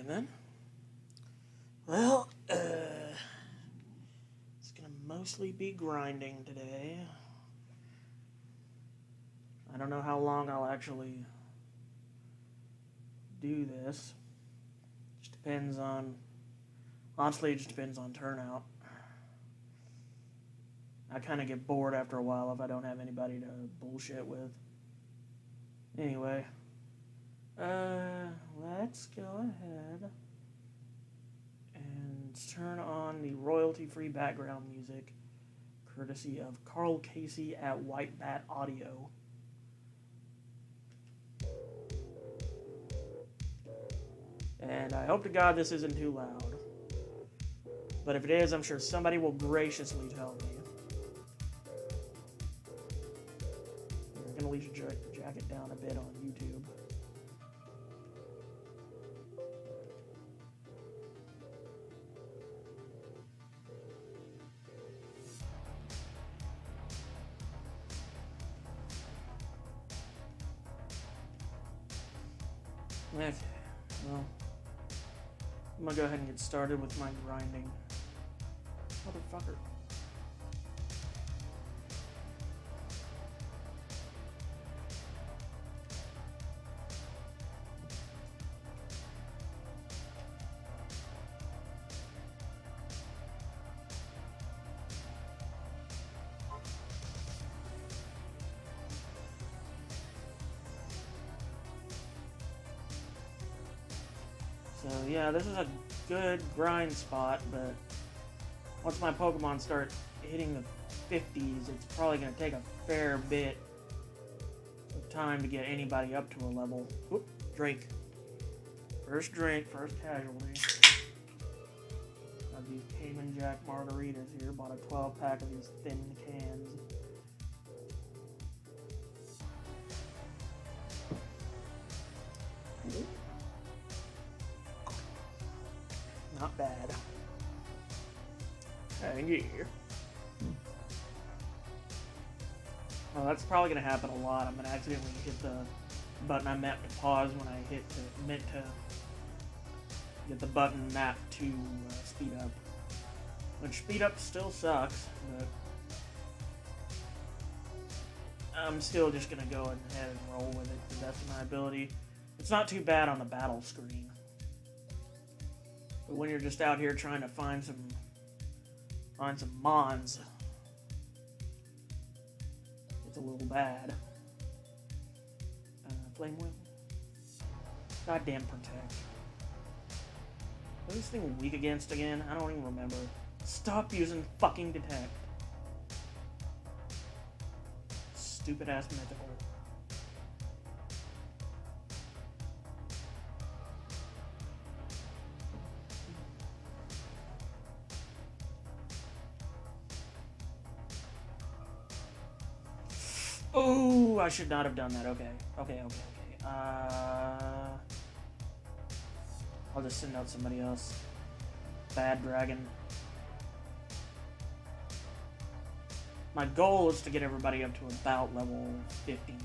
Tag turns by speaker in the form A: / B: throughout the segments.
A: Alright then. Well, it's gonna mostly be grinding today. I don't know how long I'll actually do this. Just depends on... Honestly, it just depends on turnout. I kind of get bored after a while if I don't have anybody to bullshit with. Anyway, let's go ahead and turn on the royalty-free background music, courtesy of Carl Casey at White Bat Audio. And I hope to God this isn't too loud. But if it is, I'm sure somebody will graciously tell me. I'm going to leave your jacket down a bit on YouTube. Okay, well, I'm going to go ahead and get started with my grinding. Motherfucker. So yeah, this is a good grind spot, but once my Pokemon start hitting the 50s, it's probably going to take a fair bit of time to get anybody up to a level. Whoop, drink. First drink, first casualty. Got these Cayman Jack margaritas here. Bought a 12-pack of these thin cans. Not bad. Hang here. Well, that's probably going to happen a lot. I'm going to accidentally hit the button I meant to pause when I meant to get the button mapped to speed up. Which speed up still sucks, but I'm still just going to go ahead and roll with it to the best of my ability. It's not too bad on the battle screen. But when you're just out here trying to find some mons, it's a little bad. Flame wheel. Goddamn protect. What is this thing weak against again? I don't even remember. Stop using fucking detect. Stupid ass mythical. Oh, I should not have done that. Okay. I'll just send out somebody else. Bad dragon. My goal is to get everybody up to about level 50.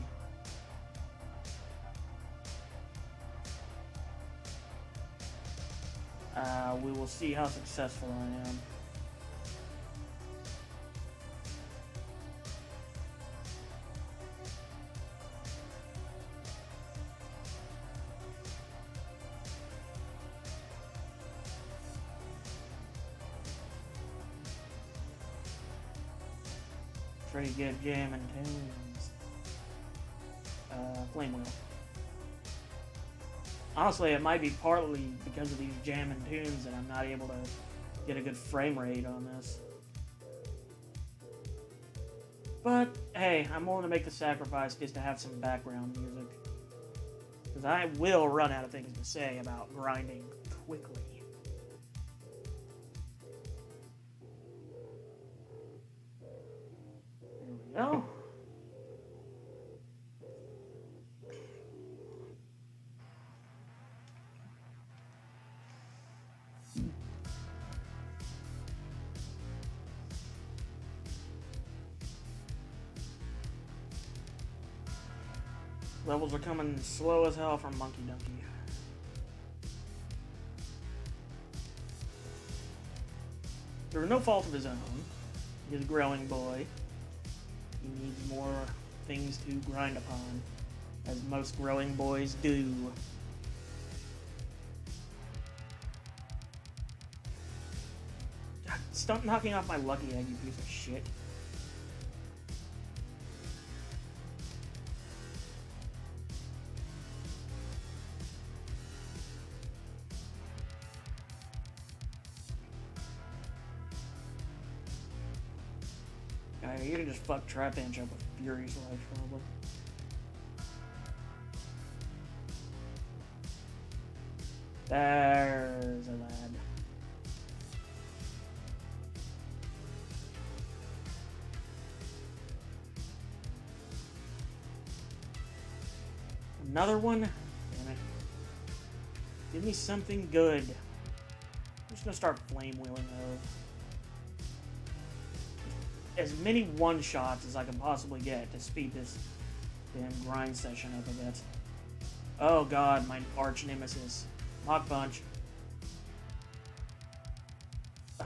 A: We will see how successful I am. Pretty good jam and tunes. Flame wheel. Honestly, it might be partly because of these jam and tunes that I'm not able to get a good frame rate on this. But, hey, I'm willing to make the sacrifice just to have some background music. Because I will run out of things to say about grinding quickly. No. Levels are coming slow as hell from Monkey Donkey. through no fault of his own. He's a growing boy. He needs more things to grind upon, as most growing boys do. God, stop knocking off my lucky egg, you piece of shit. You can just fuck Trapinch up with Fury's Life, probably. There's a lad. Another one? Damn it. Give me something good. I'm just gonna start flame wheeling those. As many one-shots as I can possibly get to speed this damn grind session up a bit. Oh god, my arch nemesis. Mach Punch. I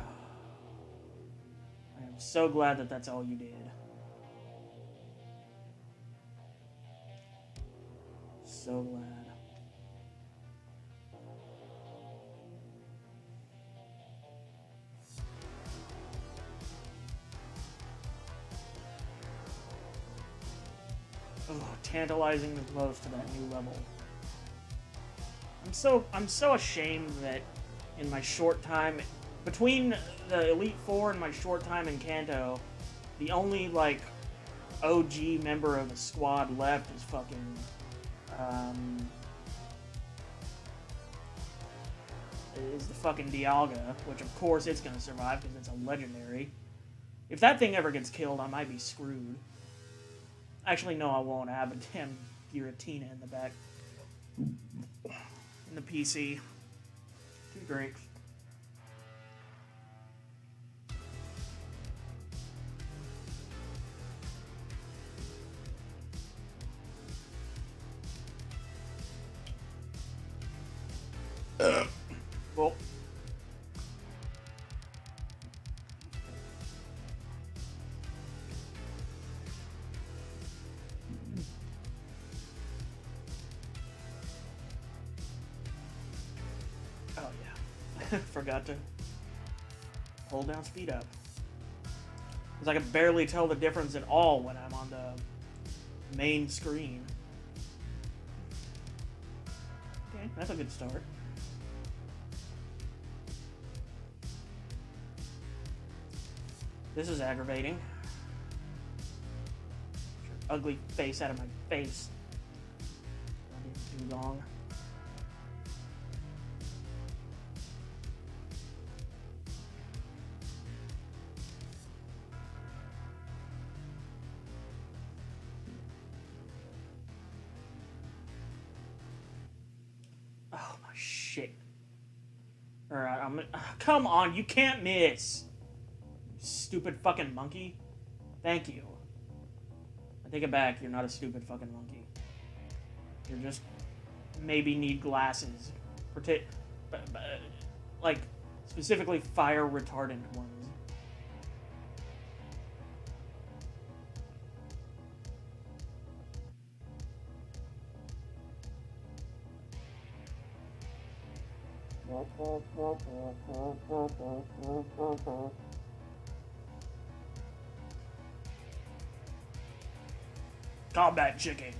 A: am so glad that that's all you did. So glad. Oh, tantalizingly close to that new level. I'm so ashamed that in my short time between the Elite Four and my short time in Kanto, the only like OG member of the squad left is fucking is the fucking Dialga, which of course it's gonna survive because it's a legendary. If that thing ever gets killed, I might be screwed. Actually, no, I won't. I have a damn Giratina in the back. In the PC. 2 drinks. Well. Forgot to hold down speed up. Because I can barely tell the difference at all when I'm on the main screen. Okay, that's a good start. This is aggravating. Get your ugly face out of my face. Not even too long. Shit. Alright, come on, you can't miss! You stupid fucking monkey. Thank you. I take it back, you're not a stupid fucking monkey. You're just... maybe need glasses. Like, specifically fire retardant ones. Combat chicken.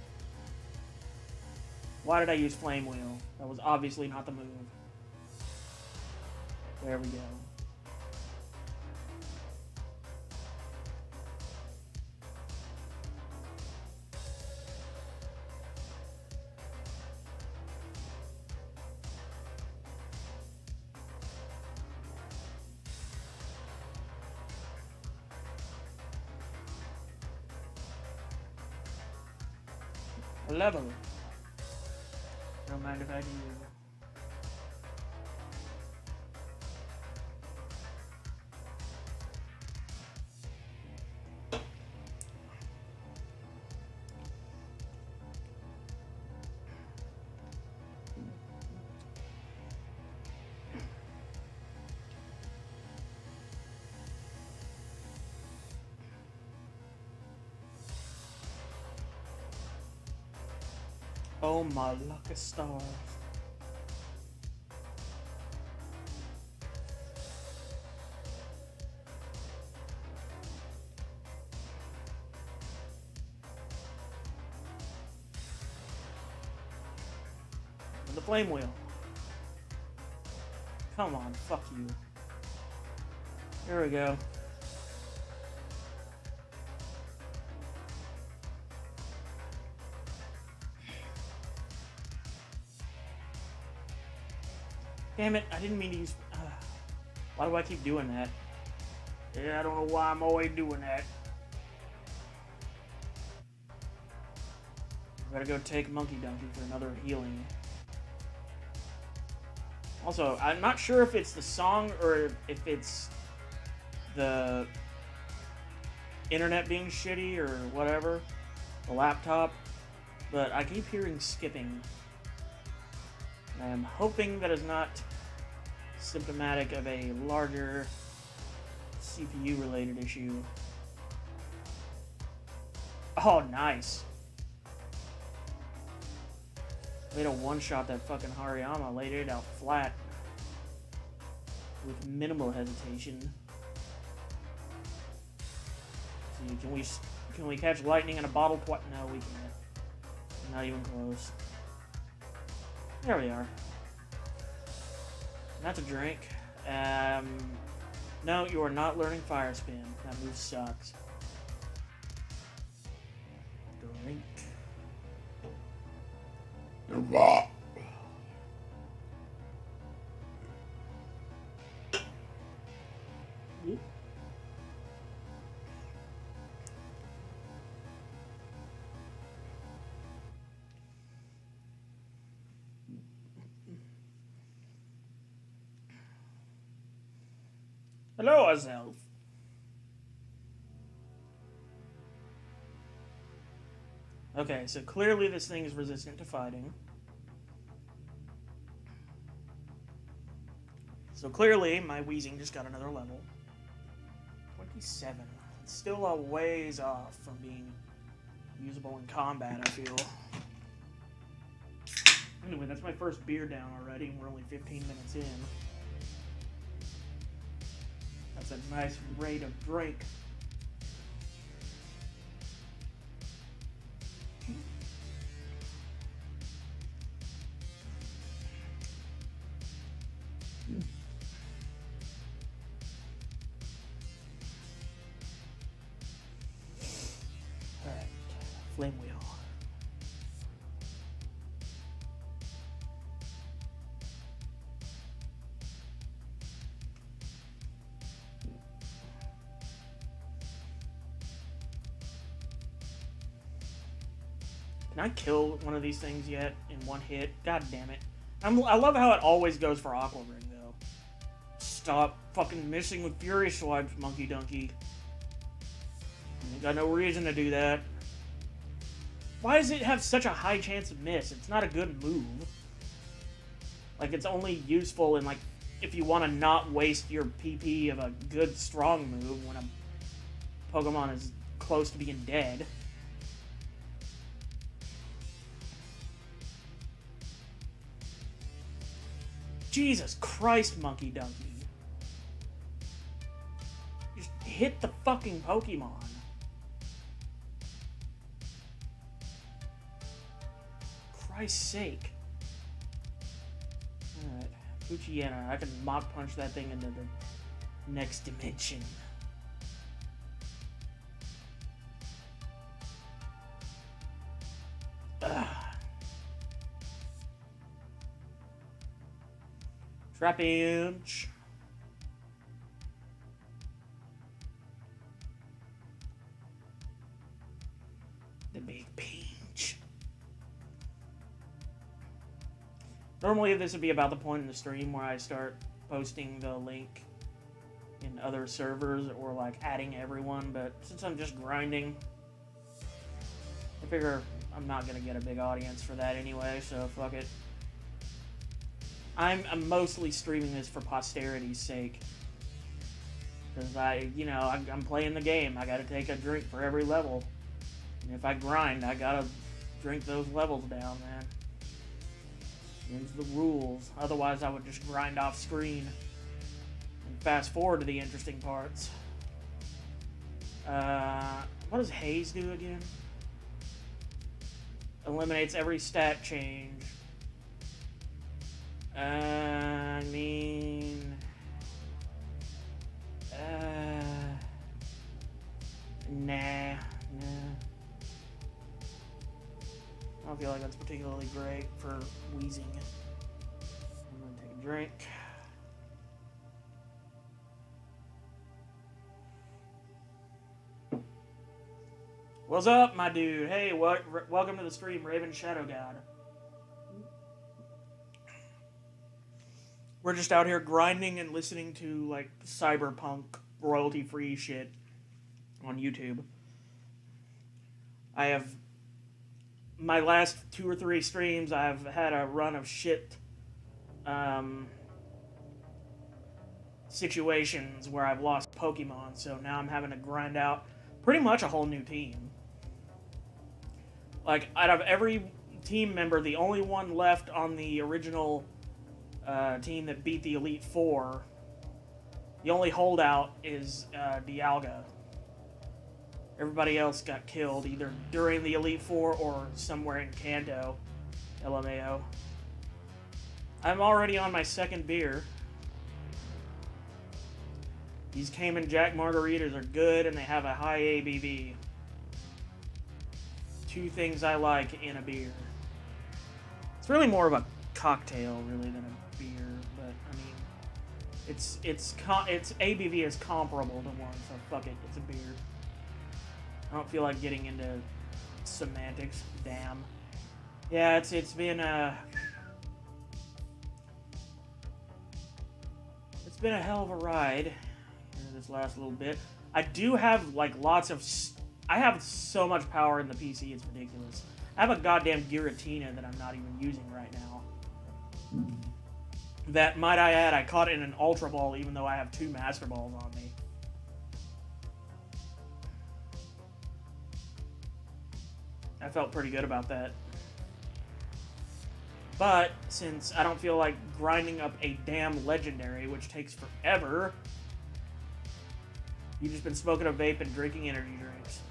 A: Why did I use Flame Wheel? That was obviously not the move. There we go. Level. Don't mind if I do. Oh my lucky stars. The flame wheel. Come on, fuck you. Here we go. Damn it, I didn't mean to use... why do I keep doing that? Yeah, I don't know why I'm always doing that. Gotta go take Monkey Donkey for another healing. Also, I'm not sure if it's the song or if it's the internet being shitty or whatever, the laptop, but I keep hearing skipping. I'm hoping that is not symptomatic of a larger CPU-related issue. Oh, nice. Laid a one-shot that fucking Hariyama, laid it out flat with minimal hesitation. See, can we catch lightning in a bottle? No, we can't. Not even close. There we are. That's a drink. No, you are not learning Fire Spin. That move sucks. Drink. Hello, Azelf. Okay, so clearly this thing is resistant to fighting. So clearly my wheezing just got another level. 27. It's still a ways off from being usable in combat, I feel. Anyway, that's my first beer down already, and we're only 15 minutes in. That's a nice rate of drink. Alright, flame wheel. Can I kill one of these things yet in one hit? God damn it. I love how it always goes for Aqua Ring, though. Stop fucking missing with Fury Swipes, Monkey Donkey. You got no reason to do that. Why does it have such a high chance of miss? It's not a good move. Like, it's only useful in, like, if you want to not waste your PP of a good, strong move when a Pokemon is close to being dead. Jesus Christ, Monkey Donkey. Just hit the fucking Pokemon. Christ's sake. Alright, Puchiana. I can Mach Punch that thing into the next dimension. Ugh. Trapinch. The big pinch. Normally this would be about the point in the stream where I start posting the link in other servers or like adding everyone, but since I'm just grinding, I figure I'm not gonna get a big audience for that anyway, so fuck it. I'm mostly streaming this for posterity's sake. Because I'm playing the game. I gotta take a drink for every level. And if I grind, I gotta drink those levels down, man. There's the rules. Otherwise, I would just grind off screen and fast forward to the interesting parts. What does haze do again? Eliminates every stat change. I mean... Nah. I don't feel like that's particularly great for wheezing. I'm gonna take a drink. What's up, my dude? Hey, welcome to the stream, Raven Shadow God. We're just out here grinding and listening to, like, cyberpunk royalty-free shit on YouTube. I have... My last 2 or 3 streams, I've had a run of shit situations where I've lost Pokemon, so now I'm having to grind out pretty much a whole new team. Like, out of every team member, the only one left on the original team that beat the Elite Four, the only holdout is Dialga. Everybody else got killed either during the Elite Four or somewhere in KANTO, LMAO. I'm already on my 2nd beer. These Cayman Jack margaritas are good and they have a high ABV. 2 things I like in a beer. It's really more of a cocktail really than a beer, but I mean, its ABV is comparable to one, so fuck it, it's a beer. I don't feel like getting into semantics. Damn. Yeah, it's been a hell of a ride in this last little bit. I do have like lots of. I have so much power in the PC, it's ridiculous. I have a goddamn Giratina that I'm not even using right now. That, might I add, I caught in an Ultra Ball even though I have 2 Master Balls on me. I felt pretty good about that. But, since I don't feel like grinding up a damn Legendary, which takes forever, you've just been smoking a vape and drinking energy drinks.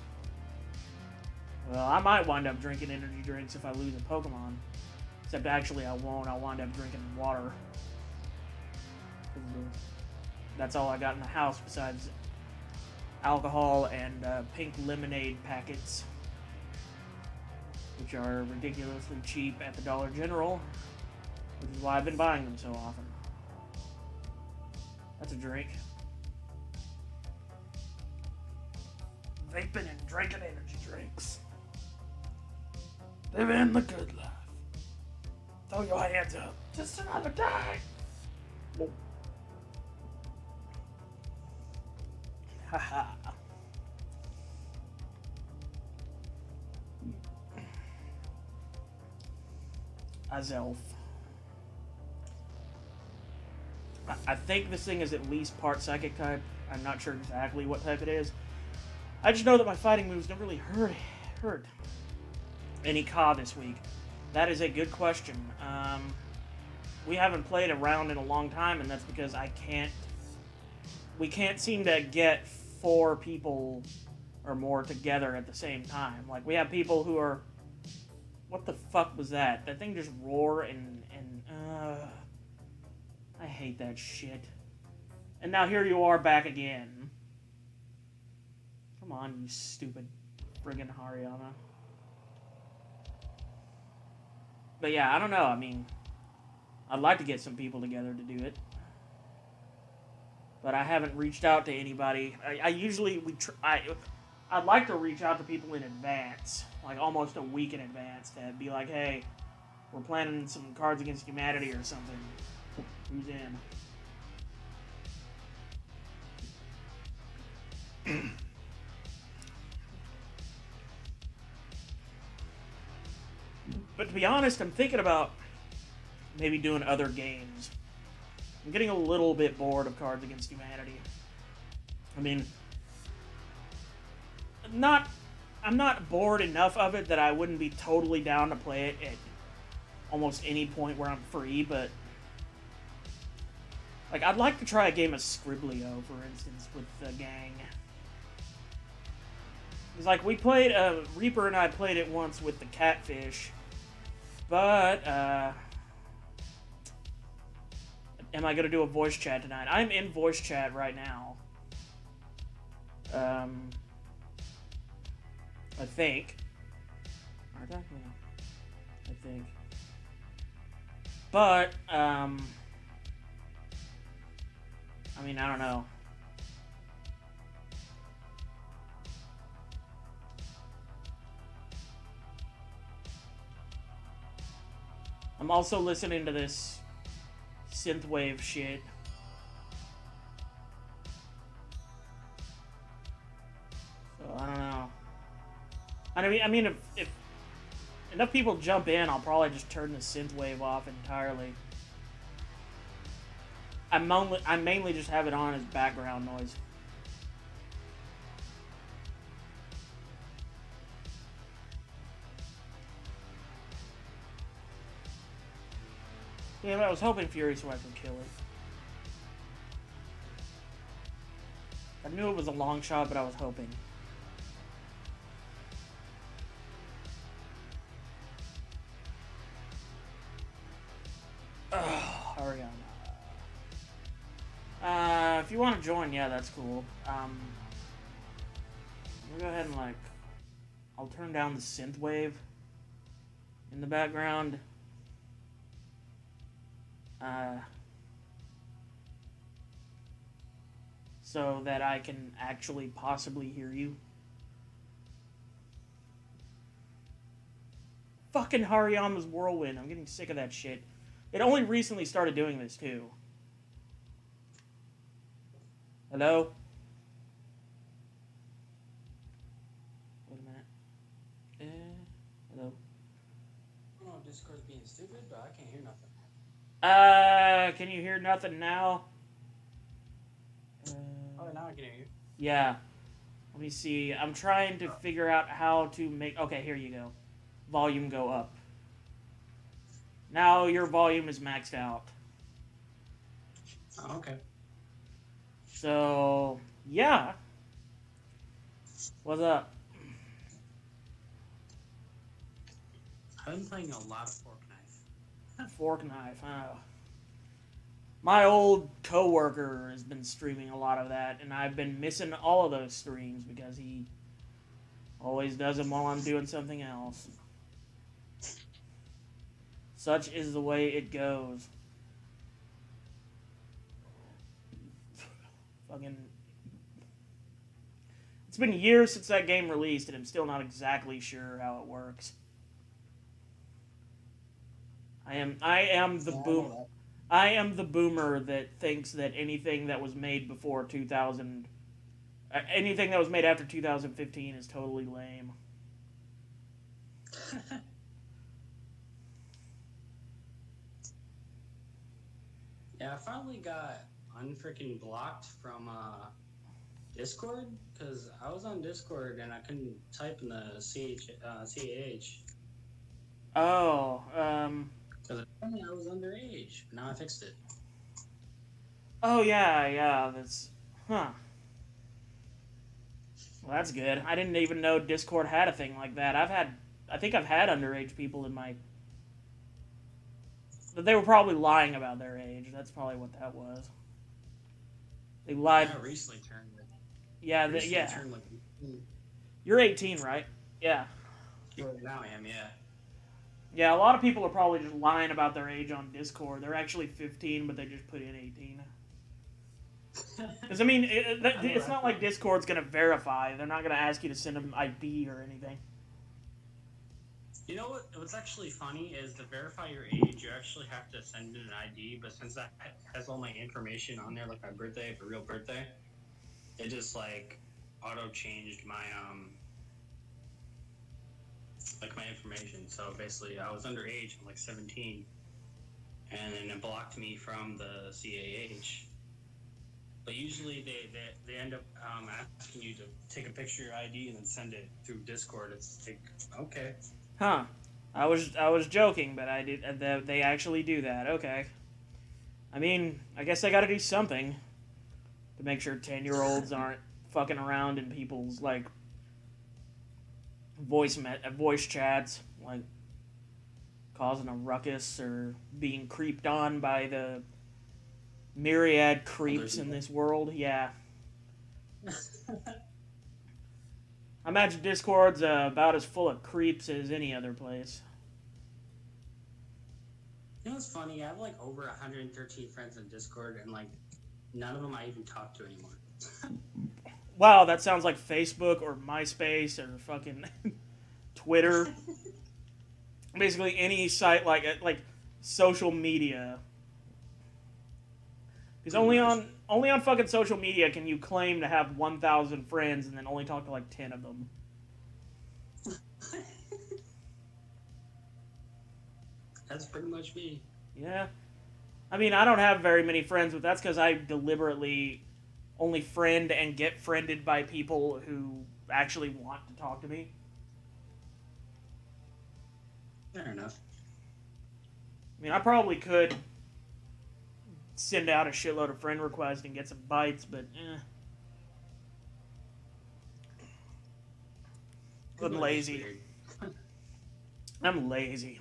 A: Well, I might wind up drinking energy drinks if I lose a Pokemon. Except actually I won't. I'll wind up drinking water. That's all I got in the house besides alcohol and pink lemonade packets, which are ridiculously cheap at the Dollar General, which is why I've been buying them so often. That's a drink. Vaping and drinking energy drinks. Living the good life. Throw your hands up. Just another day. Haha. Azelf. I think this thing is at least part psychic type. I'm not sure exactly what type it is. I just know that my fighting moves don't really hurt any Ka this week. That is a good question. We haven't played a round in a long time, and that's because we can't seem to get 4 people or more together at the same time. Like, we have people who are... What the fuck was that? That thing just roar and I hate that shit. And now here you are back again. Come on, you stupid friggin' Haryana. But yeah, I don't know. I mean, I'd like to get some people together to do it. But I haven't reached out to anybody. I'd like to reach out to people in advance, like almost a week in advance, to be like, hey, we're planning some Cards Against Humanity or something. Who's in? But to be honest, I'm thinking about maybe doing other games. I'm getting a little bit bored of Cards Against Humanity. I mean, not I'm not bored enough of it that I wouldn't be totally down to play it at almost any point where I'm free, but like I'd like to try a game of Scriblio, for instance, with the gang. It's like we played Reaper and I played it once with the catfish, but am I gonna do a voice chat tonight? I'm in voice chat right now. I think. Aren't I? Yeah. I think. But, I mean, I don't know. I'm also listening to this synthwave shit. So, I don't know. I mean, if enough people jump in, I'll probably just turn the synthwave off entirely. I mainly just have it on as background noise. Yeah, but I was hoping Fury so I could kill it. I knew it was a long shot, but I was hoping. Hurry on. If you want to join, yeah, that's cool. We'll go ahead and, like, I'll turn down the synthwave in the background. So that I can actually possibly hear you. Fucking Hariyama's Whirlwind. I'm getting sick of that shit. It only recently started doing this, too. Hello? Wait a minute. Hello?
B: I don't know if Discord's being stupid, but I can't hear nothing.
A: Can you hear nothing now?
B: Oh, now I can hear you.
A: Yeah. Let me see. I'm trying to figure out how to make... Okay, here you go. Volume go up. Now your volume is maxed out.
B: Oh, okay.
A: So, yeah. What's up?
B: I've been playing a lot of Fork Knife.
A: Fork Knife, oh. My old coworker has been streaming a lot of that, and I've been missing all of those streams because he always does them while I'm doing something else. Such is the way it goes. Fucking... It's been years since that game released, and I'm still not exactly sure how it works. I am the boomer that thinks that anything that was made before 2000, anything that was made after 2015 is totally lame.
B: Yeah, I finally got unfreaking blocked from Discord because I was on Discord and I couldn't type in the CAH.
A: Oh,
B: Because apparently I was underage. Now I fixed it.
A: Oh yeah, that's... Huh. Well, that's good. I didn't even know Discord had a thing like that. I think I've had underage people in my... But they were probably lying about their age. That's probably what that was. They lied.
B: I recently turned.
A: Yeah,
B: Turned like...
A: You're 18, right? Yeah.
B: Now I am, yeah.
A: Yeah, a lot of people are probably just lying about their age on Discord. They're actually 15, but they just put in 18. Because, I mean, it's not like Discord's going to verify. They're not going to ask you to send them ID or anything.
B: You know what's actually funny is to verify your age, you actually have to send in an ID, but since that has all my information on there, like my birthday, for real birthday, it just, like, auto-changed my, like, my information. So, basically, I was underage, I'm, like, 17, and then it blocked me from the CAH. But usually they end up asking you to take a picture of your ID and then send it through Discord. It's like, okay.
A: Huh. I was joking, but I did. They actually do that. Okay. I mean, I guess I got to do something to make sure 10-year-olds aren't fucking around in people's like voice chats, like causing a ruckus or being creeped on by the myriad creeps in this world. Yeah. I imagine Discord's about as full of creeps as any other place.
B: You know what's funny? I have like over 113 friends on Discord, and like none of them I even talk to anymore.
A: Wow, that sounds like Facebook or MySpace or fucking Twitter. Basically any site like social media. Because only on fucking social media can you claim to have 1,000 friends and then only talk to like 10 of them.
B: That's pretty much me.
A: Yeah. I mean, I don't have very many friends, but that's because I deliberately only friend and get friended by people who actually want to talk to me.
B: Fair enough.
A: I mean, I probably could send out a shitload of friend requests and get some bites, but I'm lazy. I'm lazy.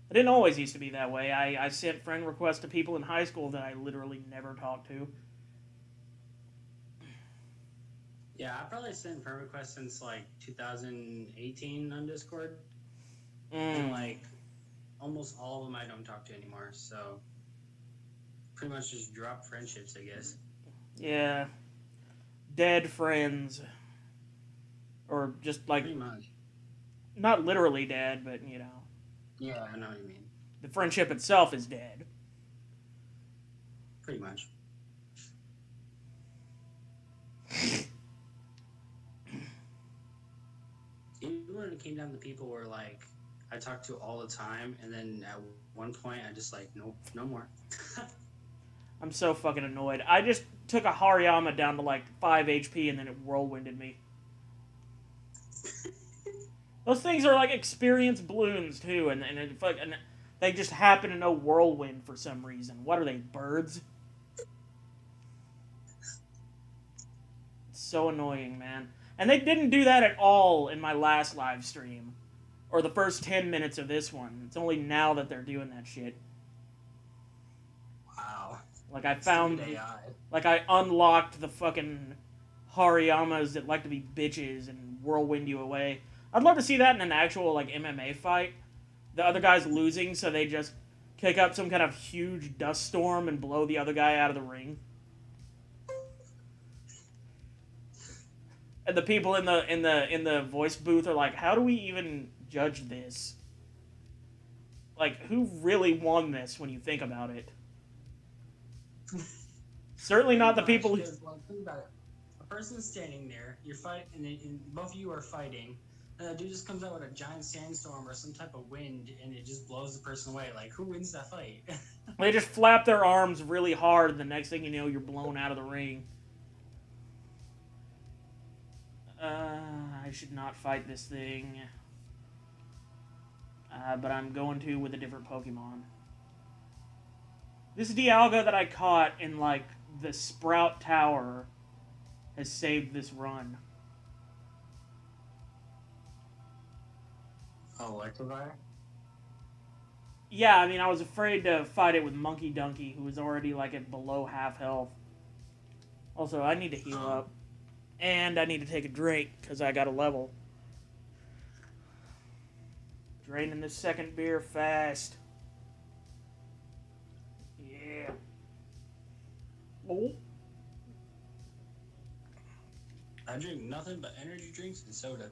A: I didn't always used to be that way. I sent friend requests to people in high school that I literally never talked to.
B: Yeah, I probably sent friend requests since like 2018 on Discord. And like almost all of them I don't talk to anymore, so pretty much just drop friendships, I guess.
A: Yeah. Dead friends. Or just like,
B: pretty much.
A: Not literally dead, but you know.
B: Yeah, I know what you mean.
A: The friendship itself is dead.
B: Pretty much. Even when it came down to people where like I talked to all the time, and then at one point I just like, nope, no more.
A: I'm so fucking annoyed. I just took a Hariyama down to like 5 HP and then it whirlwinded me. Those things are like experienced balloons too, and they just happen to know whirlwind for some reason. What are they, birds? It's so annoying, man. And they didn't do that at all in my last live stream. Or the first 10 minutes of this one. It's only now that they're doing that shit.
B: Wow.
A: Like I found... Like I unlocked the fucking Hariyamas that like to be bitches and whirlwind you away. I'd love to see that in an actual like MMA fight. The other guy's losing, so they just kick up some kind of huge dust storm and blow the other guy out of the ring. And the people in the voice booth are like, how do we even judge this? Like, who really won this when you think about it? Certainly not the people who...
B: Well, think about it. A person's standing there, you're fighting, and both of you are fighting, and that dude just comes out with a giant sandstorm or some type of wind, and it just blows the person away. Like, who wins that fight?
A: They just flap their arms really hard, and the next thing you know, you're blown out of the ring. I should not fight this thing. But I'm going to with a different Pokemon. This Dialga that I caught in, like, the Sprout Tower has saved this run.
B: Oh, Electivire?
A: Yeah, I mean, I was afraid to fight it with Monkey Donkey, who was already, like, at below half health. Also, I need to heal up. And I need to take a drink, because I got a level. Draining this second beer fast. Yeah. Oh.
B: I drink nothing but energy drinks and soda.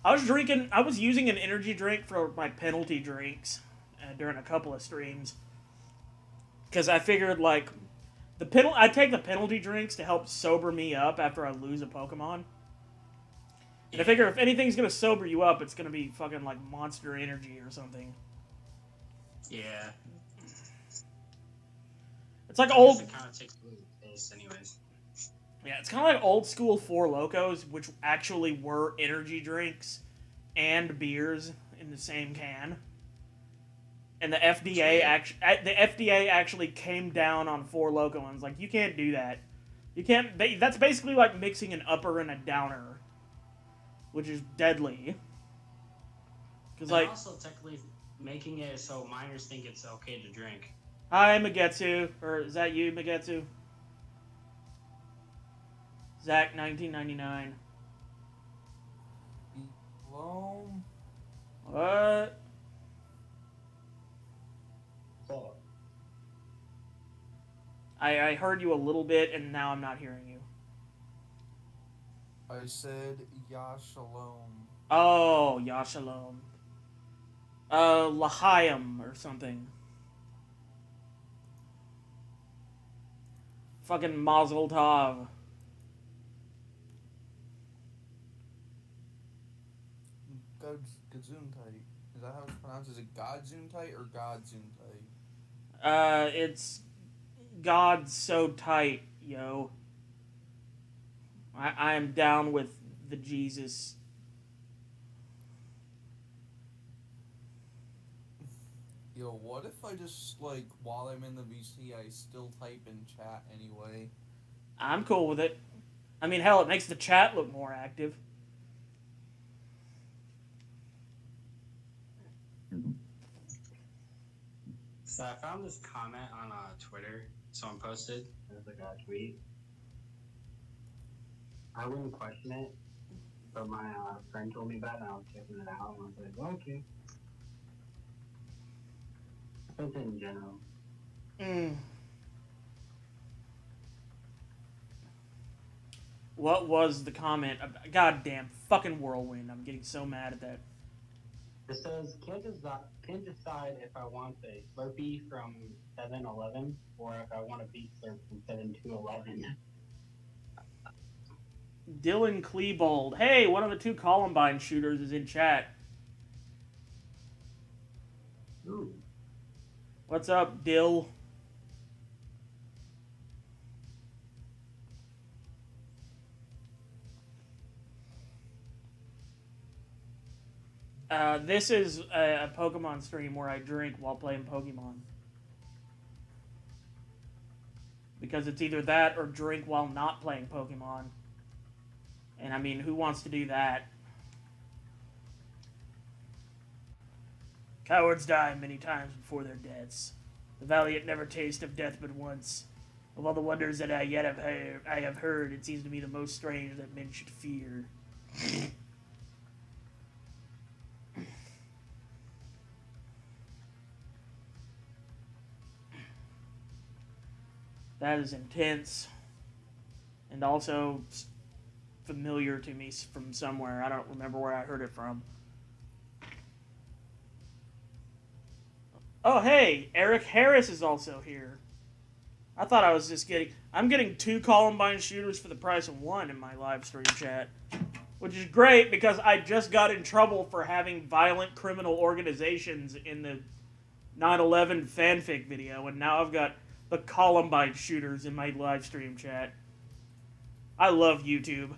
A: I was using an energy drink for my penalty drinks during a couple of streams. Because I figured, like, I take the penalty drinks to help sober me up after I lose a Pokemon. And I figure if anything's going to sober you up, it's going to be fucking, like, Monster Energy or something.
B: Yeah.
A: It's like
B: I
A: old.
B: guess it kind of takes away the taste, anyways.
A: Yeah, it's kind of like old school Four Locos, which actually were energy drinks and beers in the same can. And the FDA actually came down on Four Loko and was like, you can't do that. You can't. That's basically like mixing an upper and a downer, which is deadly. Because
B: And
A: like,
B: also technically making it so minors think it's okay to drink.
A: hi Magetsu, or is that you, Magetsu? Zach, 1999.
C: Hello?
A: What?
B: So,
A: I heard you a little bit, and now I'm not hearing you.
C: I said Ya Shalom.
A: Oh, Yashalom. L'chaim or something. Fucking Mazel Tov.
C: Gesundheit. Is that how it's pronounced? Is it Godzuntai or Godzuntai?
A: It's God's so tight, yo. I am down with the Jesus.
C: Yo, what if I just, like, while I'm in the VC, I still type in chat anyway?
A: I'm cool with it. I mean, hell, it makes the chat look more active.
B: So I found this comment on Twitter. Someone posted. It was like a tweet. I wouldn't question it, but my friend told me about it, and I was checking it out, and I was like, well, okay. Something in general.
A: What was the comment? Goddamn fucking whirlwind. I'm getting so mad at that.
B: It says, can't decide if I want a Slurpee from 7-Eleven or if I want a beef Slurp from 7-Eleven.
A: Dylan Klebold. Hey, one of the two Columbine shooters is in chat.
B: Ooh.
A: What's up, Dill? This is a Pokemon stream where I drink while playing Pokemon. Because it's either that or drink while not playing Pokemon. And I mean, who wants to do that? Cowards die many times before their deaths. The valiant never taste of death but once. Of all the wonders that I have heard, it seems to me the most strange that men should fear. That is intense. And also familiar to me from somewhere. I don't remember where I heard it from. Oh, hey! Eric Harris is also here. I thought I was just getting... I'm getting 2 Columbine shooters for the price of 1 in my live stream chat. Which is great, because I just got in trouble for having violent criminal organizations in the 9/11 fanfic video, and now I've got the Columbine shooters in my live stream chat. I love YouTube.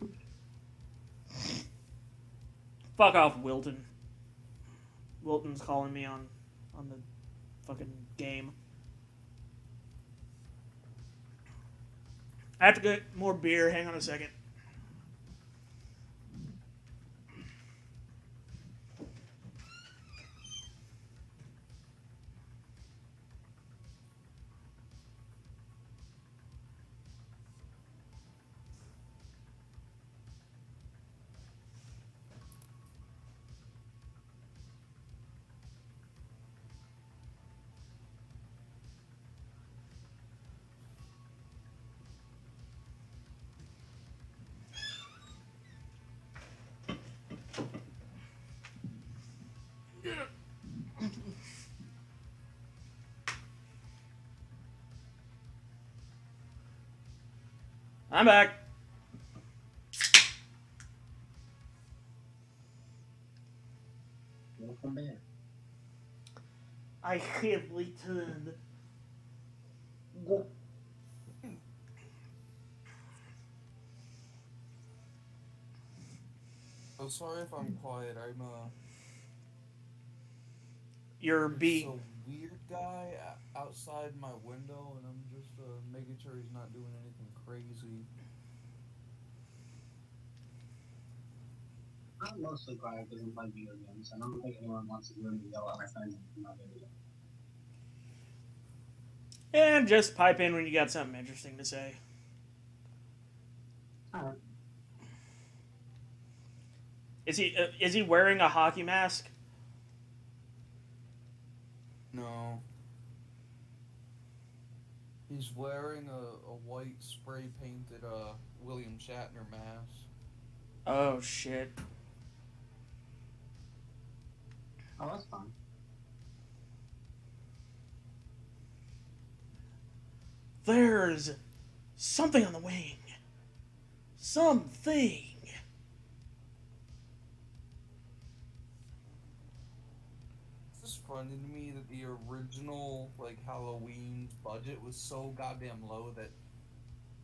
A: Fuck off, Wilton. Wilton's calling me on the fucking game. I have to get more beer. Hang on a second. I'm back.
B: Welcome back.
A: I have returned.
C: Oh, sorry if I'm quiet.
A: You're
C: there's
A: being.
C: a weird guy outside my window, and I'm just making sure he's not doing anything crazy.
B: I'm mostly quiet because I'm playing video games. I don't think anyone wants to hear me yell at my friends in my video.
A: And just pipe in when you got something interesting to say.
B: Alright.
A: Is he wearing a hockey mask?
C: No. He's wearing a white spray painted William Shatner mask.
A: Oh shit.
B: Oh, that's fine.
A: There's something on the wing. Something.
C: It's just funny to me that the original Halloween budget was so goddamn low that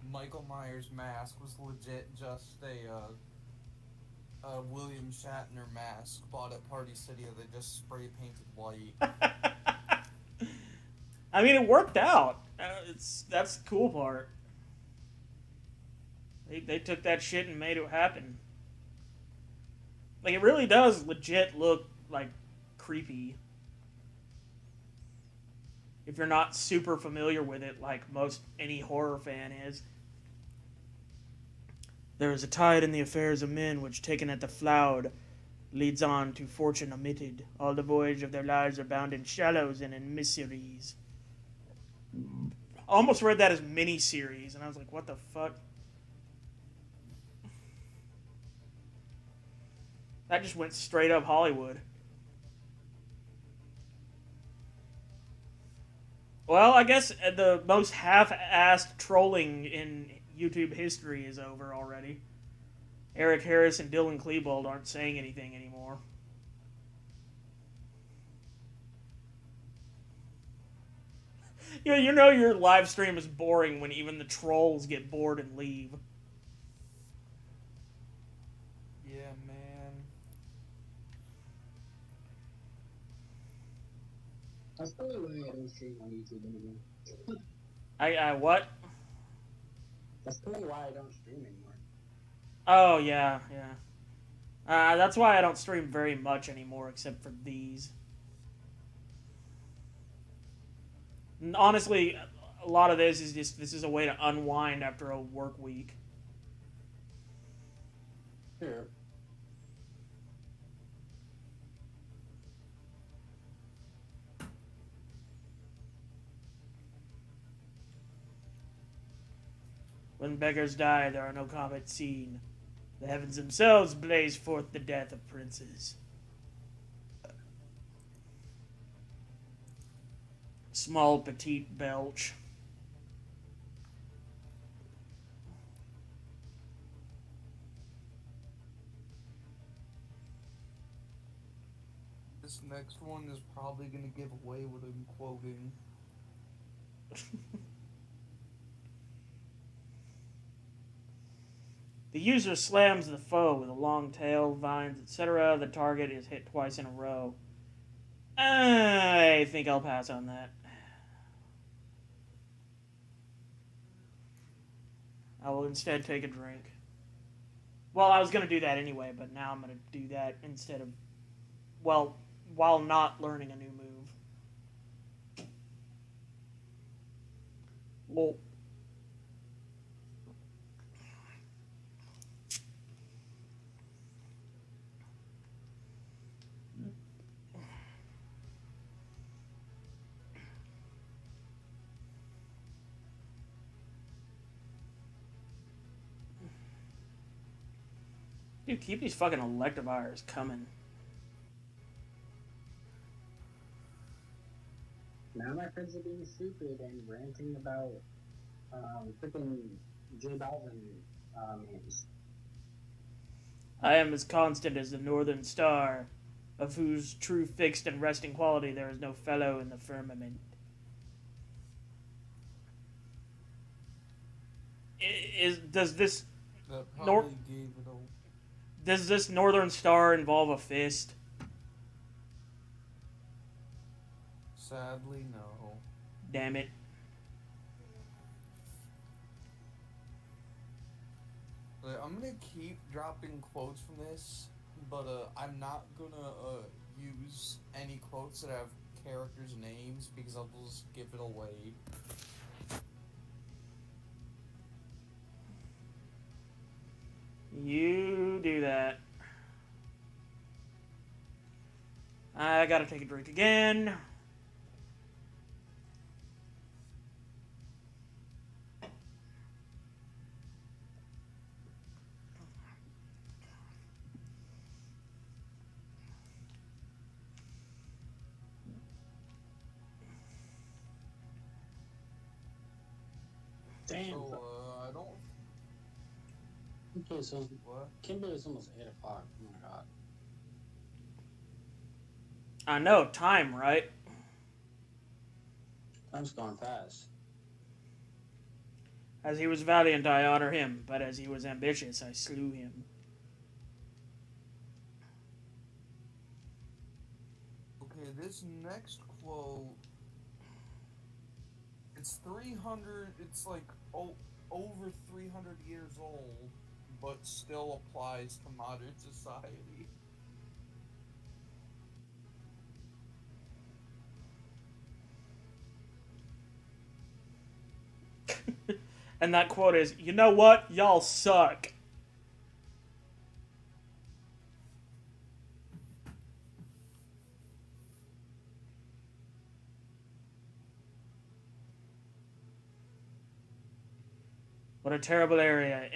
C: Michael Myers' mask was legit just a William Shatner mask bought at Party City that they just spray painted white.
A: I mean, it worked out. That's the cool part. They took that shit and made it happen. Like, it really does legit look like creepy. If you're not super familiar with it, like most any horror fan is. There is a tide in the affairs of men which, taken at the flood, leads on to fortune omitted. All the voyage of their lives are bound in shallows and in miseries. I almost read that as mini-series, and I was like, what the fuck? That just went straight up Hollywood. Well, I guess the most half-assed trolling in YouTube history is over already. Eric Harris and Dylan Klebold aren't saying anything anymore. You know your live stream is boring when even the trolls get bored and leave.
C: Yeah, man.
B: That's probably why I don't stream on YouTube anymore.
A: I what?
B: That's probably why I don't stream anymore.
A: Oh, yeah. That's why I don't stream very much anymore, except for these. And honestly, a lot of this is a way to unwind after a work week.
B: Sure.
A: When beggars die, there are no comets seen. The heavens themselves blaze forth the death of princes. Small petite belch.
C: This next one is probably gonna give away what I'm quoting.
A: The user slams the foe with a long tail, vines, etc. The target is hit twice in a row. I think I'll pass on that. I will instead take a drink. Well, I was going to do that anyway, but now I'm going to do that instead of... Well, while not learning a new move. Well... Dude, keep these fucking electivires coming.
B: Now my friends are being stupid and ranting about freaking J Balvin memes.
A: I am as constant as the northern star. of whose true fixed and resting quality there is no fellow in the firmament. Does this
C: That probably gave it a...
A: does this Northern Star involve a fist?
C: Sadly, no.
A: Damn it.
C: I'm gonna keep dropping quotes from this, but I'm not gonna use any quotes that have characters' names because I'll just give it away.
A: You do that. I gotta take a drink again.
B: Damn.
C: So, I don't... What?
B: Can't believe it's almost 8 o'clock. Oh my god.
A: I know, time, right?
B: Time's gone fast.
A: As he was valiant, I honor him, but as he was ambitious, I slew him.
C: Okay, this next quote... It's 300... It's like over 300 years old, but still applies to modern society.
A: And that quote is, you know what? Y'all suck. What a terrible era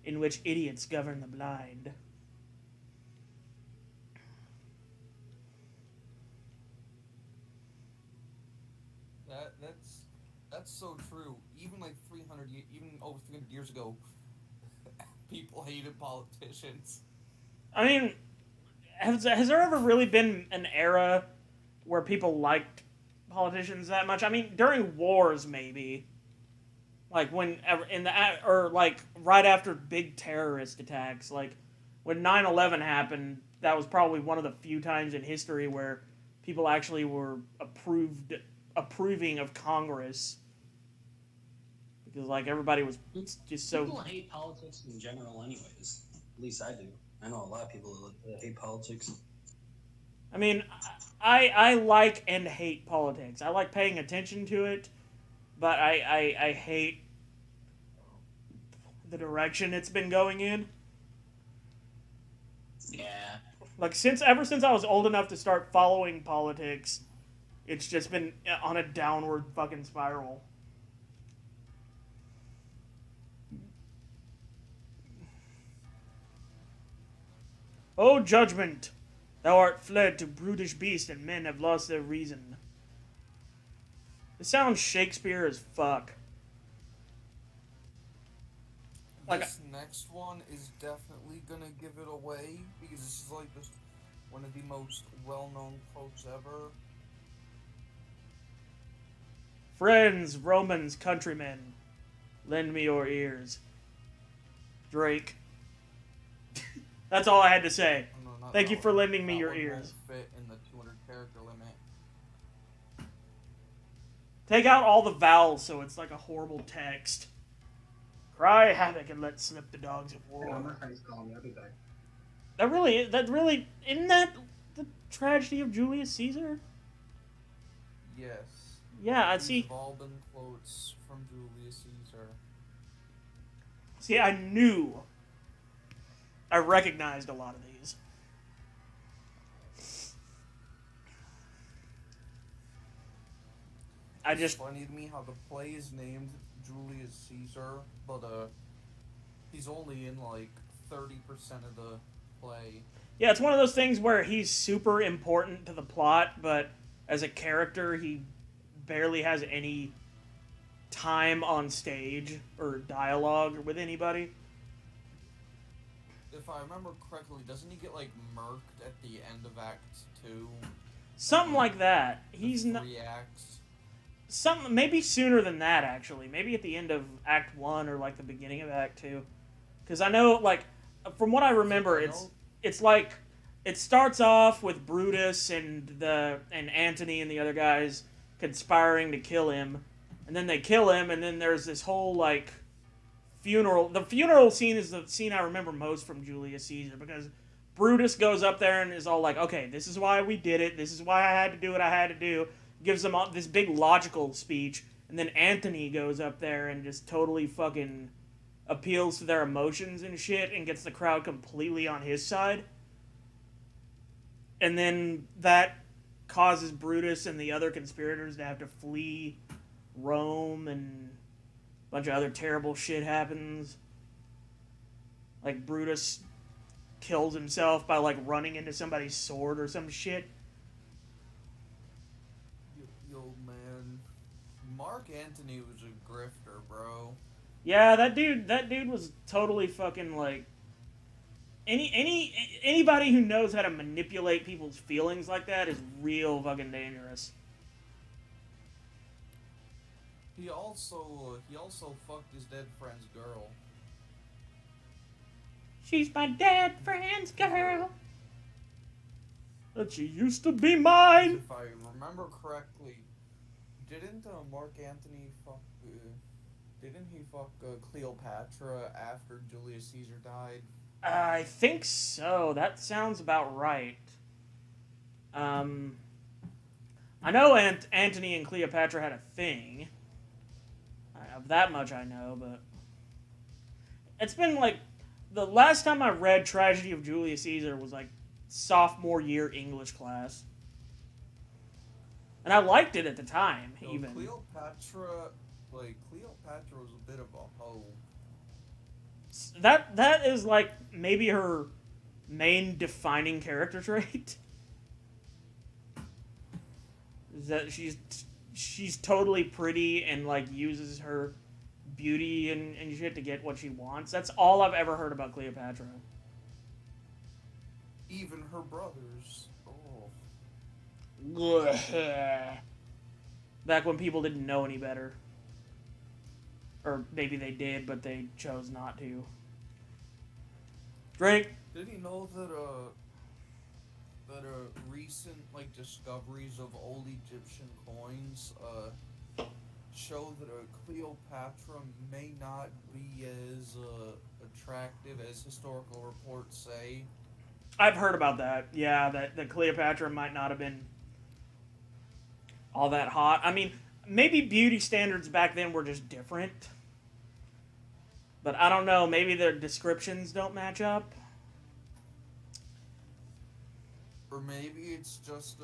A: in which idiots govern the blind.
C: That's so true. Even like even over 300 years ago, people hated politicians.
A: I mean, has there ever really been an era where people liked politicians that much? I mean, during wars, maybe. Like or like right after big terrorist attacks, like when 9/11 happened, that was probably one of the few times in history where people actually were approving of Congress. Because like everybody was just so...
B: People hate politics in general anyways. At least I do. I know a lot of people that hate politics.
A: I mean, I like and hate politics. I like paying attention to it, but I hate the direction it's been going in.
B: Yeah.
A: Like ever since I was old enough to start following politics, it's just been on a downward fucking spiral. O judgment! Thou art fled to brutish beast, and men have lost their reason. This sounds Shakespeare as fuck.
C: This next one is definitely gonna give it away, because this is like one of the most well-known quotes ever.
A: Friends, Romans, countrymen, lend me your ears. Drake. That's all I had to say. Thank you for lending me your ears.
C: Fit in the 200 character limit.
A: Take out all the vowels so it's like a horrible text. Cry havoc and let slip the dogs of war.
B: I'm not trying to call me. I'll be back.
A: That really isn't that the tragedy of Julius Caesar?
C: Yes.
A: Yeah, I see.
C: These have all been quotes from Julius Caesar.
A: See, I recognized a lot of these.
C: It's funny to me how the play is named Julius Caesar, but he's only in like 30% of the play.
A: Yeah, it's one of those things where he's super important to the plot, but as a character, he barely has any time on stage or dialogue with anybody.
C: if I remember correctly, doesn't he get like murked at the end of Act 2?
A: Something like that.
C: The
A: He's not
C: 3 acts.
A: some maybe sooner than that actually. Maybe at the end of Act 1 or like the beginning of Act 2. Cuz I know like from what I remember it's like it starts off with Brutus and Antony and the other guys conspiring to kill him, and then they kill him, and then there's this whole like funeral. The funeral scene is the scene I remember most from Julius Caesar because Brutus goes up there and is all like, "Okay, this is why we did it. This is why I had to do what I had to do." Gives them all this big logical speech, and then Antony goes up there and just totally fucking appeals to their emotions and shit and gets the crowd completely on his side. And then that causes Brutus and the other conspirators to have to flee Rome, and a bunch of other terrible shit happens. Like Brutus kills himself by like running into somebody's sword or some shit.
C: Yo, man. Mark Antony was a grifter, bro.
A: Yeah, that dude was totally fucking like anybody who knows how to manipulate people's feelings like that is real fucking dangerous.
C: He also fucked his dead friend's girl.
A: She's my dead friend's girl. But she used to be mine.
C: If I remember correctly, didn't Mark Antony fuck? Didn't he fuck Cleopatra after Julius Caesar died?
A: I think so. That sounds about right. I know Antony and Cleopatra had a thing. Of that much I know, but it's been like the last time I read Tragedy of Julius Caesar was like sophomore year English class, and I liked it at the time.
C: No,
A: even
C: Cleopatra was a bit of a hoe.
A: that is like maybe her main defining character trait. Is that she's totally pretty and like uses her beauty and shit to get what she wants. That's all I've ever heard about Cleopatra.
C: Even her brothers. Oh.
A: Back when people didn't know any better. Or maybe they did, but they chose not to. Drink.
C: Did he know that recent like discoveries of old Egyptian coins show that Cleopatra may not be as attractive as historical reports say?
A: I've heard about that. Yeah, that Cleopatra might not have been all that hot. I mean, maybe beauty standards back then were just different. But I don't know. Maybe their descriptions don't match up.
C: Or maybe it's just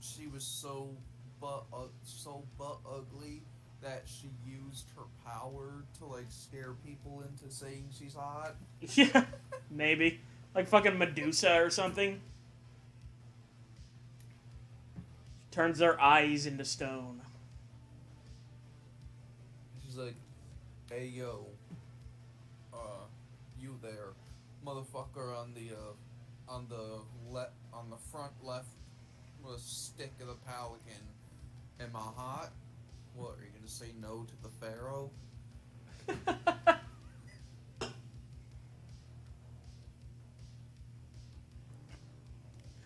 C: she was so butt ugly that she used her power to like scare people into saying she's hot.
A: Yeah, maybe. Like fucking Medusa or something. Turns their eyes into stone.
C: She's like, "Hey yo, you there, motherfucker on the front left with a stick of the pelican. Am I hot? What, are you gonna say no to the pharaoh?"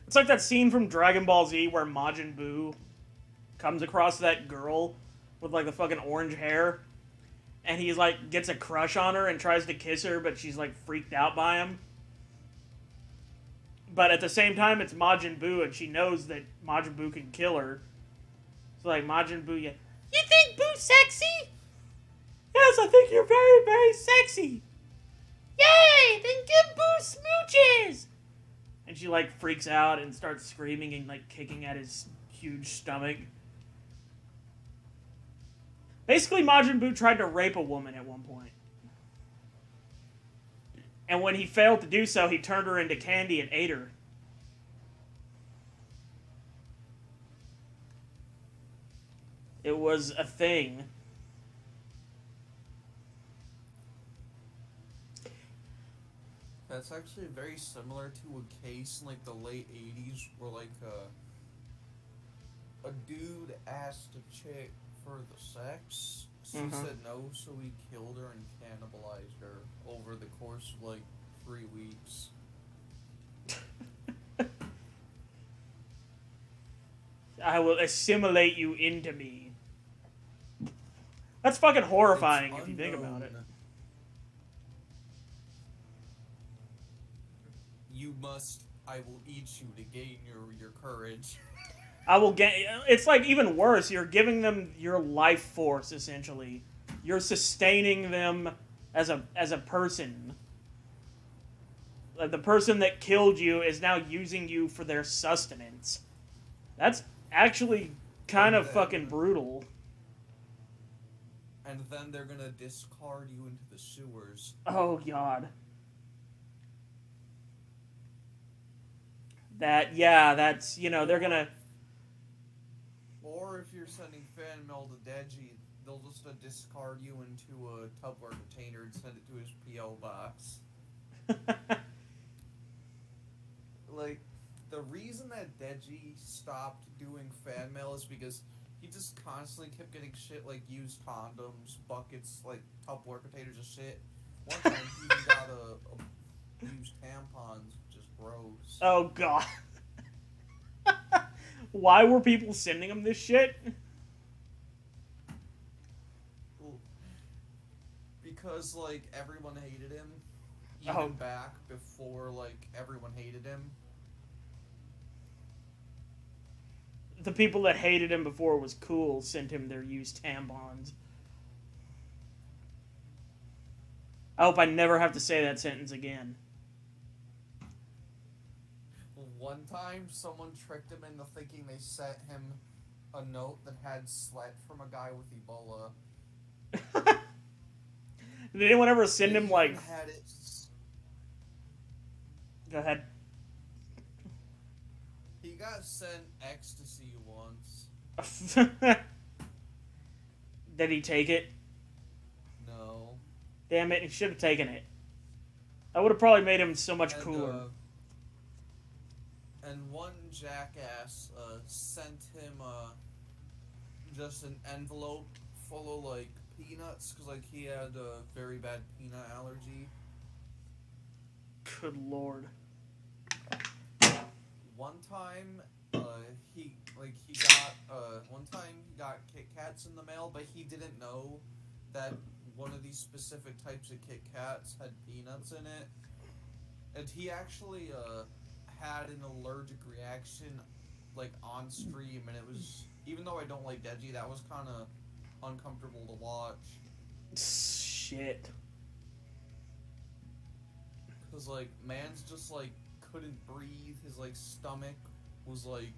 A: It's like that scene from Dragon Ball Z where Majin Buu comes across that girl with like the fucking orange hair, and he's like gets a crush on her and tries to kiss her, but she's like freaked out by him. But at the same time, it's Majin Buu, and she knows that Majin Buu can kill her. So like Majin Buu, you think Boo's sexy? Yes, I think you're very, very sexy. Yay! Then give Boo smooches! And she like freaks out and starts screaming and like kicking at his huge stomach. Basically, Majin Buu tried to rape a woman at one point. And when he failed to do so, he turned her into candy and ate her. It was a thing.
C: That's actually very similar to a case in like the late '80s where like a dude asked a chick for the sex. She said no, so he killed her and cannibalized her over the course of like 3 weeks.
A: I will assimilate you into me. That's fucking horrifying if you think about it.
C: I will eat you to gain your courage.
A: I will get. It's like even worse. You're giving them your life force essentially. You're sustaining them as a person. Like the person that killed you is now using you for their sustenance. That's actually kind of fucking brutal.
C: And then they're gonna discard you into the sewers.
A: Oh god. That's they're gonna.
C: Or if you're sending fan mail to Deji, they'll just discard you into a Tupperware container and send it to his P.O. box. Like, the reason that Deji stopped doing fan mail is because he just constantly kept getting shit like used condoms, buckets, like Tupperware containers of shit. One time he even got a used tampons, which is gross.
A: Oh god. Why were people sending him this shit?
C: Because, like, everyone hated him. Even back before, like, everyone hated him.
A: The people that hated him before it was cool sent him their used tampons. I hope I never have to say that sentence again.
C: One time, someone tricked him into thinking they sent him a note that had "sweat" from a guy with Ebola.
A: Did anyone ever send him, like...
C: Had it...
A: Go ahead.
C: He got sent ecstasy once.
A: Did he take it?
C: No.
A: Damn it, he should have taken it. That would have probably made him so much cooler.
C: And one jackass sent him just an envelope full of, like, peanuts, because, like, he had a very bad peanut allergy.
A: Good lord.
C: One time, he got Kit Kats in the mail, but he didn't know that one of these specific types of Kit Kats had peanuts in it. And he actually, had an allergic reaction, like, on stream, and it was, even though I don't like Deji, that was kind of uncomfortable to watch.
A: Shit.
C: Because, like, man's just, like, couldn't breathe, his, like, stomach was, like,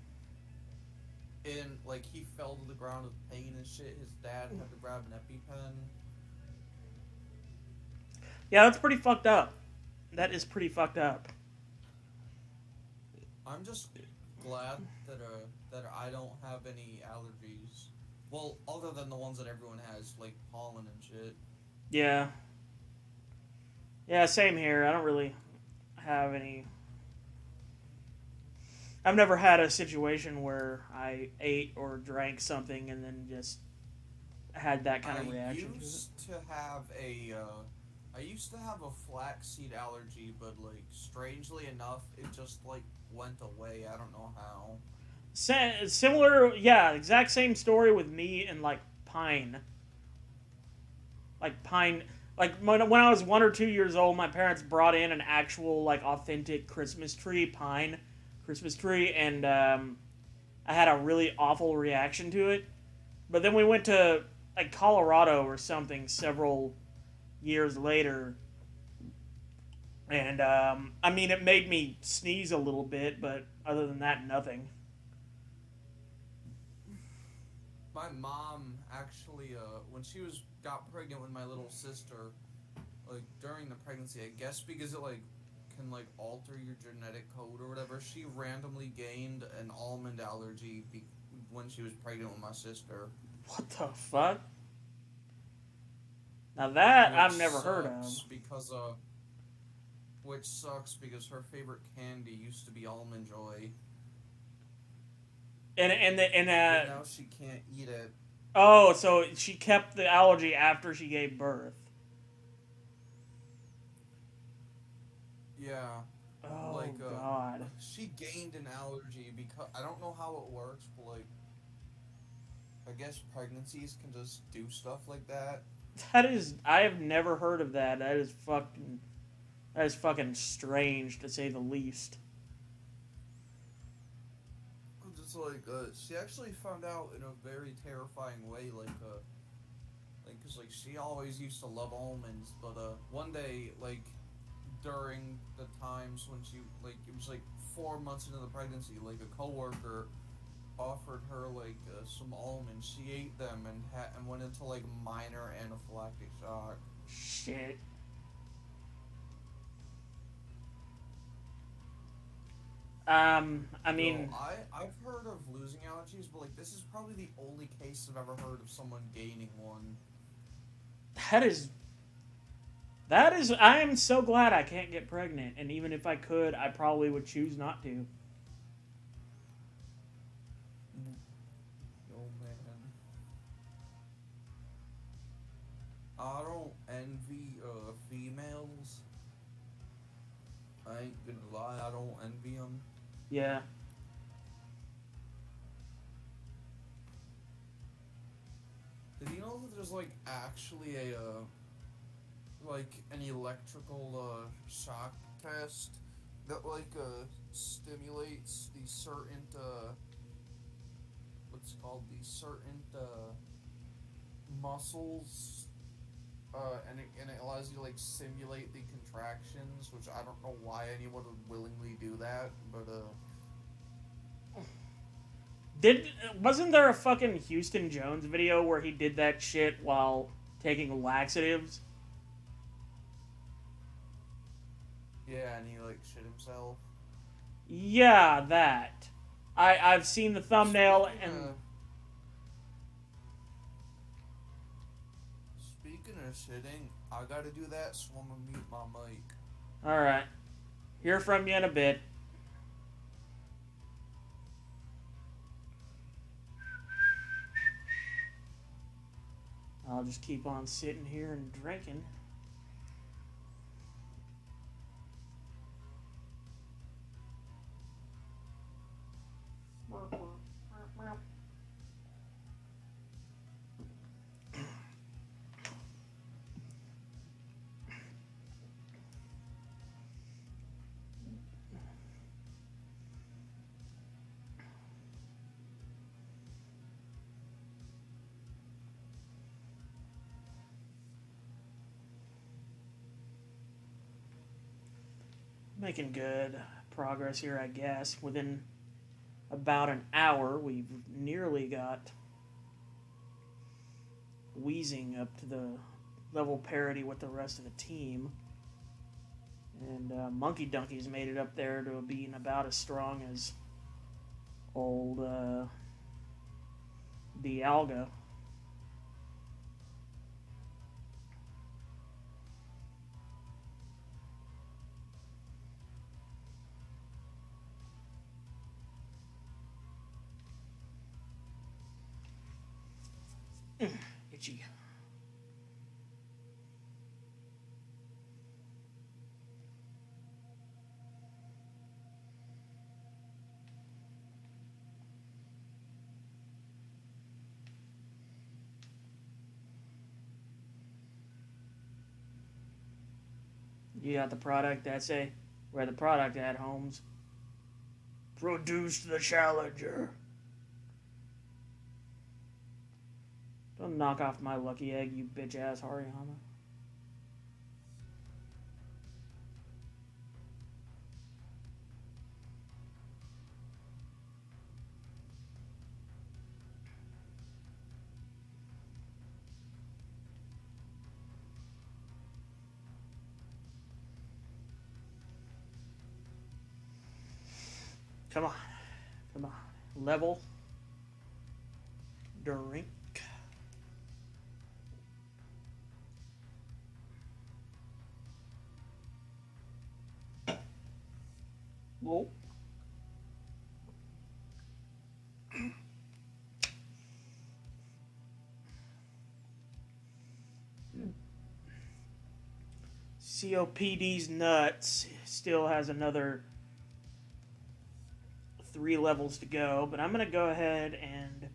C: he fell to the ground with pain and shit, his dad had to grab an EpiPen.
A: Yeah, that's pretty fucked up. That is pretty fucked up.
C: I'm just glad that I don't have any allergies. Well, other than the ones that everyone has, like pollen and shit.
A: Yeah. Yeah, same here. I don't really have any... I've never had a situation where I ate or drank something and then just had that kind of reaction.
C: I used to have a flaxseed allergy, but, like, strangely enough, it just, like, went away. I don't know how.
A: Similar, yeah, exact same story with me and, like, pine. Like, pine... Like, when I was 1 or 2 years old, my parents brought in an actual, like, authentic Christmas tree, pine Christmas tree, and I had a really awful reaction to it. But then we went to, like, Colorado or something several years later, and, I mean, it made me sneeze a little bit, but other than that, nothing.
C: My mom actually, when she got pregnant with my little sister, like, during the pregnancy, I guess because it, like, can, like, alter your genetic code or whatever, she randomly gained an almond allergy when she was pregnant with my sister.
A: What the fuck? Now that I've never heard of.
C: Because, Which sucks because her favorite candy used to be Almond Joy. But now she can't eat it.
A: Oh, so she kept the allergy after she gave birth.
C: Yeah.
A: Oh
C: Like,
A: God.
C: she gained an allergy because I don't know how it works, but like, I guess pregnancies can just do stuff like that.
A: That is, I have never heard of that. That is fucking strange to say the least.
C: Just like, she actually found out in a very terrifying way, cause like she always used to love almonds, but one day like during the times when she like it was like 4 months into the pregnancy, like a coworker offered her like some almonds. She ate them and went into like minor anaphylactic shock.
A: Shit. I mean,
C: I've heard of losing allergies, but like this is probably the only case I've ever heard of someone gaining one.
A: that is, that is, I am so glad I can't get pregnant, and even if I could, I probably would choose not to.
C: Oh man, I don't envy females. I ain't gonna lie, I don't envy them.
A: Yeah.
C: Did you know that there's like actually a like an electrical shock test that like stimulates these certain what's called these certain muscles and it allows you to like simulate the contractions, which I don't know why anyone would willingly do that, but
A: Wasn't there a fucking Houston Jones video where he did that shit while taking laxatives?
C: yeah, and he like shit himself.
A: Yeah, that. I've seen the thumbnail and
C: Speaking of shitting, I gotta do that, so I'm gonna mute my mic.
A: all right. Hear from you in a bit. I'll just keep on sitting here and drinking. Making good progress here, I guess. Within about an hour, we've nearly got wheezing up to the level parity with the rest of the team. And Monkey Donkey's made it up there to being about as strong as old the Alga. Itchy. You got the product essay? Where the product at, Holmes? Produce the challenger. Don't knock off my lucky egg, you bitch-ass Hariyama. Come on. Come on. Level. Drink. Oh. COPD's nuts still has another 3 levels to go, but I'm going to go ahead and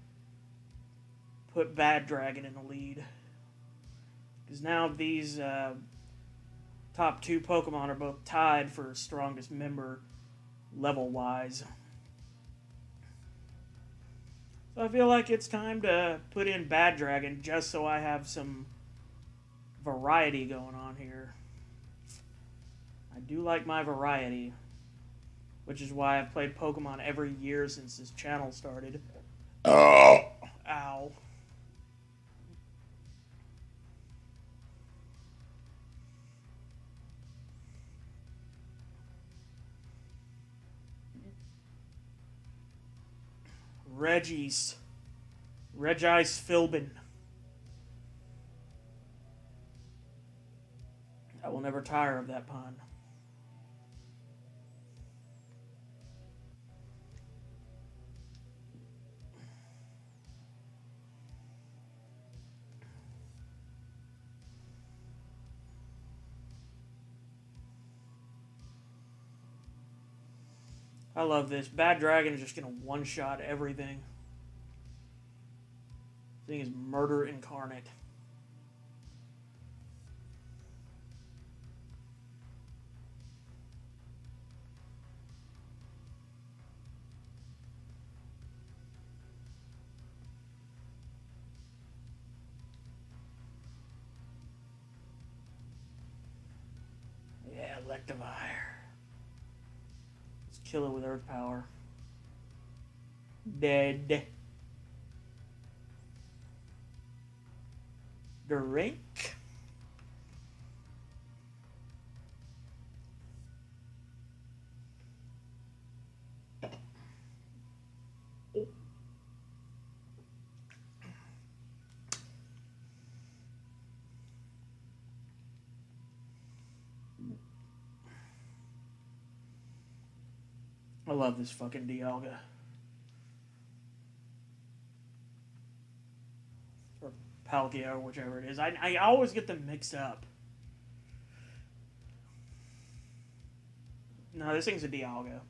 A: put Bad Dragon in the lead. Because now these top 2 Pokemon are both tied for strongest member level-wise. So I feel like it's time to put in Bad Dragon just so I have some variety going on here. I do like my variety, which is why I've played Pokemon every year since this channel started. Oh! Ow. Regis Philbin. I will never tire of that pun. I love this. Bad Dragon is just gonna one-shot everything. This thing is murder incarnate. Yeah, Electivire. Let's kill it with Earth Power. Dead. Drink. I love this fucking Dialga. Or Palkia, or whichever it is. I always get them mixed up. No, this thing's a Dialga.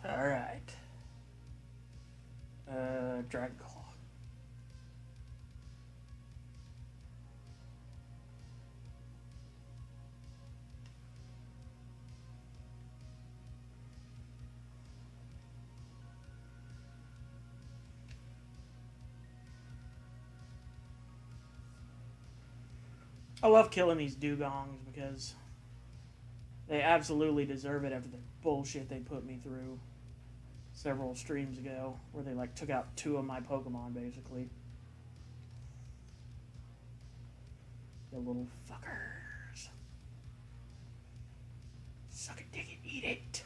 A: Alright. Drunklocke. I love killing these dugongs because they absolutely deserve it after the bullshit they put me through several streams ago, where they like took out 2 of my Pokemon basically. The little fuckers. Suck it, dig it, eat it.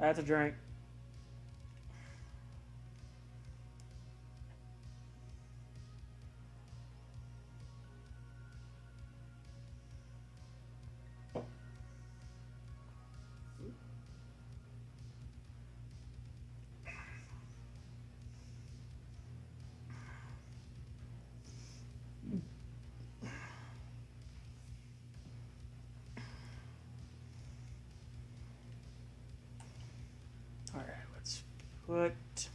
A: That's a drink. Alright, let's put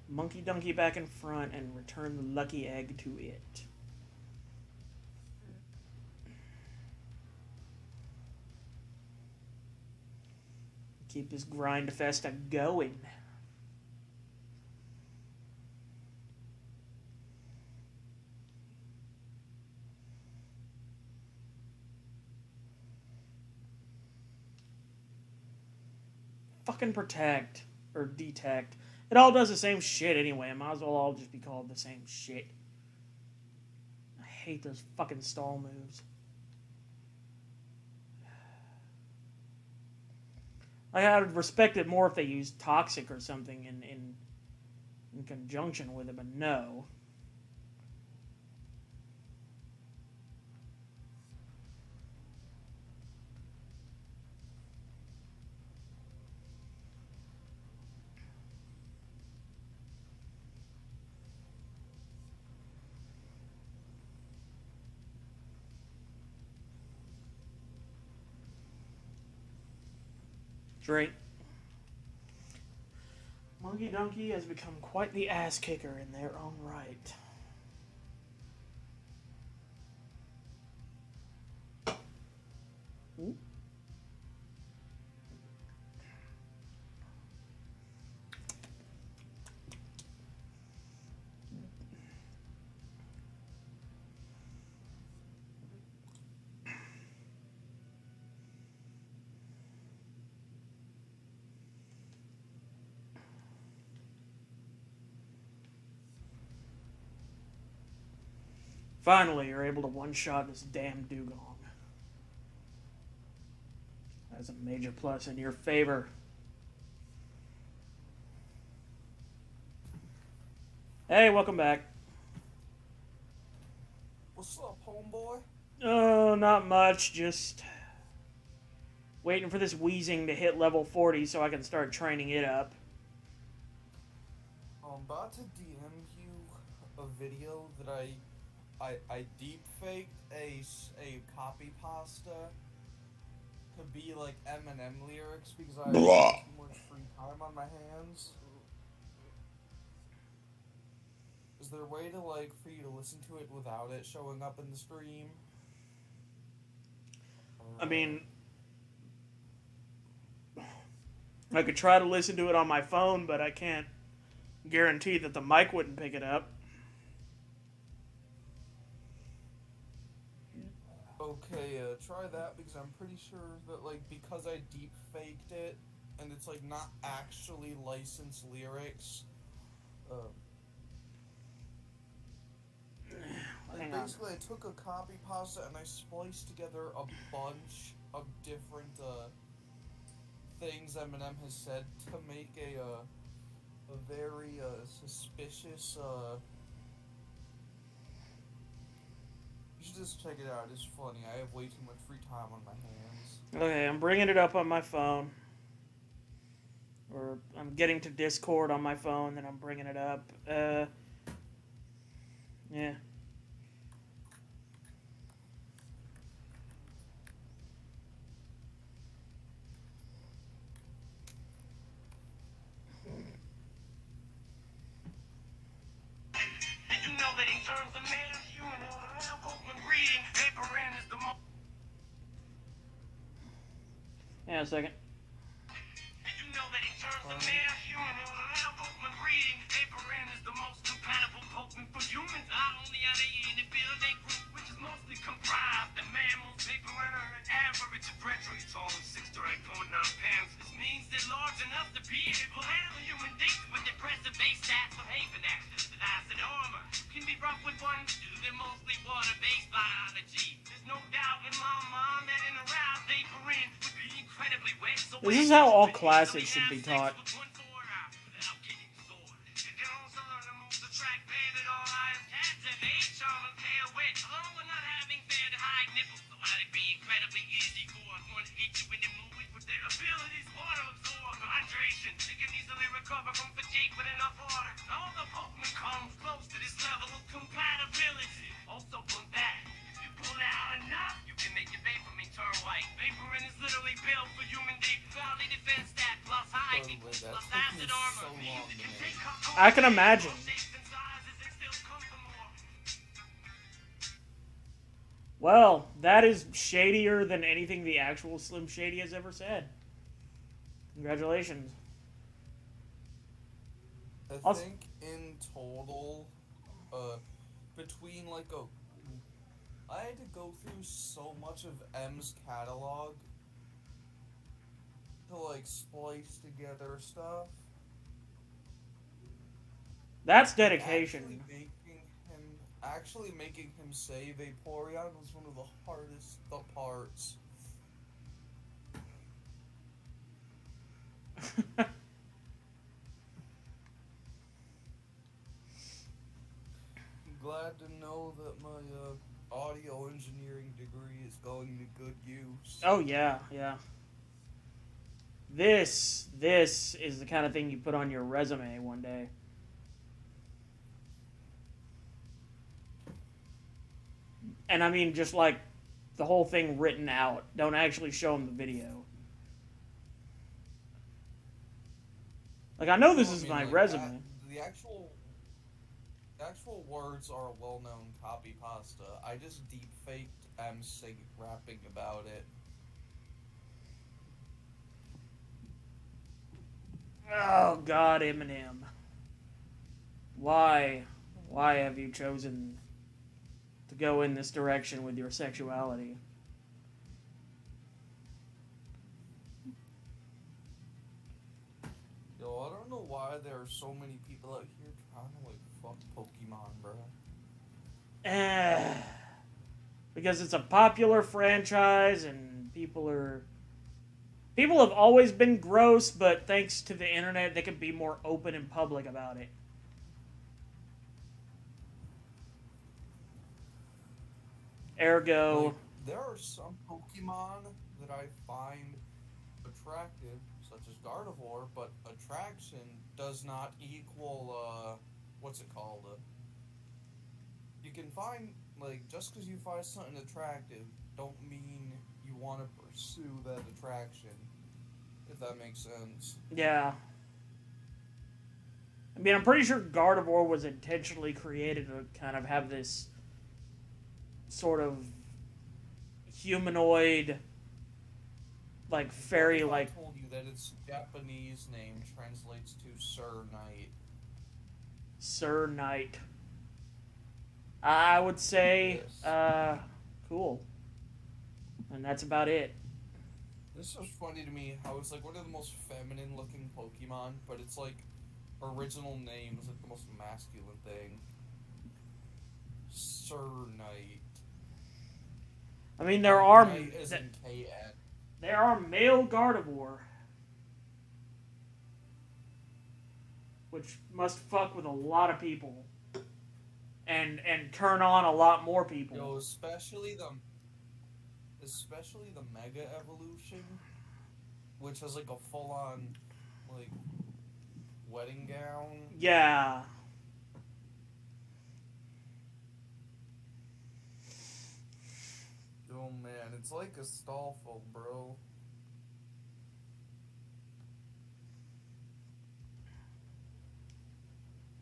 A: Monkey Donkey back in front and return the lucky egg to it. Keep this grind fest going. Fucking protect or detect. It all does the same shit anyway. It might as well all just be called the same shit. I hate those fucking stall moves. I would respect it more if they used toxic or something in conjunction with it, but no. Drake. Monkey Donkey has become quite the ass kicker in their own right. Ooh. Finally, you're able to one-shot this damn dugong. That's a major plus in your favor. Hey, welcome back.
C: What's up, homeboy?
A: Oh, not much. Just waiting for this wheezing to hit level 40 so I can start training it up.
C: I'm about to DM you a video that I deep faked a copy pasta to be like Eminem lyrics because I have too much free time on my hands. Is there a way to for you to listen to it without it showing up in the stream?
A: I mean, I could try to listen to it on my phone, but I can't guarantee that the mic wouldn't pick it up.
C: Okay, try that because I'm pretty sure that because I deep faked it and it's not actually licensed lyrics. Basically, I took a copy pasta and I spliced together a bunch of different things Eminem has said to make a very suspicious. You should just check it out. It's funny. I have way too much free time on my hands.
A: Okay, I'm bringing it up on my phone. Or I'm getting to Discord on my phone, then I'm bringing it up. Yeah. Yeah, a second.
D: You know that in terms of male human, reading, paperin is the most compatible potent for humans. Not only are they in the building group, which is mostly comprised of mammals, paperin are an average of retro tall and 6 to 8.9 pounds. This means they're large enough to be able to handle human things with impressive base stats of haven actions and acid armor. Can be rough with one, they're mostly water-based biology. There's no doubt in my mind that in a round vaporin would be incredibly wet. So
A: This is how all classes should be taught.
D: Without getting sore. You can also learn to move the track band and all iron cats and they charm and tail wet. Along with not having fair to hide nipples, so it'd be incredibly easy for one to hit you in the movie with their abilities water absorb hydration. They can easily recover from fatigue with enough water. All the Pokemon come close to this level of compatibility. Also on that, if you pull out enough, you can make your Vaporin turn white. Vaporin is literally built for human valley defense stat plus high
C: Totally, that
D: plus
C: took me
D: acid
C: so
D: armor.
C: long to make.
A: I can imagine. Well, that is shadier than anything the actual Slim Shady has ever said. Congratulations.
C: I think in total, between like I had to go through so much of M's catalog to like splice together stuff.
A: That's dedication.
C: Actually making him say Vaporeon was one of the hardest parts. I'm glad to know that my audio engineering degree is going to good use.
A: Oh yeah, yeah. This is the kind of thing you put on your resume one day. And I mean, just like the whole thing written out. Don't actually show them the video. Like, I know this is my resume.
C: The actual words are a well-known copy pasta. I just deep-faked M-Sig rapping about it.
A: Oh, God, Eminem. Why have you chosen to go in this direction with your sexuality?
C: Yo, I don't know why there are so many people out here trying to, like, fuck Pokemon, bro.
A: Because it's a popular franchise and people have always been gross, but thanks to the internet, they can be more open and public about it. Ergo,
C: Like, there are some Pokemon that I find attractive, such as Gardevoir, but attraction does not equal, what's it called? You can find, like, just because you find something attractive, don't mean you want to pursue that attraction, if that makes sense.
A: yeah. I mean, I'm pretty sure Gardevoir was intentionally created to kind of have this sort of humanoid, like fairy-like.
C: I told you that its Japanese name translates to Sir Knight.
A: Sir Knight. I would say,
C: Yes.
A: cool. And that's about it.
C: This was funny to me how it's like one of the most feminine looking Pokemon, but its like original name is like the most masculine thing. Sir Knight.
A: I mean, there are
C: Knight is in KN.
A: there are male Gardevoir, which must fuck with a lot of people, and turn on a lot more people.
C: Yo, especially the Mega Evolution, which has like a full on like wedding gown.
A: Yeah.
C: Oh man, it's like a Stallful, bro.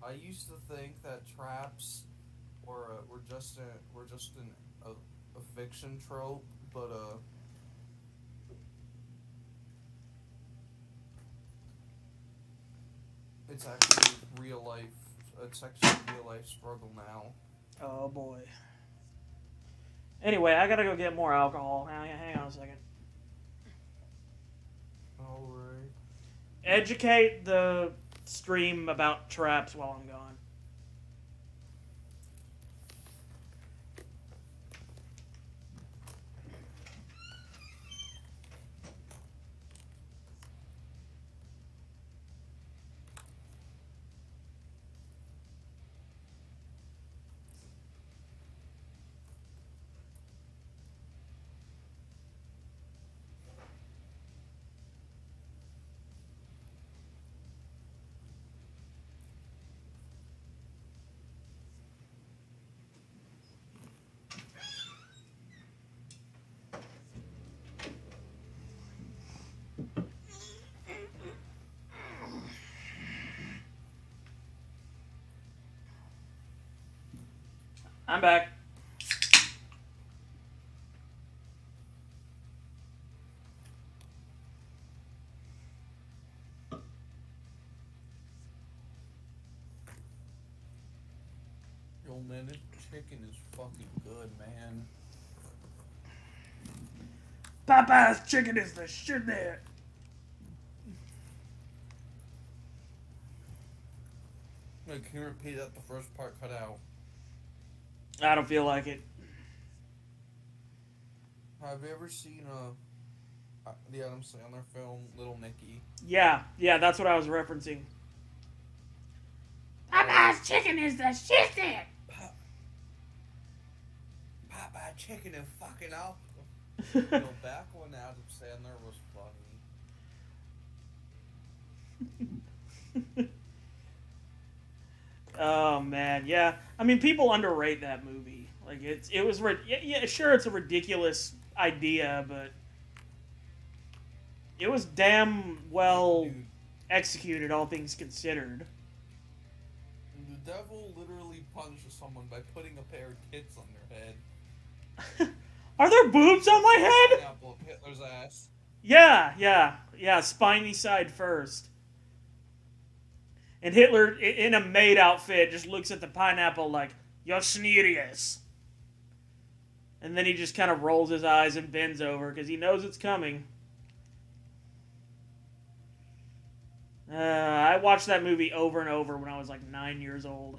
C: I used to think that traps were just a fiction trope, but it's actually real life. It's actually a real life struggle now.
A: Oh boy. Anyway, I gotta go get more alcohol. Hang on a second.
C: Alright.
A: educate the stream about traps while I'm gone. I'm back.
C: Yo, man, this chicken is fucking good, man.
A: Popeye's chicken is the shit there.
C: Like, can you repeat that? The first part cut out.
A: I don't feel like it.
C: Have you ever seen the Adam Sandler film Little Nicky?
A: Yeah, that's what I was referencing. Popeye's chicken is the shit there.
C: Popeye chicken is fucking awful. You know, back when Adam Sandler was funny.
A: Oh man, yeah. I mean, people underrate that movie. Like it was sure, it's a ridiculous idea, but it was damn well executed, all things considered.
C: The devil literally punishes someone by putting a pair of tits on their head.
A: Are there boobs on my head?
C: Apple of Hitler's ass.
A: Yeah. Spiny side first. And Hitler, in a maid outfit, just looks at the pineapple like, "You're serious." And then he just kind of rolls his eyes and bends over because he knows it's coming. I watched that movie over and over when I was like 9 years old.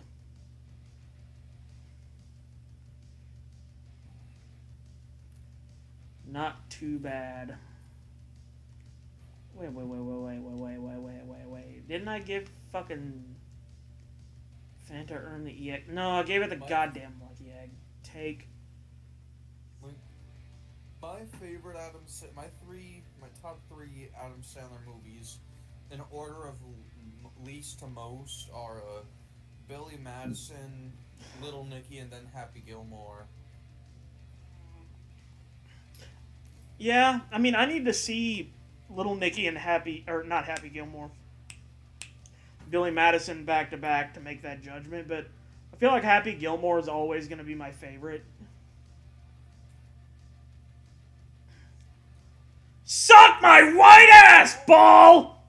A: Not too bad. Wait. Didn't I give fucking Fanta earn the EX? No, I gave it the goddamn lucky egg. Take.
C: My favorite my top three Adam Sandler movies, in order of least to most, are Billy Madison, Little Nicky, and then Happy Gilmore.
A: Yeah, I mean, I need to see Little Nicky and not Happy Gilmore, Billy Madison back to back to make that judgment, but I feel like Happy Gilmore is always going to be my favorite. Suck my white ass, ball!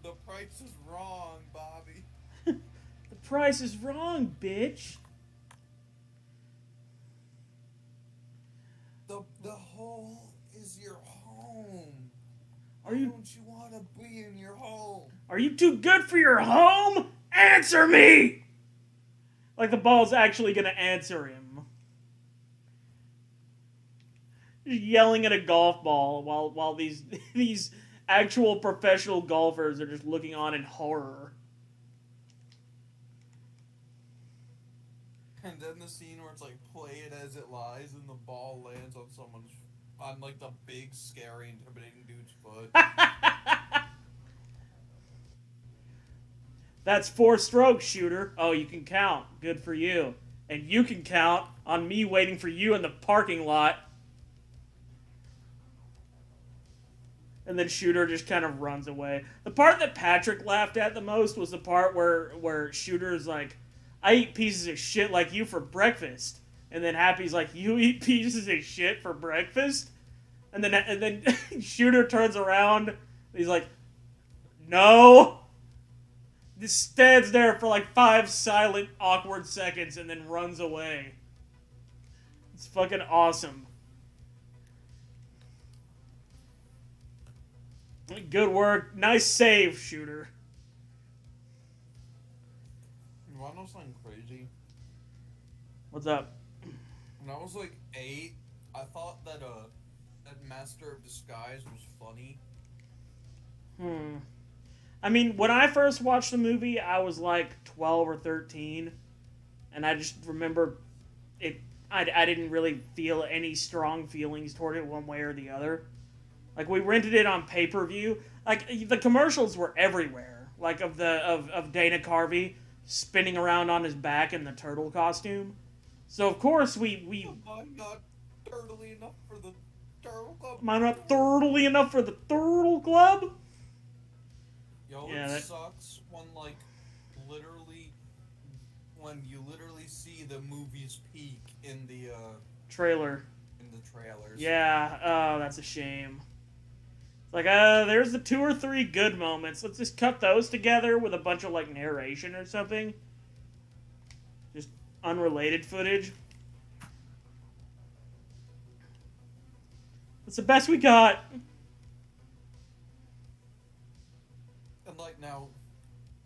C: The price is wrong, Bobby.
A: The price is wrong, bitch.
C: The hole is your home.
A: Don't you
C: want to be in your home?
A: Are you too good for your home? Answer me! Like the ball's actually gonna answer him. Just yelling at a golf ball while these actual professional golfers are just looking on in horror.
C: And then the scene where it's like, play it as it lies, and the ball lands on like the big, scary, intimidating dude's foot.
A: That's 4 strokes, shooter. Oh, you can count. Good for you. And you can count on me waiting for you in the parking lot. And then Shooter just kind of runs away. The part that Patrick laughed at the most was the part where Shooter's like, "I eat pieces of shit like you for breakfast." And then Happy's like, "You eat pieces of shit for breakfast?" And then Shooter turns around. And he's like, "No." Just stands there for like 5 silent, awkward seconds and then runs away. It's fucking awesome. Good work. Nice save, shooter.
C: You wanna know something crazy?
A: What's up?
C: When I was like 8, I thought that that Master of Disguise was funny.
A: I mean, when I first watched the movie, I was like 12 or 13, and I just remember it. I didn't really feel any strong feelings toward it one way or the other. Like, we rented it on pay-per-view. Like, the commercials were everywhere. Like, of Dana Carvey spinning around on his back in the turtle costume. So, of course, we
C: Am I not turtly enough for the Turtle Club?
A: am I not thoroughly enough for the Turtle Club?
C: Yo,
A: Yeah,
C: it
A: that-
C: sucks when, like, when you literally see the movie's peak in the
A: Trailer.
C: trailers.
A: Yeah, oh, that's a shame. It's like, there's the 2 or 3 good moments. Let's just cut those together with a bunch of, like, narration or something. Just unrelated footage. That's the best we got.
C: And, like, now,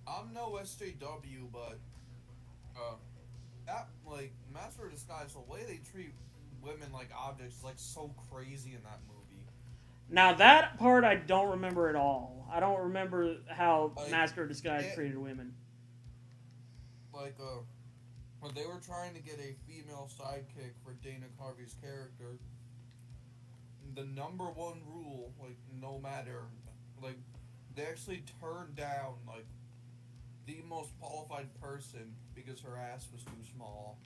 C: I'm no SJW, but, that, like, Master of Disguise, the way they treat women like objects is, like, so crazy in that movie.
A: Now, that part I don't remember at all. I don't remember how
C: Like,
A: Master of Disguise treated women.
C: Like, when they were trying to get a female sidekick for Dana Carvey's character, the #1 rule, like, no matter, like, they actually turned down, like, the most qualified person because her ass was too small.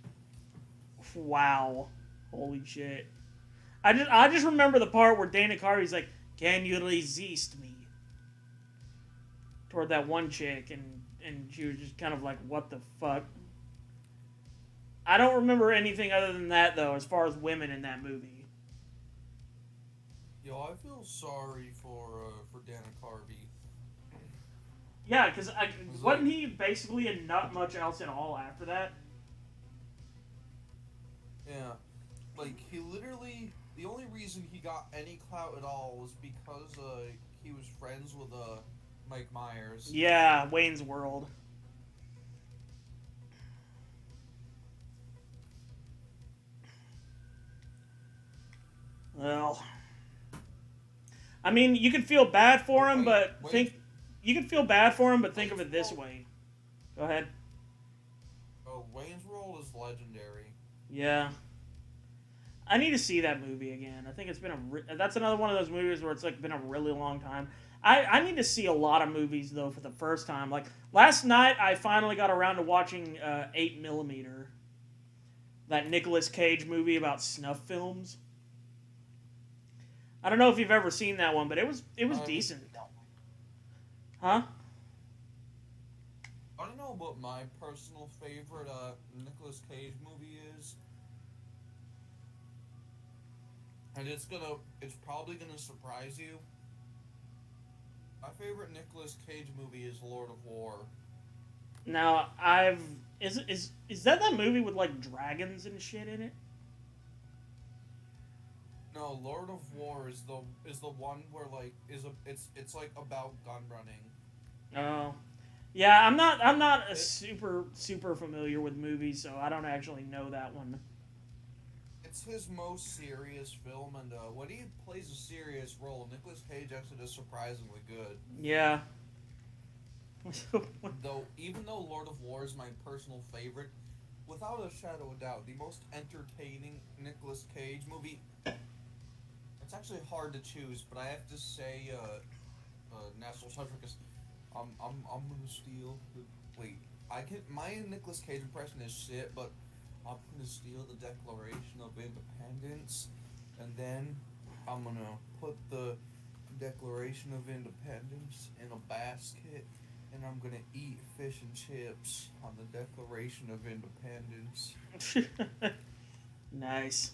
A: Wow. Holy shit. I just remember the part where Dana Carvey's like, "Can you resist me?" Toward that one chick, and she was just kind of like, "What the fuck?" I don't remember anything other than that, though, as far as women in that movie.
C: Yo, I feel sorry for Dana Carvey.
A: Yeah, because wasn't he basically in not much else at all after that?
C: Yeah. Like, he literally, the only reason he got any clout at all was because, he was friends with, Mike Myers.
A: Yeah, Wayne's World. Well, I mean, you can feel bad for him, but think of it this way. Go ahead.
C: Oh, Wayne's World is legendary.
A: Yeah. I need to see that movie again. I think it's been that's another one of those movies where it's like been a really long time. I need to see a lot of movies though for the first time. Like last night, I finally got around to watching 8mm, that Nicolas Cage movie about snuff films. I don't know if you've ever seen that one, but it was decent. Huh?
C: I don't know what my personal favorite Nicolas Cage movie is. And it's probably gonna surprise you. My favorite Nicolas Cage movie is Lord of War.
A: Now, is that movie with like dragons and shit in it?
C: No, Lord of War is the one where like it's like about gun running.
A: Oh. Yeah, I'm not super familiar with movies, so I don't actually know that one.
C: It's his most serious film, and when he plays a serious role, Nicolas Cage actually does surprisingly good.
A: Yeah.
C: Even though Lord of War is my personal favorite, without a shadow of doubt, the most entertaining Nicolas Cage movie. It's actually hard to choose, but I have to say, National Treasure, because I'm gonna steal. My Nicolas Cage impression is shit, but I'm gonna steal the Declaration of Independence, and then I'm gonna put the Declaration of Independence in a basket, and I'm gonna eat fish and chips on the Declaration of Independence.
A: Nice.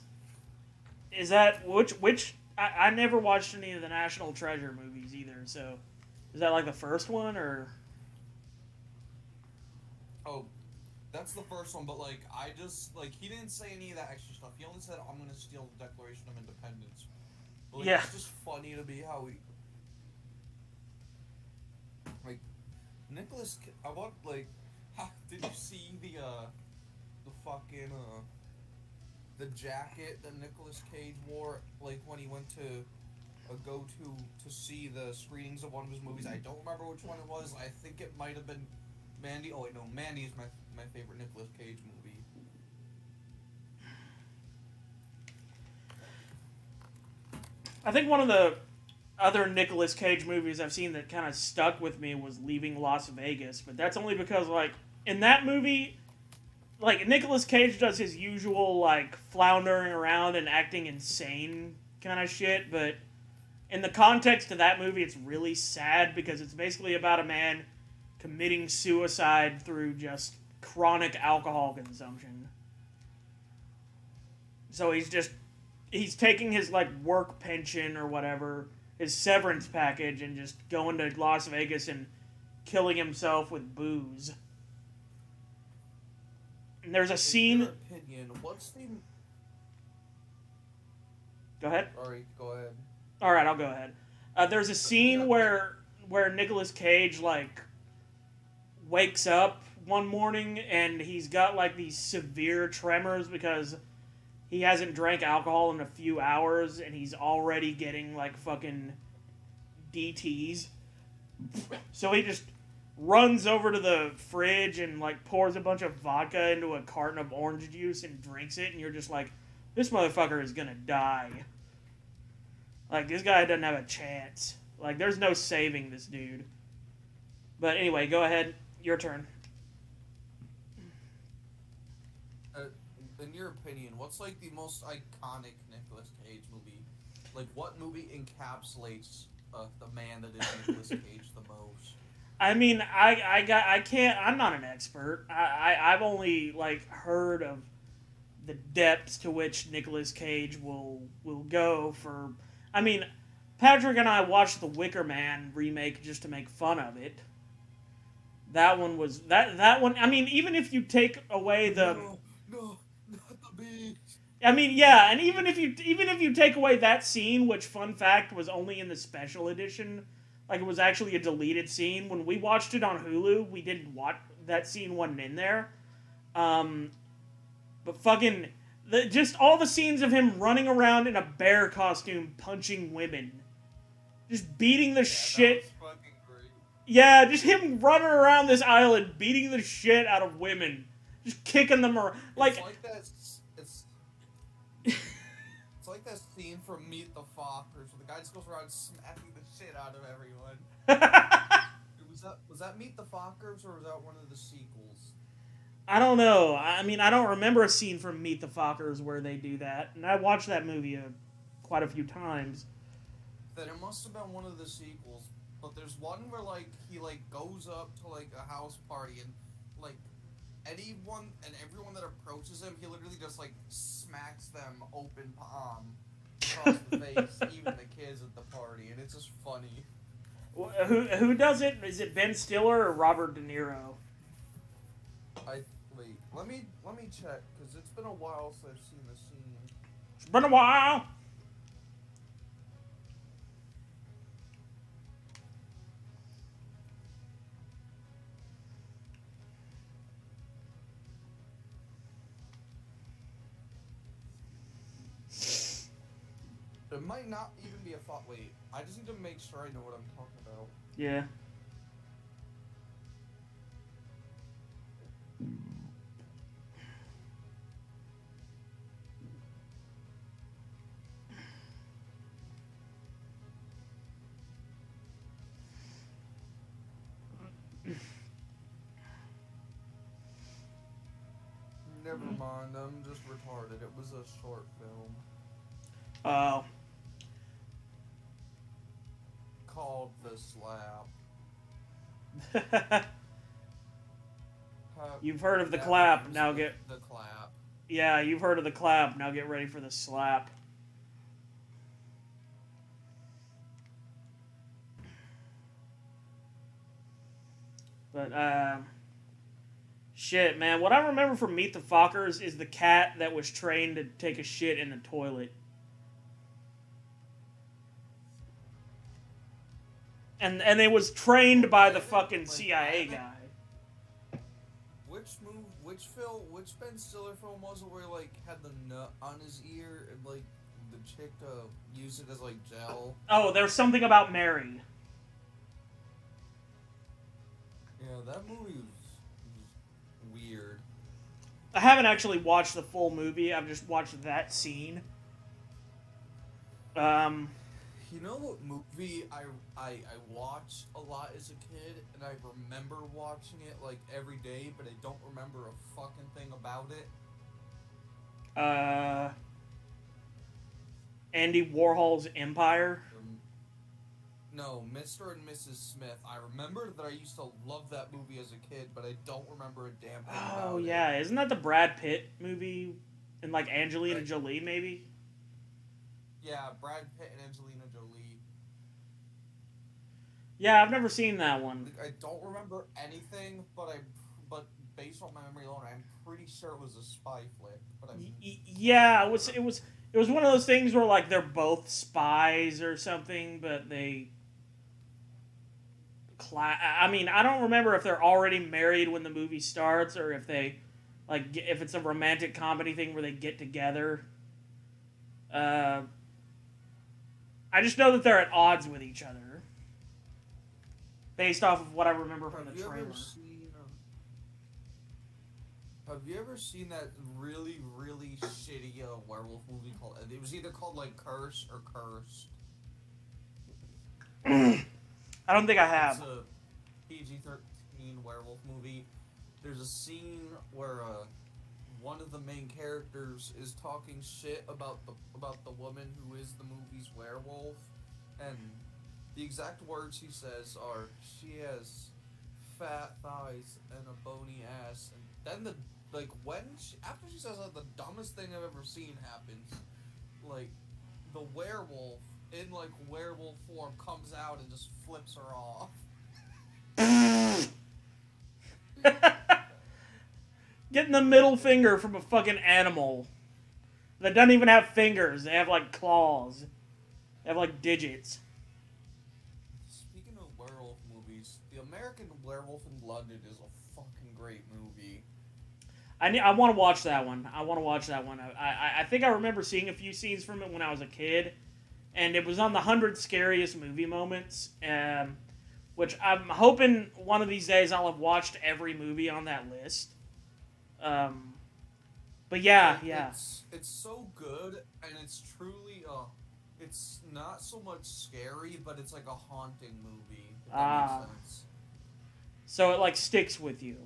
A: Is that which? I never watched any of the National Treasure movies either. So, is that like the first one or?
C: Oh, that's the first one, but like I just like he didn't say any of that extra stuff. He only said I'm gonna steal the Declaration of Independence. But, like,
A: Yeah.
C: It's just funny to me how I want like, did you see the fucking the jacket that Nicolas Cage wore like when he went to go to see the screenings of one of his movies? I don't remember which one it was. I think it might have been Mandy. Oh wait, no, Mandy is my favorite Nicolas Cage movie.
A: I think one of the other Nicolas Cage movies I've seen that kind of stuck with me was Leaving Las Vegas, but that's only because, like, in that movie, like, Nicolas Cage does his usual, like, floundering around and acting insane kind of shit, but in the context of that movie, it's really sad because it's basically about a man committing suicide through just chronic alcohol consumption. So he's taking his, like, work pension or whatever, his severance package, and just going to Las Vegas and killing himself with booze. And there's a scene...
C: In your opinion, what's the...
A: Go ahead.
C: Alright, go ahead.
A: Alright, I'll go ahead. There's a scene where Nicolas Cage, like, wakes up one morning and he's got, like, these severe tremors because he hasn't drank alcohol in a few hours and he's already getting, like, fucking DTs. So he just runs over to the fridge and, like, pours a bunch of vodka into a carton of orange juice and drinks it, and you're just like, this motherfucker is gonna die. Like, this guy doesn't have a chance. Like, there's no saving this dude. But anyway, go ahead. Your turn.
C: In your opinion, what's, like, the most iconic Nicolas Cage movie? Like, what movie encapsulates the man that is Nicolas Cage the most?
A: I mean, I can't, I'm not an expert. I've only, like, heard of the depths to which Nicolas Cage will go for... I mean, Patrick and I watched the Wicker Man remake just to make fun of it. That one was... That one... I mean, even if you take away the...
C: No, not the beach.
A: I mean, yeah, and even if you take away that scene, which, fun fact, was only in the special edition, like, it was actually a deleted scene. When we watched it on Hulu, we didn't watch... That scene wasn't in there. But fucking... just all the scenes of him running around in a bear costume punching women. Just beating the shit...
C: That was fucking great.
A: Yeah, just him running around this island beating the shit out of women. Just kicking them around. Like...
C: It's like that scene from Meet the Fockers where the guy just goes around smacking the shit out of everyone. Was that Meet the Fockers or was that one of the sequels?
A: I don't know. I mean, I don't remember a scene from Meet the Fockers where they do that, and I watched that movie quite a few times.
C: Then it must have been one of the sequels, but there's one where, like, he, like, goes up to, like, a house party and, like, anyone and everyone that approaches him, he literally just, like, smacks them open palm across the face, even the kids at the party, and it's just funny.
A: Who does it? Is it Ben Stiller or Robert De Niro?
C: Wait, let me check, because it's been a while since I've seen the scene.
A: It's been a while.
C: It might not even be a thought. Wait, I just need to make sure I know what I'm talking about.
A: Yeah.
C: Never mind, I'm just retarded. It was a short film.
A: Oh.
C: Called The Slap.
A: You've heard of the clap, now get...
C: The clap.
A: Yeah, you've heard of the clap, now get ready for the slap. But, shit, man, what I remember from Meet the Fockers is the cat that was trained to take a shit in the toilet. And it was trained by the fucking
C: Like,
A: CIA guy.
C: Which Ben Stiller film was it where he, like, had the nut on his ear and, like, the chick used it as, like, gel?
A: Oh, there's something about Mary.
C: Yeah, that movie was weird.
A: I haven't actually watched the full movie. I've just watched that scene.
C: You know what movie I watched a lot as a kid, and I remember watching it, like, every day, but I don't remember a fucking thing about it?
A: Andy Warhol's Empire.
C: No, Mr. and Mrs. Smith. I remember that I used to love that movie as a kid, but I don't remember a damn thing about it.
A: Oh, yeah. Isn't that the Brad Pitt movie? And, like, Angelina Jolie, maybe?
C: Yeah, Brad Pitt and Angelina Jolie.
A: Yeah, I've never seen that one.
C: I don't remember anything, but based on my memory alone, I'm pretty sure it was a spy flick. But
A: yeah, it was one of those things where, like, they're both spies or something, but they... I mean, I don't remember if they're already married when the movie starts, or if they, like, if it's a romantic comedy thing where they get together. I just know that they're at odds with each other, based off of what I remember from the trailer.
C: Have you ever seen that really, really shitty werewolf movie called... It was either called, like, Curse or Cursed.
A: I don't think I have.
C: It's a PG-13 werewolf movie. There's a scene where one of the main characters is talking shit about the woman who is the movie's werewolf, and the exact words he says are, "She has fat thighs and a bony ass," and then after she says that, the dumbest thing I've ever seen happens. Like, the werewolf in, like, werewolf form comes out and just flips her off.
A: Getting the middle finger from a fucking animal that doesn't even have fingers. They have, like, claws. They have, like, digits.
C: Speaking of werewolf movies, The American Werewolf in London is a fucking great movie.
A: I want to watch that one. I think I remember seeing a few scenes from it when I was a kid, and it was on the 100 Scariest Movie Moments, which I'm hoping one of these days I'll have watched every movie on that list. But yeah.
C: It's so good, and it's truly it's not so much scary, but it's like a haunting movie. If that makes sense.
A: So it, like, sticks with you.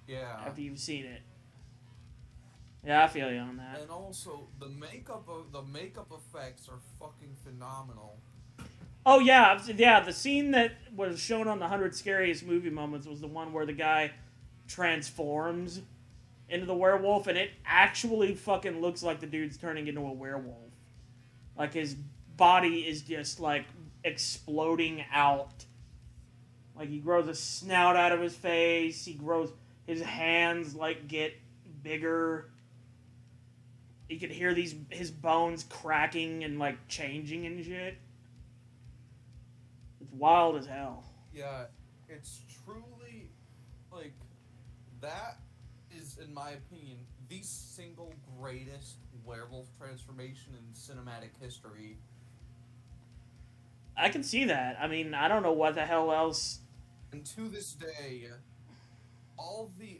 C: Yeah.
A: After you've seen it. Yeah, I feel you on that.
C: And also, the makeup effects are fucking phenomenal.
A: Oh, yeah. The scene that was shown on the 100 Scariest Movie Moments was the one where the guy transforms into the werewolf, and it actually fucking looks like the dude's turning into a werewolf. Like, his body is just, like, exploding out. Like, he grows a snout out of his face. His hands, like, get bigger. You can hear his bones cracking and, like, changing and shit. It's wild as hell.
C: Yeah, it's truly, like, that is, in my opinion, the single greatest werewolf transformation in cinematic history.
A: I can see that. I mean, I don't know what the hell else.
C: And to this day, all the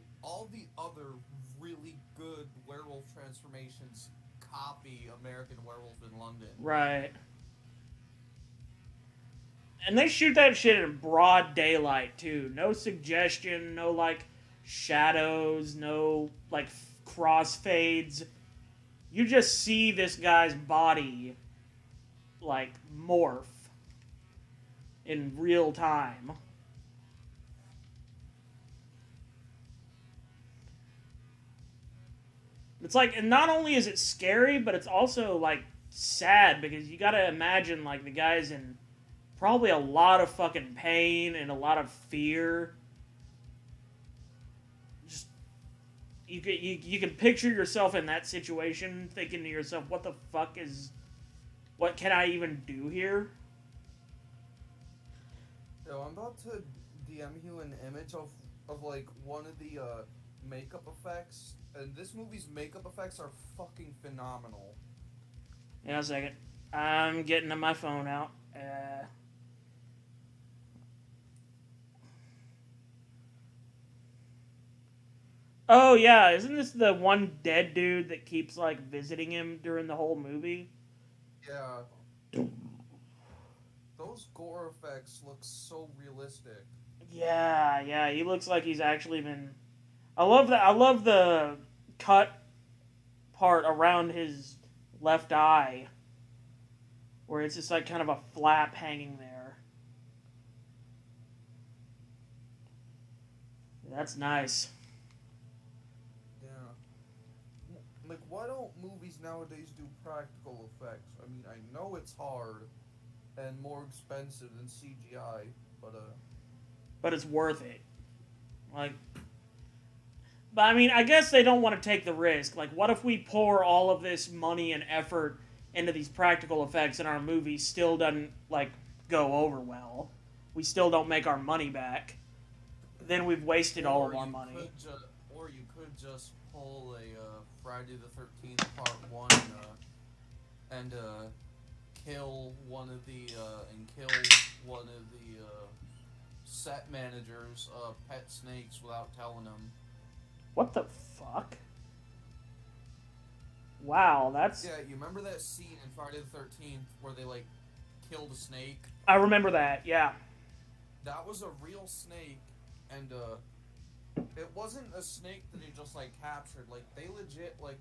C: other really good werewolf transformations copy American Werewolf in London.
A: Right. And they shoot that shit in broad daylight, too. No suggestion, no, like, shadows, no, like, crossfades. You just see this guy's body, like, morph in real time. It's like, and not only is it scary, but it's also, like, sad, because you gotta imagine, like, the guy's in probably a lot of fucking pain and a lot of fear. Just, you can picture yourself in that situation, thinking to yourself, what can I even do here?
C: Yo, I'm about to DM you an image of like one of the makeup effects, and this movie's makeup effects are fucking phenomenal.
A: Yeah, a second. I'm getting my phone out. Oh yeah, isn't this the one dead dude that keeps like visiting him during the whole movie?
C: Yeah. Those gore effects look so realistic.
A: Yeah, yeah, he looks like he's actually been. I love that. I love the cut part around his left eye, where it's just like kind of a flap hanging there. That's nice.
C: Yeah. Like, why don't movies nowadays do practical effects? I mean, I know it's hard and more expensive than CGI,
A: But it's worth it. Like, but I mean, I guess they don't want to take the risk. Like, what if we pour all of this money and effort into these practical effects and our movie still doesn't like go over well? We still don't make our money back. Then we've wasted all of our money.
C: Or you could just pull a Friday the 13th Part 1 and kill one of the set managers pet snakes without telling them.
A: What the fuck? Wow, that's...
C: Yeah, you remember that scene in Friday the 13th where they, like, killed a snake?
A: I remember that, yeah.
C: That was a real snake, and, it wasn't a snake that they just, like, captured. Like, they legit, like,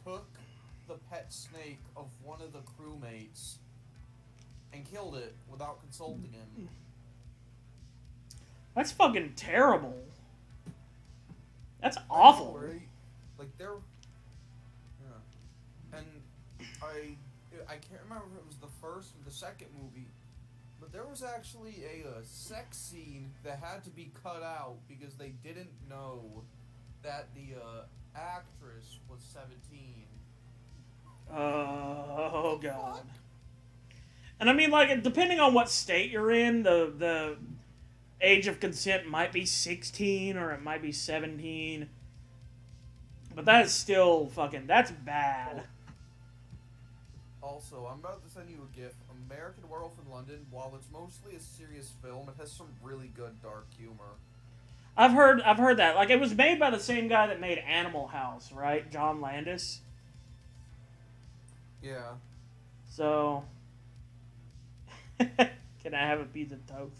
C: took the pet snake of one of the crewmates and killed it without consulting him.
A: That's fucking terrible. That's awful.
C: Know, right? Like, they're... Yeah. And I can't remember if it was the first or the second movie, but there was actually a sex scene that had to be cut out because they didn't know that the actress was 17.
A: Oh, God. And I mean, like, depending on what state you're in, the age of consent might be 16 or it might be 17. But that is still fucking, that's bad.
C: Also, I'm about to send you a GIF. American Werewolf in London, while it's mostly a serious film, it has some really good dark humor.
A: I've heard that. Like, it was made by the same guy that made Animal House, right? John Landis.
C: Yeah.
A: So, can I have a piece of toast?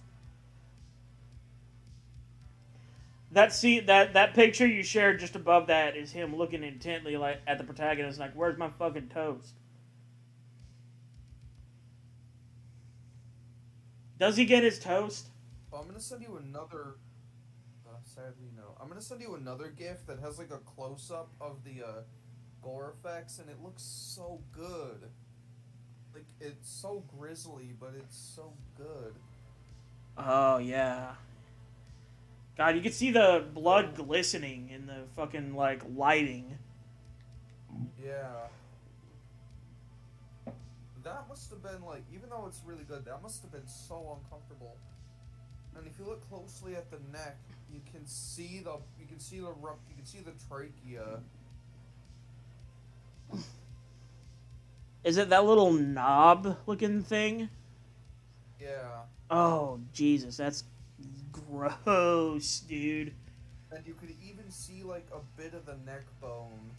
A: That picture you shared just above that is him looking intently like at the protagonist, like, "Where's my fucking toast?" Does he get his toast?
C: Well, I'm gonna send you another. Sadly, no. I'm gonna send you another GIF that has like a close up of the gore effects, and it looks so good. Like, it's so grisly, but it's so good.
A: Oh yeah. God, you can see the blood glistening in the fucking like lighting.
C: Yeah. That must have been like, even though it's really good, that must have been so uncomfortable. And if you look closely at the neck, you can see the trachea.
A: Is it that little knob looking thing?
C: Yeah.
A: Oh Jesus, that's gross, dude.
C: And you could even see like a bit of the neck bone.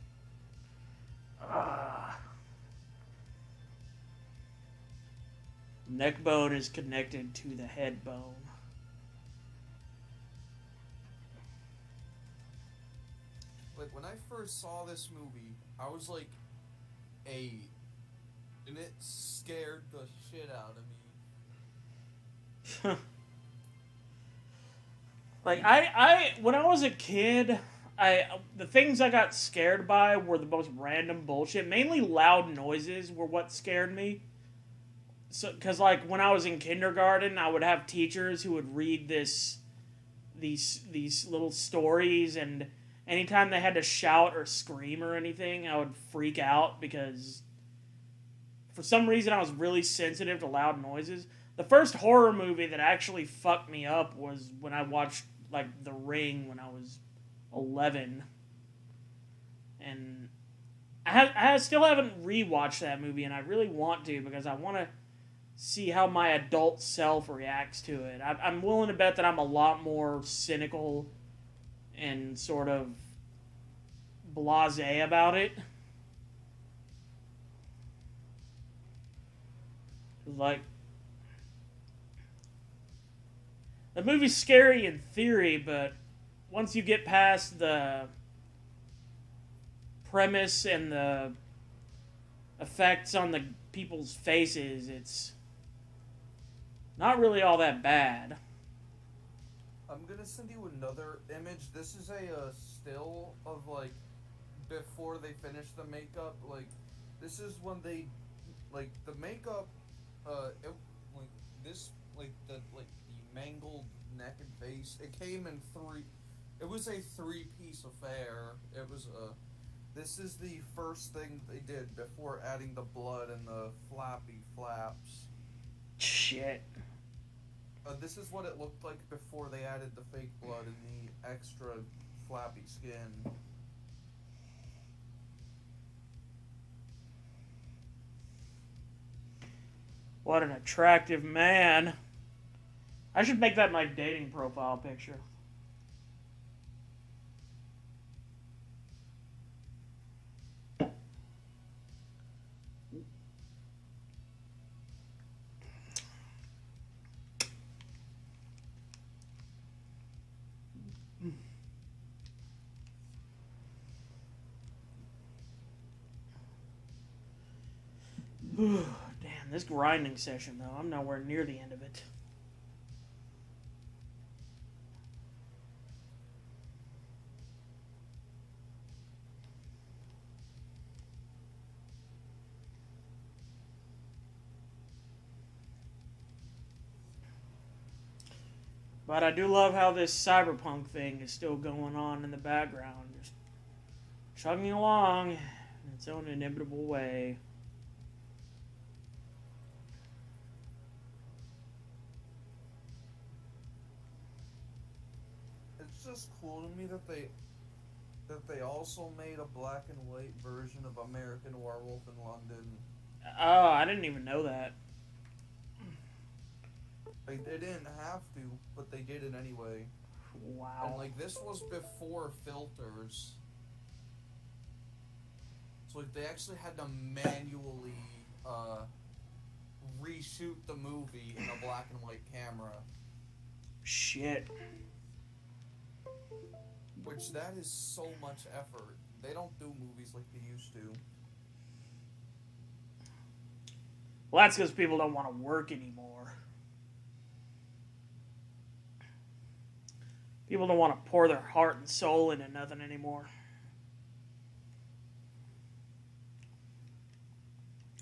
A: Neck bone is connected to the head bone.
C: Like, when I first saw this movie, I was like 8, and it scared the shit out of me.
A: Like, I when I was a kid, the things I got scared by were the most random bullshit. Mainly loud noises were what scared me. So, because like when I was in kindergarten, I would have teachers who would read these little stories, and anytime they had to shout or scream or anything, I would freak out because for some reason I was really sensitive to loud noises. the first horror movie that actually fucked me up was when I watched, like, The Ring when I was 11. And I still haven't rewatched that movie, and I really want to because I want to see how my adult self reacts to it. I'm willing to bet that I'm a lot more cynical and sort of blasé about it. Like, the movie's scary in theory, but once you get past the premise and the effects on the people's faces, it's not really all that bad.
C: I'm gonna send you another image. This is a still of, like, before they finish the makeup. Like, this is when they, like, the makeup, it, like, this, like, the mangled neck and face, it came in it was a 3-piece affair. It was this is the first thing they did before adding the blood and the flappy flaps.
A: Shit.
C: This is what it looked like before they added the fake blood and the extra flappy skin.
A: What an attractive man. I should make that my dating profile picture. Damn, this grinding session, though, I'm nowhere near the end of it. But I do love how this cyberpunk thing is still going on in the background, just chugging along in its own inimitable way.
C: It's just cool to me that they also made a black and white version of American Werewolf in London.
A: Oh, I didn't even know that.
C: Like, they didn't have to, but they did it anyway.
A: Wow.
C: And, like, this was before filters. So, like, they actually had to manually reshoot the movie in a black and white camera.
A: Shit.
C: Which, that is so much effort. They don't do movies like they used to.
A: Well, that's because people don't want to work anymore. People don't want to pour their heart and soul into nothing anymore.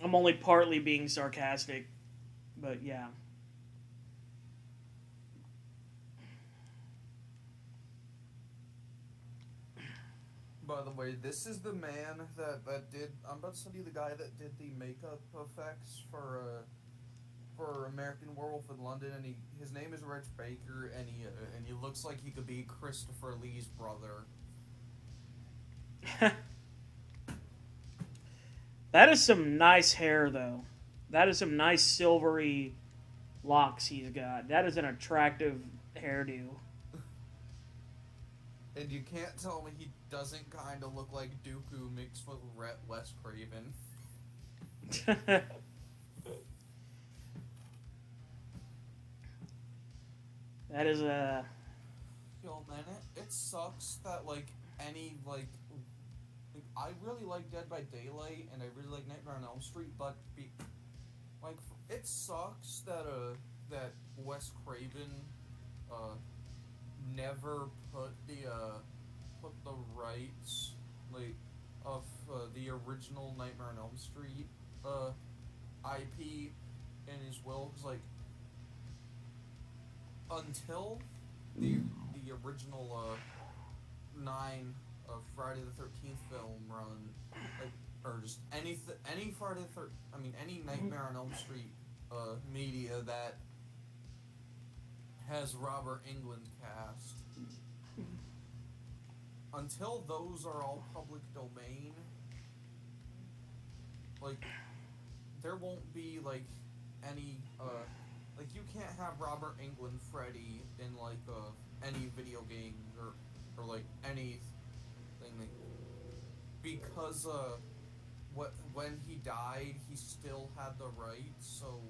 A: I'm only partly being sarcastic, but yeah.
C: By the way, this is the man that did... I'm about to send you the guy that did the makeup effects for American Werewolf in London, and his name is Rich Baker, and he looks like he could be Christopher Lee's brother.
A: That is some nice hair, though. That is some nice silvery locks he's got. That is an attractive hairdo.
C: And you can't tell me he doesn't kind of look like Dooku mixed with Wes Craven.
A: That is a...
C: Yo, man, it sucks that, like, I really like Dead by Daylight, and I really like Nightmare on Elm Street, but, it sucks that Wes Craven, never put the rights, like, of, the original Nightmare on Elm Street, IP in his will, because, like, until the original 9 of Friday the 13th film run, like, or just any Friday the any Nightmare on Elm Street media that has Robert Englund cast. Until those are all public domain, like, there won't be, like, any, like, you can't have Robert Englund Freddy in, like, any video game, or like, anything, like, because, when he died, he still had the rights, so,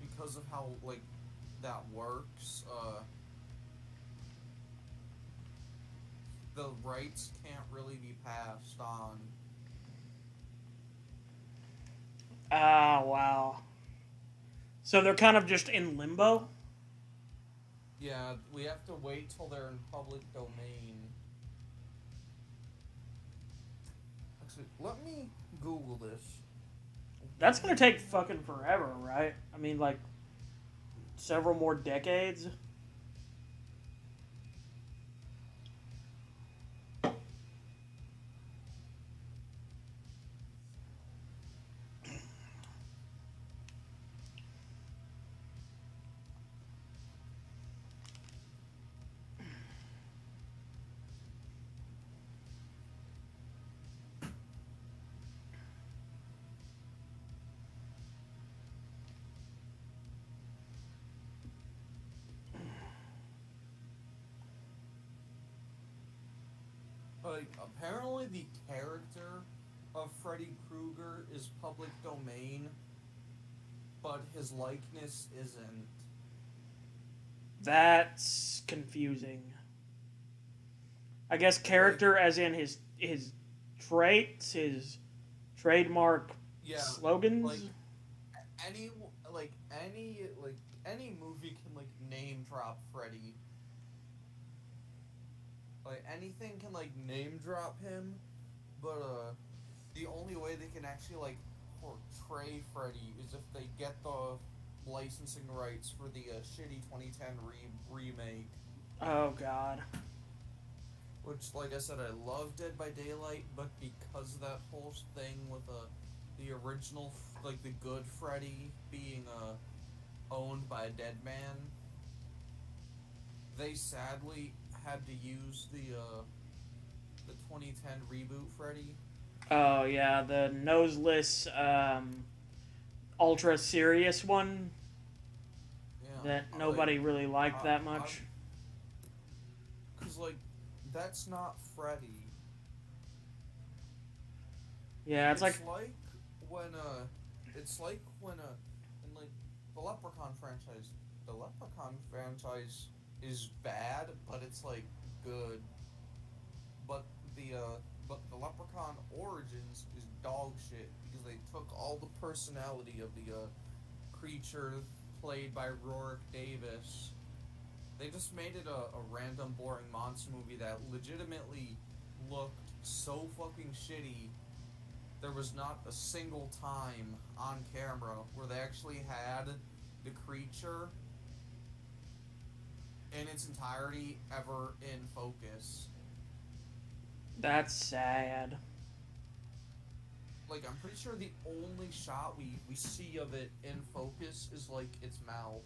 C: because of how, like, that works, the rights can't really be passed on.
A: Ah, wow. So they're kind of just in limbo?
C: Yeah, we have to wait till they're in public domain. Actually, let me Google this.
A: That's gonna take fucking forever, right? I mean, like, several more decades?
C: Like, apparently the character of Freddy Krueger is public domain, but his likeness isn't.
A: That's confusing. I guess character as in his traits, his trademark slogans?
C: Like, any movie can, like, name drop Freddy. Like, anything can, like, name drop him, but, the only way they can actually, like, portray Freddy is if they get the licensing rights for the, shitty 2010 remake.
A: Oh, God.
C: Which, like I said, I love Dead by Daylight, but because of that whole thing with, the original, like, the good Freddy being, owned by a dead man, they sadly had to use the 2010 reboot Freddy.
A: Oh, yeah, the noseless, ultra serious one that nobody really liked that much.
C: Because, like, that's not Freddy.
A: Yeah, it's like
C: when in, like, the Leprechaun franchise is bad, but it's, like, good. But the Leprechaun Origins is dog shit because they took all the personality of the creature played by Rorick Davis. They just made it a random boring monster movie that legitimately looked so fucking shitty. There was not a single time on camera where they actually had the creature in its entirety ever in focus.
A: That's sad.
C: Like, I'm pretty sure the only shot we see of it in focus is, like, its mouth.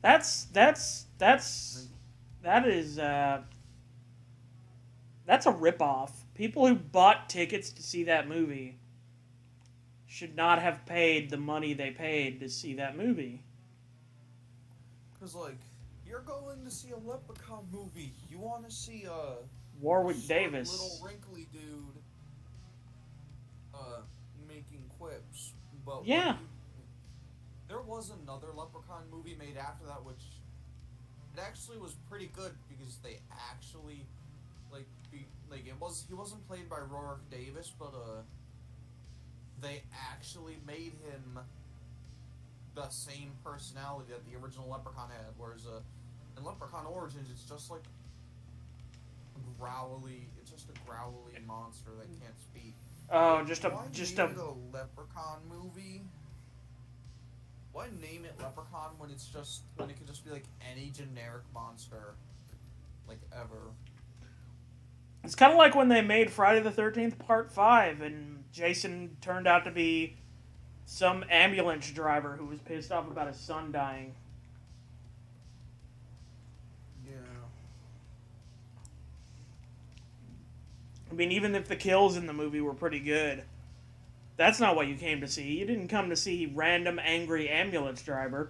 A: That is that's a ripoff. People who bought tickets to see that movie should not have paid the money they paid to see that movie.
C: Cause, like, you're going to see a Leprechaun movie. You want to see a
A: Warwick Davis,
C: little wrinkly dude, making quips. But
A: yeah,
C: there was another Leprechaun movie made after that, which it actually was pretty good because they actually he wasn't played by Rorick Davis, but they actually made him the same personality that the original Leprechaun had, whereas in Leprechaun Origins it's just like a growly monster that can't speak.
A: oh, just a
C: Leprechaun movie. Why name it Leprechaun when it could just be like any generic monster, like, ever?
A: It's kind of like when they made Friday the 13th Part 5 and Jason turned out to be some ambulance driver who was pissed off about his son dying.
C: Yeah.
A: I mean, even if the kills in the movie were pretty good, that's not what you came to see. You didn't come to see random angry ambulance driver.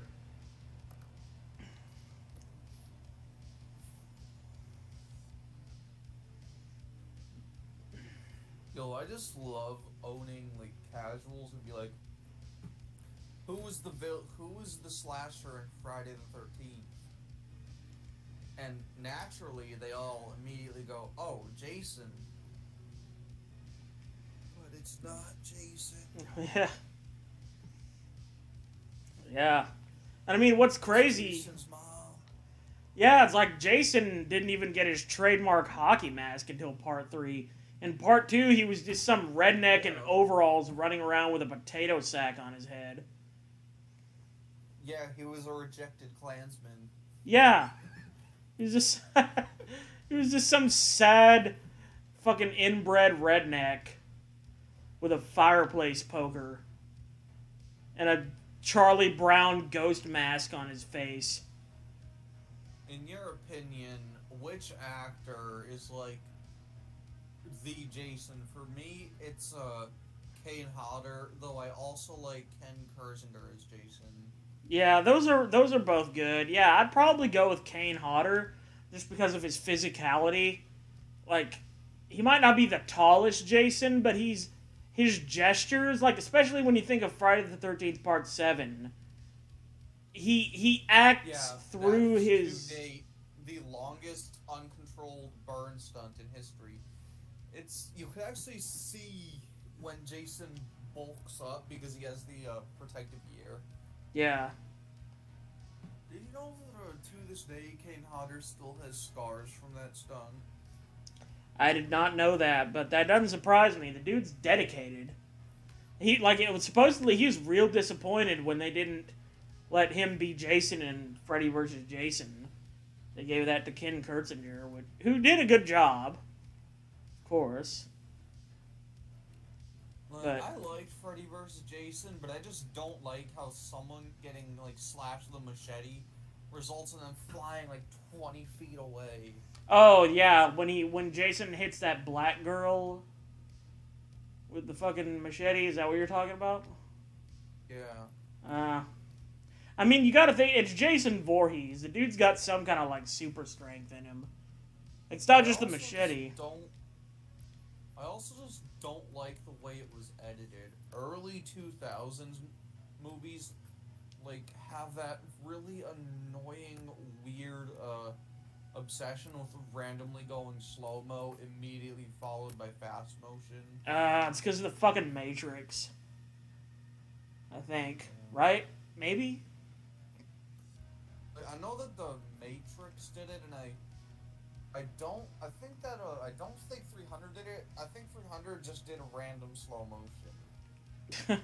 C: Yo, I just love owning like casuals and be like, who was the slasher in Friday the 13th? And naturally, they all immediately go, "Oh, Jason." But it's not Jason.
A: Yeah. Yeah. And I mean, what's crazy...
C: Jason's mom.
A: Yeah, it's like Jason didn't even get his trademark hockey mask until part 3. In part 2, he was just some redneck in overalls running around with a potato sack on his head.
C: Yeah, he was a rejected Klansman.
A: Yeah. He was just... he was just some sad fucking inbred redneck with a fireplace poker and a Charlie Brown ghost mask on his face.
C: In your opinion, which actor is like the Jason? For me, it's Kane Hodder, though I also like Ken Kersinger as Jason.
A: Yeah, those are both good. Yeah, I'd probably go with Kane Hodder just because of his physicality. Like, he might not be the tallest Jason, but his gestures, like especially when you think of Friday the 13th Part 7, he acts through his...
C: To date, the longest uncontrolled burn stunt in history. You could actually see when Jason bulks up because he has the protective gear.
A: Yeah.
C: Did you know that to this day, Kane Hodder still has scars from that stunt?
A: I did not know that, but that doesn't surprise me. The dude's dedicated. He was real disappointed when they didn't let him be Jason in Freddy vs. Jason. They gave that to Ken Kersinger, who did a good job, of course.
C: Like, I liked Freddy vs. Jason, but I just don't like how someone getting like slashed with a machete results in them flying like 20 feet away.
A: Oh yeah, when Jason hits that black girl with the fucking machete, is that what you're talking about?
C: Yeah.
A: I mean, you gotta think, it's Jason Voorhees. The dude's got some kind of like super strength in him. It's not just the machete.
C: I also just don't like the way it was edited. Early 2000s movies like have that really annoying, weird obsession with randomly going slow-mo immediately followed by fast motion.
A: It's because of the fucking Matrix. I think. Right? Maybe?
C: I know that the Matrix did it, and I don't think 300 did it. I think 300 just did a random slow motion.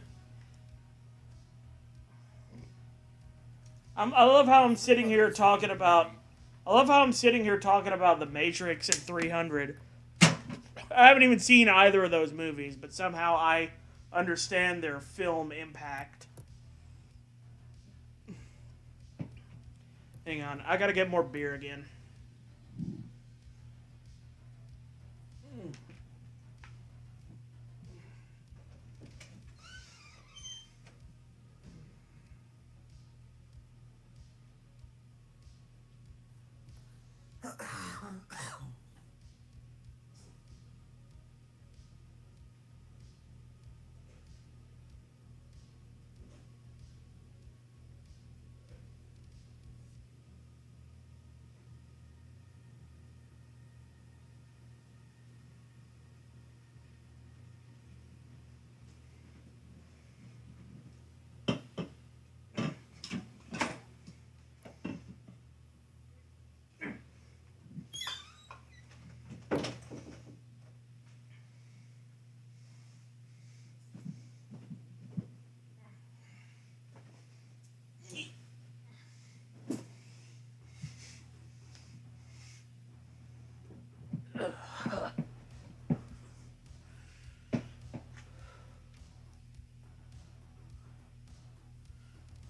A: I love how I'm sitting here talking about the Matrix and 300. I haven't even seen either of those movies, but somehow I understand their film impact. Hang on, I gotta get more beer again.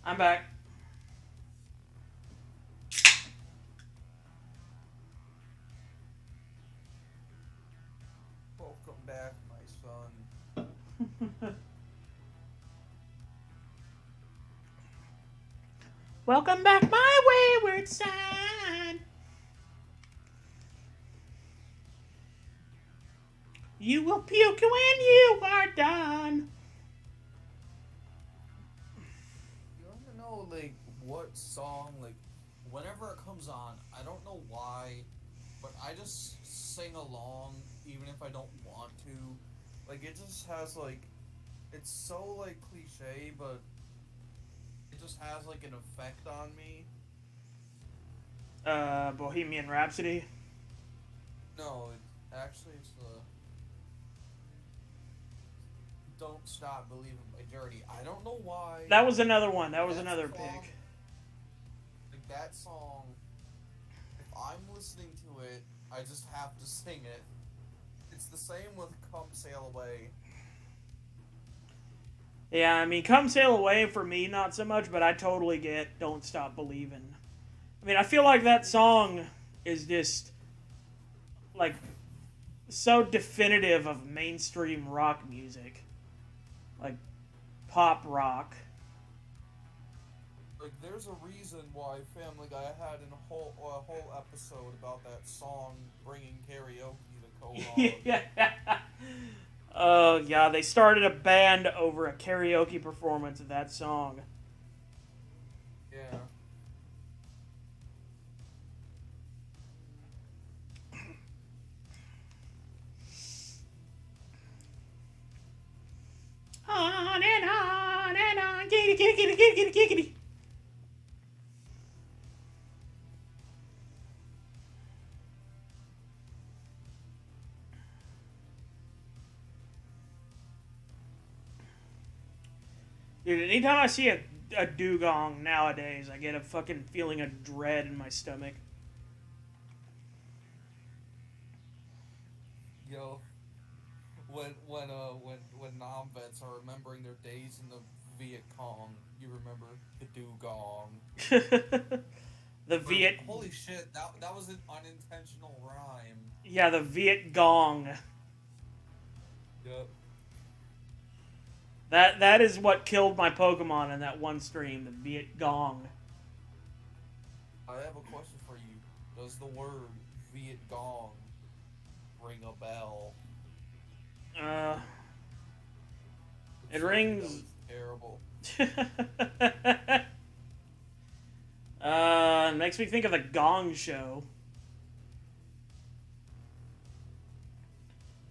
A: I'm back.
C: Welcome back, my son.
A: Welcome back, my wayward son. You will puke when you are done.
C: You wanna know, like, what song, like, whenever it comes on, I don't know why, but I just sing along, even if I don't want to. Like, it just has, like, it's so, like, cliche, but it just has, like, an effect on me.
A: Bohemian Rhapsody.
C: No, it's the Don't Stop Believing by Dirty. I don't know why.
A: That was another one. That was
C: That
A: another
C: song-
A: pick.
C: Like, that song, if I'm listening to it, I just have to sing it. It's the same with Come Sail Away.
A: Yeah, I mean, Come Sail Away for me, not so much, but I totally get Don't Stop Believing. I mean, I feel like that song is just, like, so definitive of mainstream rock music. Like, pop rock.
C: Like, there's a reason why Family Guy had a whole episode about that song bringing karaoke to co-op.
A: Yeah. Oh, yeah, they started a band over a karaoke performance of that song.
C: Yeah.
A: On and on and on. Giggity, giggity, giggity, giggity. Dude, anytime I see a dugong nowadays, I get a fucking feeling of dread in my stomach.
C: Yo, when non-vets are remembering their days in the Viet Cong, you remember the dugong.
A: The Viet...
C: Holy shit, that was an unintentional rhyme.
A: Yeah, the Viet Gong.
C: Yep.
A: That is what killed my Pokemon in that one stream, the Viet Gong.
C: I have a question for you. Does the word Viet Cong ring a bell?
A: It rings...
C: Terrible.
A: Makes me think of the Gong Show.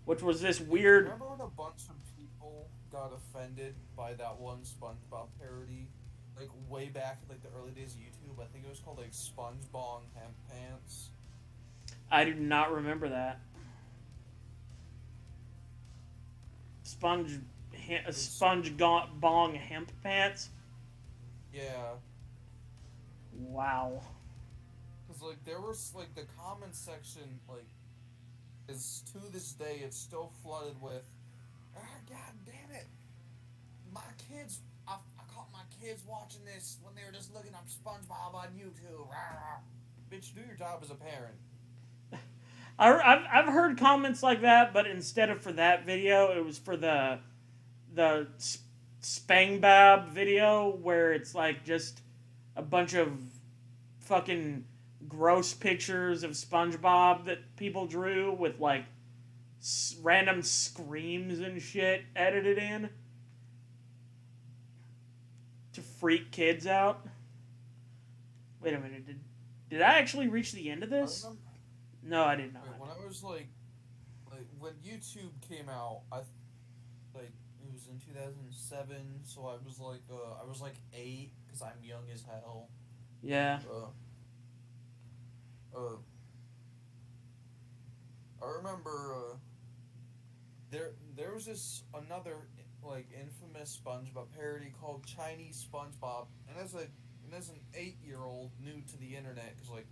A: Which was this weird...
C: Remember when a bunch of people got offended by that one SpongeBob parody? Like, way back in, like, the early days of YouTube? I think it was called, like, SpongeBob Hemp Pants.
A: I do not remember that. Bong Hemp Pants?
C: Yeah.
A: Wow.
C: Because, like, there was, like, the comment section, like, is, to this day, it's still flooded with, god damn it, my kids, I caught my kids watching this when they were just looking up SpongeBob on YouTube. Bitch, do your job as a parent.
A: I've heard comments like that, but instead of for that video, it was for the Spangbab video, where it's like just a bunch of fucking gross pictures of SpongeBob that people drew with like random screams and shit edited in to freak kids out. Wait a minute, did I actually reach the end of this? No, I did not.
C: Wait, when I was like when YouTube came out, it was in 2007, so I was like 8 because I'm young as hell.
A: Yeah.
C: I remember there was this another like infamous SpongeBob parody called Chinese SpongeBob, and as an 8-year-old new to the internet, because like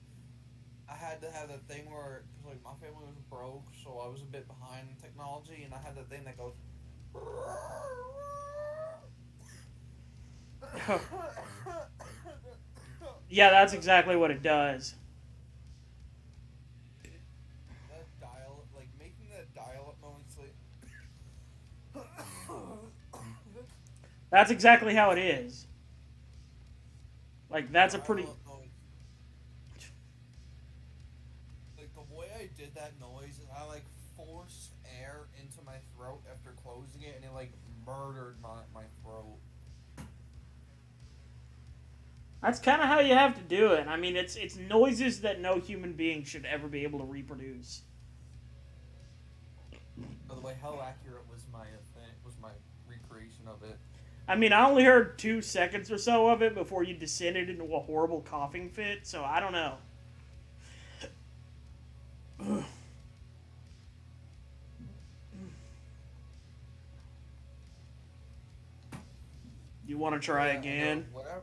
C: I had to have that thing where, cause, like, my family was broke, so I was a bit behind in technology, and I had that thing that goes
A: Yeah, that's exactly what it does.
C: That dial, like making that dial-up noise, like.
A: That's exactly how it is. Like, that's a pretty...
C: Dial-up noise. Like the way I did that noise, I like forced air into my throat after closing it, and it like murdered my throat.
A: That's kind of how you have to do it. I mean, it's noises that no human being should ever be able to reproduce.
C: By the way, how accurate was my recreation of it?
A: I mean, I only heard 2 seconds or so of it before you descended into a horrible coughing fit, so I don't know. You want to try again?
C: Whatever.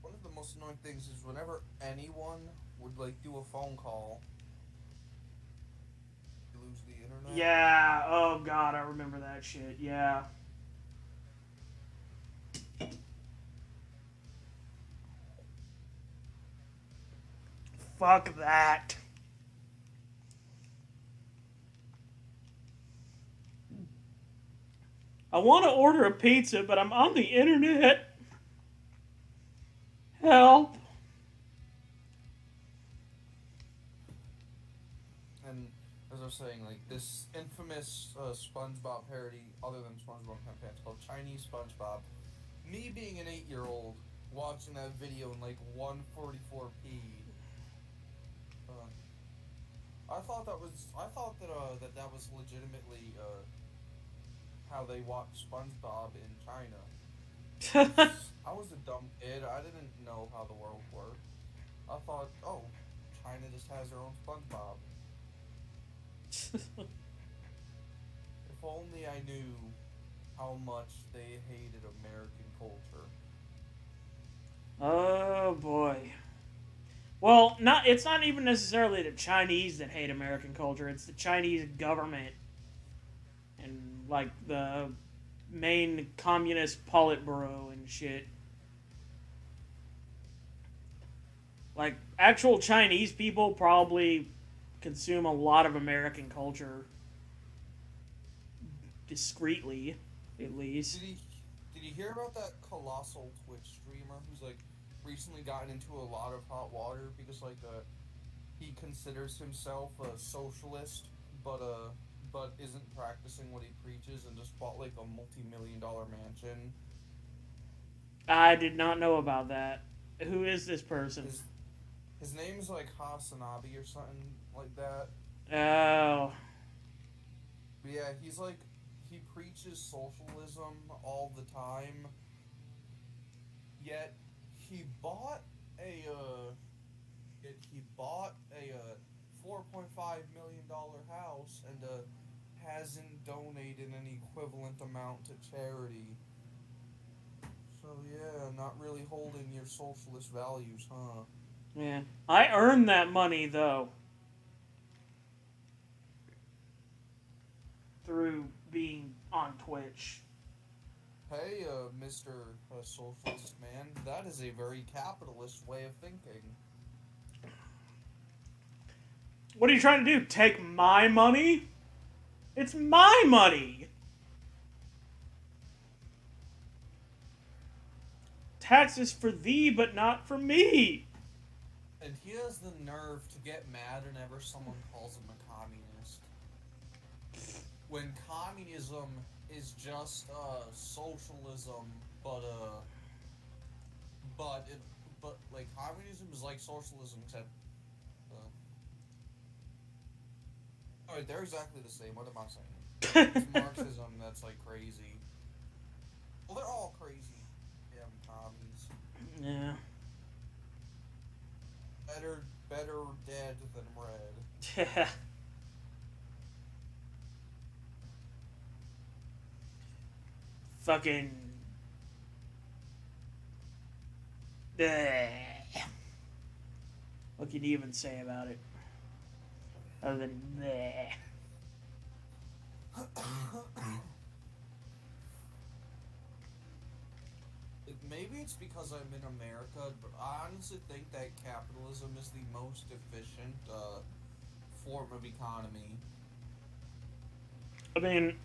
C: One of the most annoying things is whenever anyone would like do a phone call, you lose the internet.
A: Yeah, oh god, I remember that shit, yeah. Fuck that. I want to order a pizza, but I'm on the internet. Help.
C: And as I was saying, like this infamous SpongeBob parody, other than SpongeBob SquarePants, called Chinese SpongeBob. Me being an 8-year-old watching that video in like 144p. I thought that was legitimately how they watch SpongeBob in China. I was a dumb kid. I didn't know how the world worked. I thought, oh, China just has their own SpongeBob. If only I knew how much they hated American culture.
A: Oh boy. Well, it's not even necessarily the Chinese that hate American culture. It's the Chinese government and like the main communist Politburo and shit. Like actual Chinese people probably consume a lot of American culture discreetly, at least.
C: Did you hear about that colossal Twitch streamer who's like recently gotten into a lot of hot water because like he considers himself a socialist but isn't practicing what he preaches and just bought like a multi-million-dollar mansion?
A: I did not know about that. Who is this person?
C: His name's like Hasanabi or something like that.
A: Oh.
C: But yeah, he preaches socialism all the time. Yet he bought a $4.5 million house and hasn't donated any equivalent amount to charity. So yeah, not really holding your socialist values, huh?
A: Yeah. I earned that money, though. Through being on Twitch.
C: Hey, Mr. Socialist Man, that is a very capitalist way of thinking.
A: What are you trying to do? Take my money? It's my money! Taxes for thee, but not for me!
C: And he has the nerve to get mad whenever someone calls him a communist. When communism is just socialism, but like communism is like socialism except alright, they're exactly the same. What am I saying? It's Marxism that's like crazy. Well, they're all crazy. Damn commies.
A: Yeah.
C: Better dead than red.
A: Yeah. Fucking... What can you even say about it? Other than bleh.
C: Like maybe it's because I'm in America, but I honestly think that capitalism is the most efficient form of economy.
A: I mean,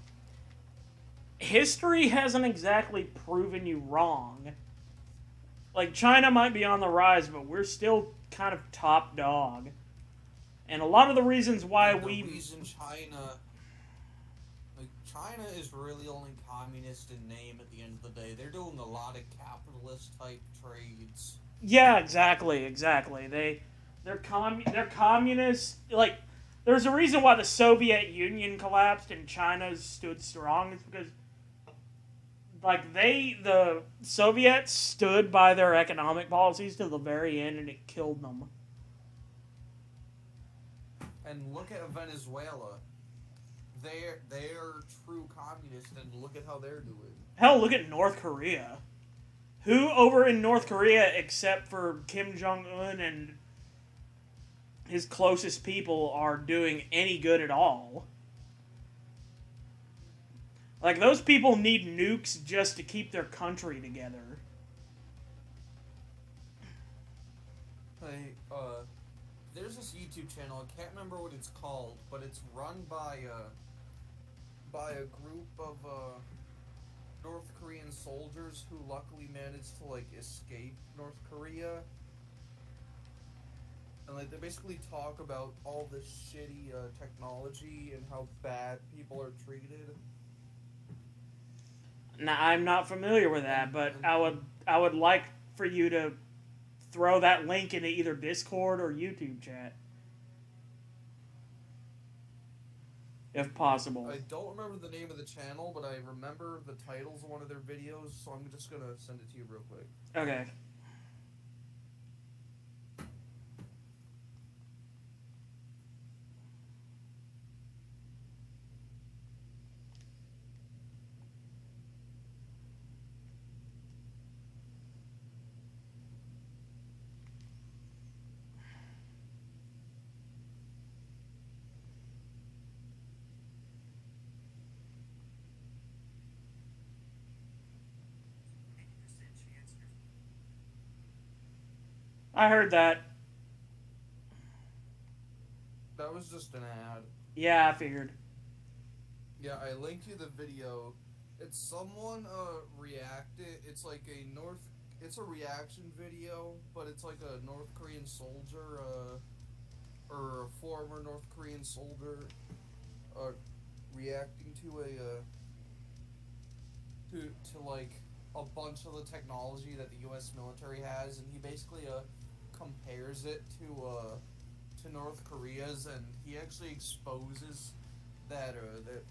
A: history hasn't exactly proven you wrong. Like, China might be on the rise, but we're still kind of top dog. And a lot of the reasons why
C: And the
A: we...
C: reason China is really only communist in name at the end of the day. They're doing a lot of capitalist type trades.
A: Yeah, exactly. They're communist. Like, there's a reason why the Soviet Union collapsed and China stood strong. It's because, like, the Soviets stood by their economic policies to the very end, and it killed them.
C: And look at Venezuela. They're true communist, and look at how they're doing.
A: Hell, look at North Korea. Who over in North Korea, except for Kim Jong-un and his closest people, are doing any good at all? Like, those people need nukes just to keep their country together.
C: Hey, there's this YouTube channel, I can't remember what it's called, but it's run by a group of North Korean soldiers who luckily managed to like escape North Korea. And like they basically talk about all this shitty technology and how bad people are treated.
A: Now, I'm not familiar with that, but I would like for you to throw that link into either Discord or YouTube chat. If possible.
C: I don't remember the name of the channel, but I remember the titles of one of their videos, so I'm just gonna send it to you real quick.
A: Okay. I heard that.
C: That was just an ad.
A: Yeah, I figured.
C: Yeah, I linked you the video. It's someone reacted. It's like it's a reaction video, but it's like a North Korean soldier or a former North Korean soldier reacting to to like a bunch of the technology that the U.S. military has, and he basically compares it to North Korea's, and he actually exposes that that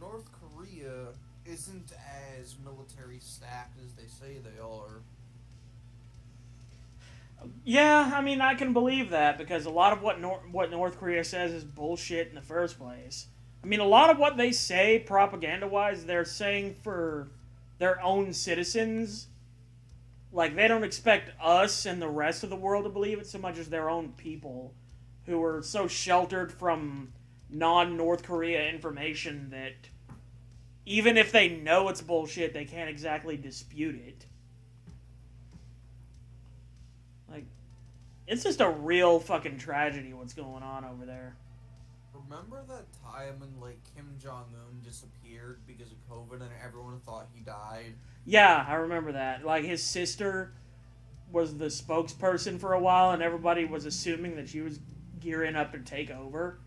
C: North Korea isn't as military stacked as they say they are.
A: Yeah, I mean, I can believe that, because a lot of what North Korea says is bullshit in the first place. I mean, a lot of what they say, propaganda-wise, they're saying for their own citizens. Like, they don't expect us and the rest of the world to believe it so much as their own people, who are so sheltered from non-North Korea information that even if they know it's bullshit, they can't exactly dispute it. Like, it's just a real fucking tragedy what's going on over there.
C: Remember that time when like Kim Jong-un disappeared because of COVID and everyone thought he died?
A: Yeah, I remember that. Like, his sister was the spokesperson for a while, and everybody was assuming that she was gearing up to take over.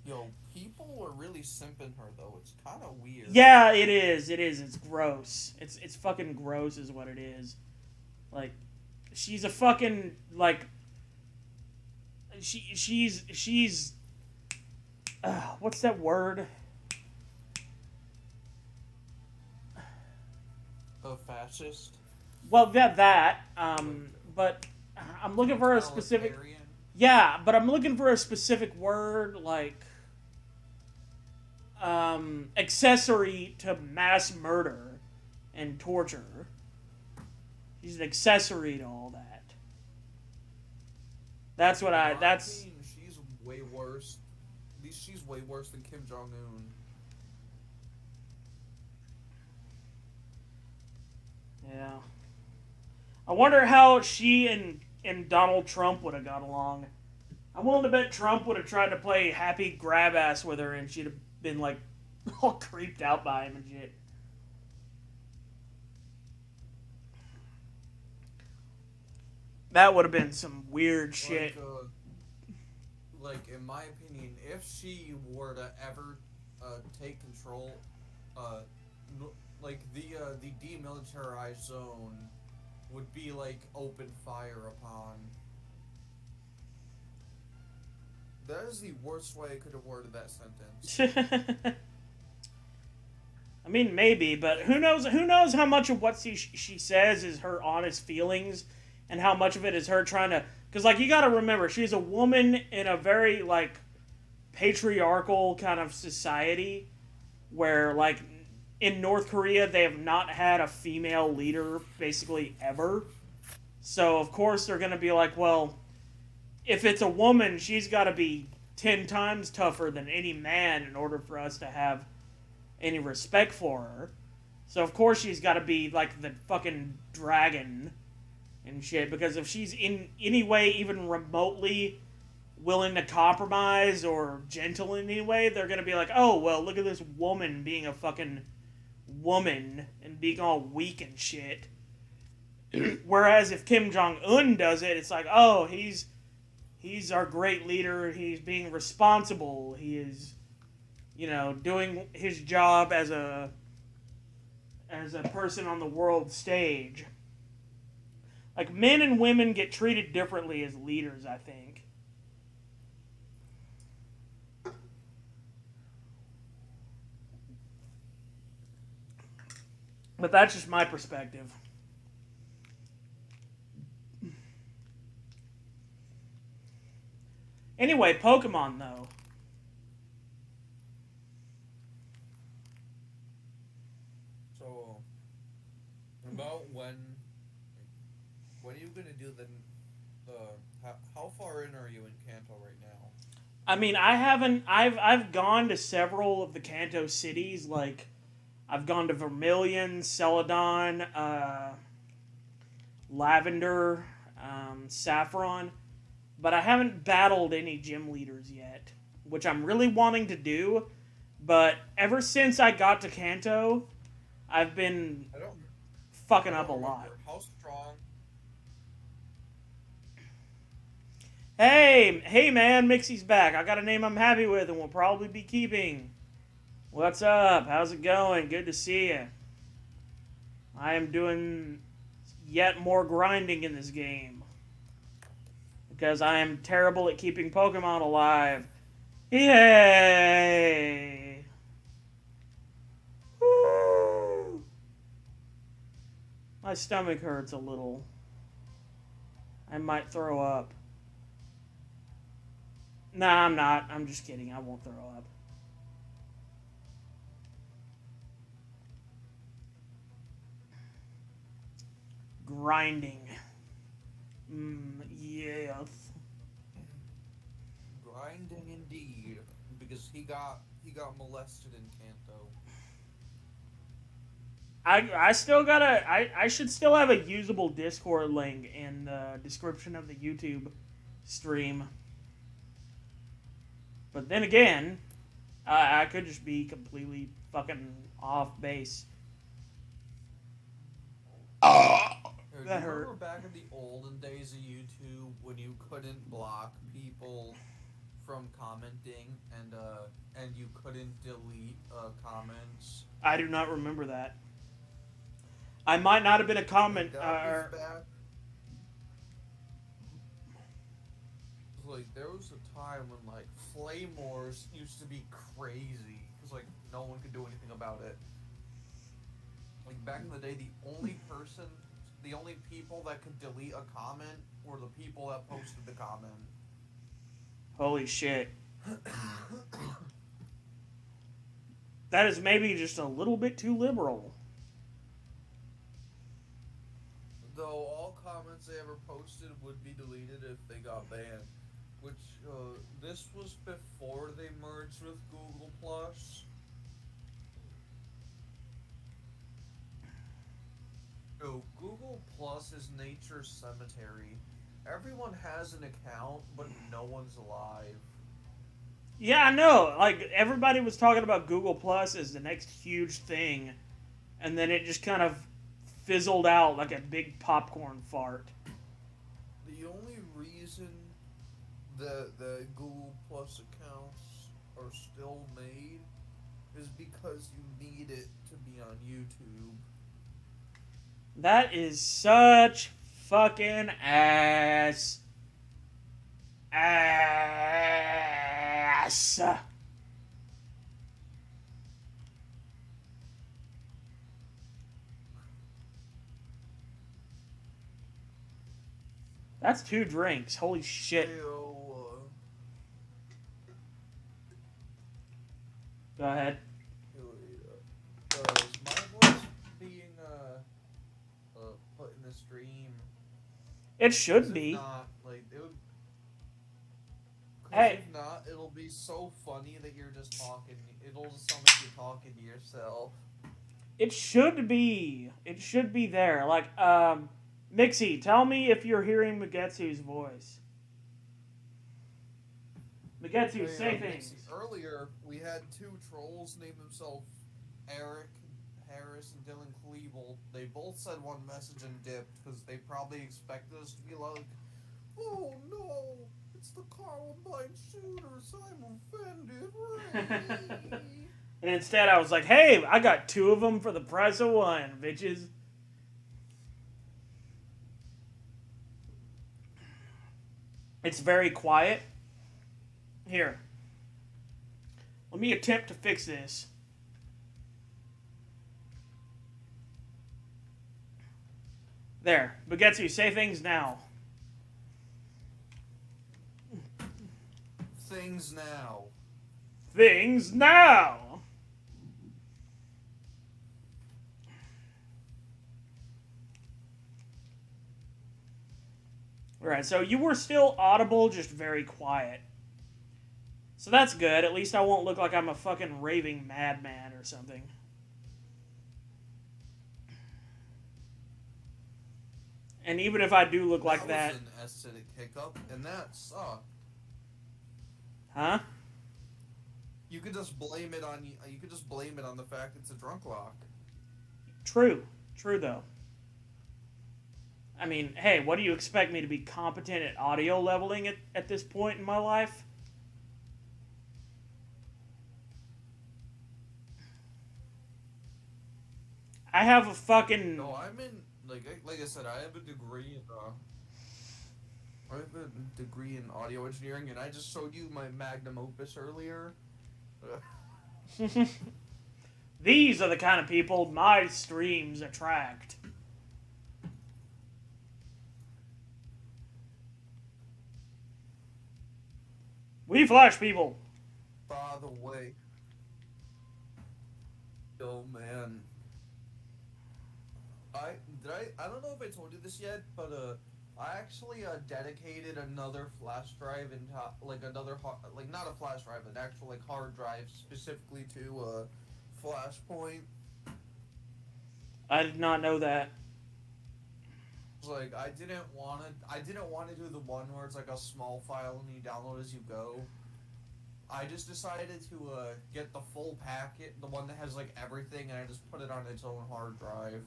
C: Yo, people are really simping her though. It's kind of weird.
A: Yeah, it is. It is. It's gross. It's fucking gross is what it is. Like, she's a fucking, like, she's what's that word?
C: A fascist?
A: Well, that, but I'm looking for a specific... Yeah, but I'm looking for a specific word, like, accessory to mass murder and torture. She's an accessory to all that. That's what that's...
C: She's way worse. She's way worse than Kim Jong-un.
A: I wonder how she and Donald Trump would have got along. I'm willing to bet Trump would have tried to play happy grab ass with her, and she'd have been like all creeped out by him and shit. That would have been some weird shit.
C: Like, in my opinion, if she were to ever take control, like the demilitarized zone would be like open fire upon. That is the worst way I could have worded that sentence.
A: I mean, maybe, but who knows? Who knows how much of what she says is her honest feelings, and how much of it is her trying to? Because, like, you got to remember, she's a woman in a very like patriarchal kind of society, where like in North Korea they have not had a female leader basically ever. So of course they're gonna be like, well, if it's a woman, she's got to be 10 times tougher than any man in order for us to have any respect for her. So of course she's got to be like the fucking dragon and shit, because if she's in any way even remotely willing to compromise or gentle in any way, they're going to be like, oh, well, look at this woman being a fucking woman and being all weak and shit. Whereas if Kim Jong-un does it, it's like, oh, he's our great leader, he's being responsible, he is, you know, doing his job as a person on the world stage. Like, men and women get treated differently as leaders, I think. But that's just my perspective. Anyway, Pokemon, though.
C: So, about when are you gonna do the how far in are you in Kanto right now?
A: I mean, I haven't. I've gone to several of the Kanto cities. Like, I've gone to Vermilion, Celadon, Lavender, Saffron, but I haven't battled any gym leaders yet, which I'm really wanting to do. But ever since I got to Kanto, I've been fucking up a lot.
C: How strong?
A: Hey man, Mixie's back. I got a name I'm happy with and will probably be keeping. What's up? How's it going? Good to see you. I am doing yet more grinding in this game, because I am terrible at keeping Pokemon alive. Yay! Woo! My stomach hurts a little. I might throw up. Nah, I'm not. I'm just kidding. I won't throw up. Grinding. Yes.
C: Grinding indeed, because he got molested in Kanto.
A: I still gotta. I should still have a usable Discord link in the description of the YouTube stream. But then again, I could just be completely fucking off base. That hurt.
C: Remember back in the olden days of YouTube when you couldn't block people from commenting and you couldn't delete comments?
A: I do not remember that. I might not have been a comment.
C: Like, there was a time when like flame wars used to be crazy because like no one could do anything about it. Like back in the day, the only people that could delete a comment were the people that posted the comment.
A: Holy shit. That is maybe just a little bit too liberal.
C: Though all comments they ever posted would be deleted if they got banned. Which, this was before they merged with Google+. So, Google+ Plus is Nature's Cemetery. Everyone has an account, but no one's alive.
A: Yeah, I know. Like, everybody was talking about Google Plus as the next huge thing, and then it just kind of fizzled out like a big popcorn fart.
C: The only reason that the Google Plus accounts are still made is because you need it to be on YouTube.
A: That is such fucking ass. Ass. That's 2 drinks. Holy shit. Go ahead.
C: My voice being put in the stream.
A: It should
C: If
A: be.
C: not, like, it would.
A: Hey.
C: If not, it'll be so funny that you're just talking. It'll just sound like you're talking to yourself.
A: It should be. It should be there. Like, Mixie, tell me if you're hearing Magetsu's voice. Magetsu, say things.
C: Earlier, we had 2 trolls name themselves Eric Harris and Dylan Klebold. They both said one message and dipped because they probably expected us to be like, "Oh no, it's the Columbine shooters. I'm offended."
A: And instead I was like, hey, I got 2 of them for the price of 1, bitches. It's very quiet. Here. Let me attempt to fix this. There. Bagetsu, say things now.
C: Things now.
A: Things now! Alright, so you were still audible, just very quiet. So that's good. At least I won't look like I'm a fucking raving madman or something. And even if I do look like that...
C: was an acidic hiccup, and that sucked.
A: Huh?
C: You could just blame it on the fact it's a Drunklocke.
A: True. True, though. I mean, hey, what do you expect me to be competent at audio leveling at this point in my life? I have a fucking...
C: No, I'm in, like I said, I have a degree in audio engineering, and I just showed you my magnum opus earlier.
A: These are the kind of people my streams attract. We Flash people.
C: By the way, oh man, I don't know if I told you this yet, but I actually dedicated another flash drive into not a flash drive, an actual hard drive specifically to Flashpoint.
A: I did not know that.
C: Like I didn't want to do the one where it's like a small file and you download as you go. I just decided to get the full packet, the one that has like everything, and I just put it on its own hard drive.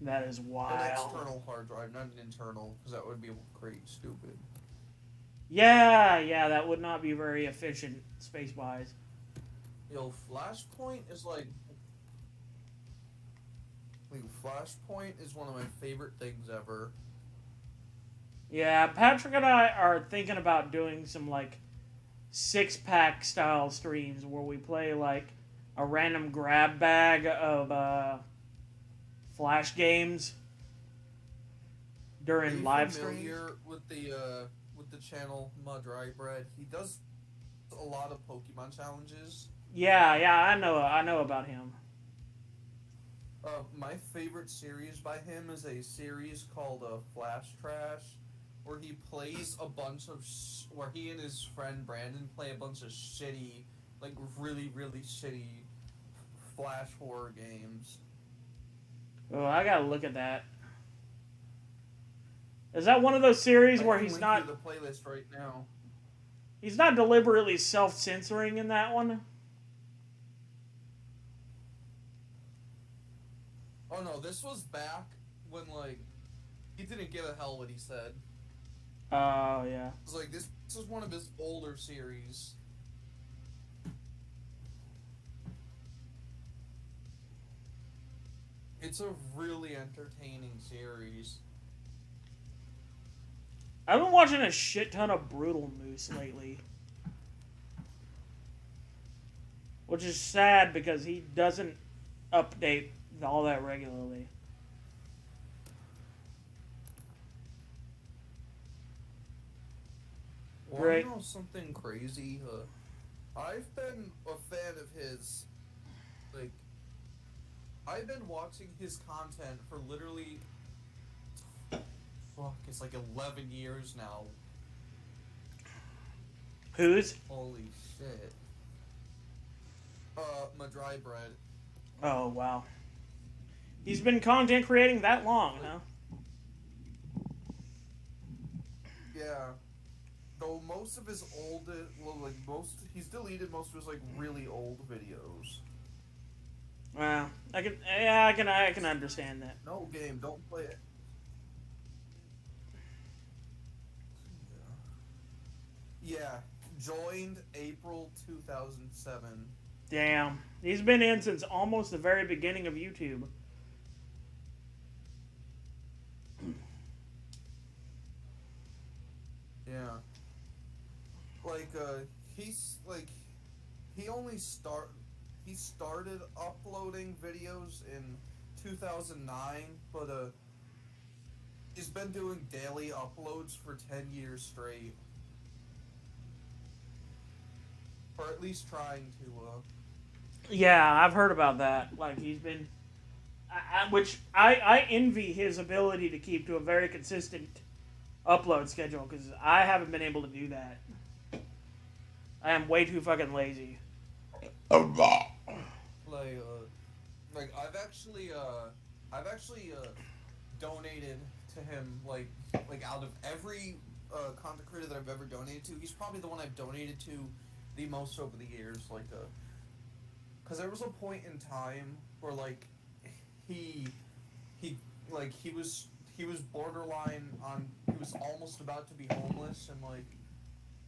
A: That is wild.
C: An external hard drive, not an internal, because that would be pretty stupid.
A: Yeah, that would not be very efficient space-wise.
C: Yo, Flashpoint is Flashpoint is one of my favorite things ever.
A: Yeah, Patrick and I are thinking about doing some, 6-pack style streams where we play, a random grab bag of, Flash games during live streams.
C: Familiar with the channel Mudry Bread? He does a lot of Pokemon challenges.
A: Yeah, I know about him.
C: My favorite series by him is a series called Flash Trash, where he plays a bunch of where he and his friend Brandon play a bunch of shitty, really, really shitty Flash horror games.
A: Oh, I gotta look at that. Is that one of those series where
C: I can
A: he's
C: link
A: not...
C: you the playlist right now.
A: He's not deliberately self-censoring in that one?
C: Oh no, this was back when, like, he didn't give a hell what he said.
A: Oh, yeah.
C: It's like, this is one of his older series. It's a really entertaining series.
A: I've been watching a shit ton of Brutal Moose lately. Which is sad because he doesn't update all that regularly.
C: Well, you know something crazy? I've been a fan of his. Like, I've been watching his content for literally... Fuck, it's like 11 years now.
A: Whose?
C: Holy shit. My dry bread.
A: Oh, wow. He's been content creating that long, huh?
C: Yeah. Though most of his old, he's deleted most of his, like, really old videos.
A: Well, I can understand that.
C: No game, don't play it. Yeah, joined April 2007.
A: Damn. He's been in since almost the very beginning of YouTube.
C: Yeah. Like, he's, like, he started uploading videos in 2009, but, he's been doing daily uploads for 10 years straight. Or at least trying to,
A: Yeah, I've heard about that. Like, he's been... I envy his ability to keep to a very consistent upload schedule, because I haven't been able to do that. I am way too fucking lazy.
C: Like, I've actually donated to him, like, out of every, content creator that I've ever donated to, he's probably the one I've donated to the most over the years, like, because there was a point in time where, like, he was borderline on, he was almost about to be homeless, and, like,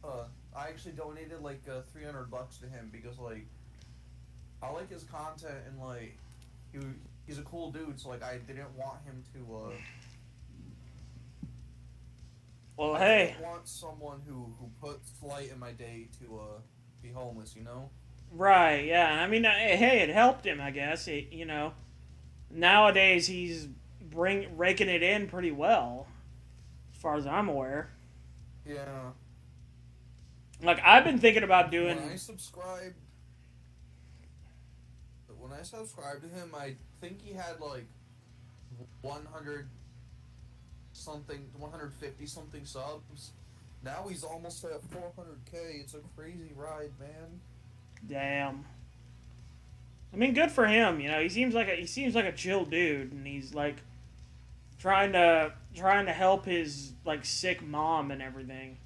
C: I actually donated, like, $300 to him, because, like, I like his content, and, like, he's a cool dude, so, like, I didn't want him to,
A: Well,
C: I
A: hey.
C: didn't want someone who puts light in my day to, be homeless, you know?
A: Right, yeah. I mean, hey, it helped him, I guess. You know, nowadays he's raking it in pretty well, as far as I'm aware.
C: Yeah.
A: Like, I've been thinking about doing...
C: When I subscribed to him, I think he had, like, 150 something subs. Now he's almost at 400K. It's a crazy ride, man.
A: Damn. I mean, good for him. You know, he seems like a chill dude, and he's like trying to help his like sick mom and everything.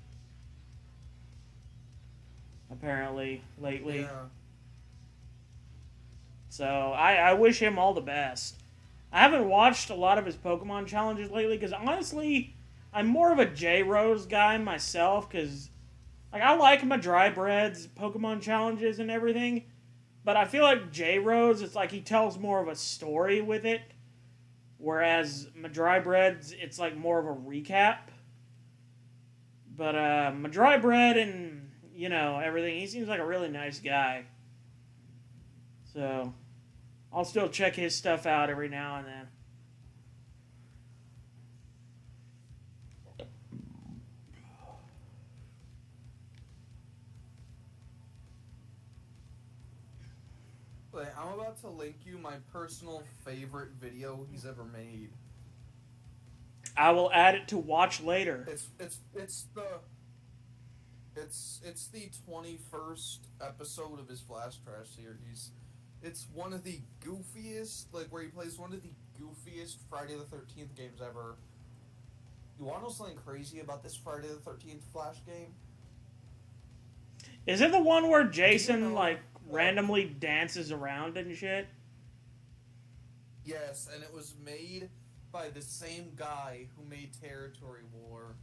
A: Apparently, lately.
C: Yeah.
A: So I wish him all the best. I haven't watched a lot of his Pokemon challenges lately because honestly, I'm more of a J-Rose guy myself because, like, I like my dry breads, Pokemon challenges and everything, but I feel like J-Rose, it's like he tells more of a story with it, whereas my dry breads, it's like more of a recap. But my dry bread and, you know, everything, he seems like a really nice guy. So, I'll still check his stuff out every now and then.
C: I'm about to link you my personal favorite video he's ever made.
A: I will add it to watch later.
C: It's the 21st episode of his Flash Trash series. It's one of the goofiest, like, where he plays one of the goofiest Friday the 13th games ever. You want to know something crazy about this Friday the 13th Flash game?
A: Is it the one where Jason,
C: know,
A: like, randomly dances around and shit?
C: Yes, and it was made by the same guy who made Territory War.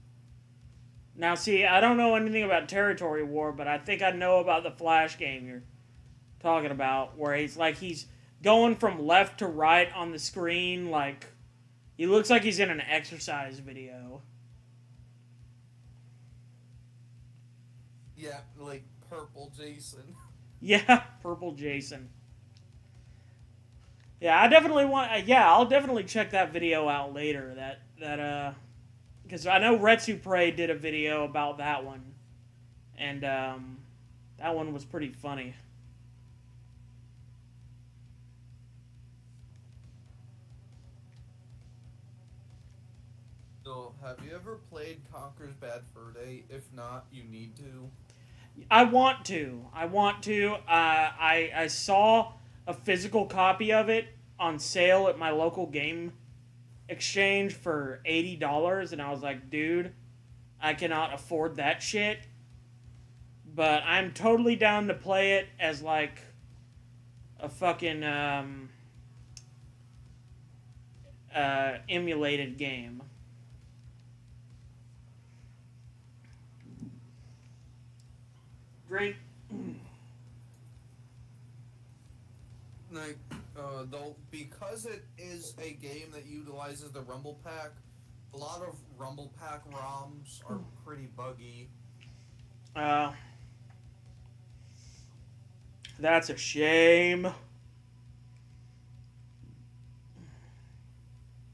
A: Now, see, I don't know anything about Territory War, but I think I know about the Flash game you're talking about, where he's going from left to right on the screen, like, he looks like he's in an exercise video.
C: Yeah, like Purple Jason.
A: Yeah, Purple Jason. Yeah, I definitely want. Yeah, I'll definitely check that video out later. Because I know Retsu Prey did a video about that one, and that one was pretty funny.
C: So, have you ever played Conker's Bad Fur Day? If not, you need to.
A: I want to. I saw a physical copy of it on sale at my local game exchange for $80, and I was like, dude, I cannot afford that shit. But I'm totally down to play it as, like, a fucking emulated game. Drink.
C: Like, though, because it is a game that utilizes the Rumble Pack, a lot of Rumble Pack ROMs are pretty buggy.
A: That's a shame.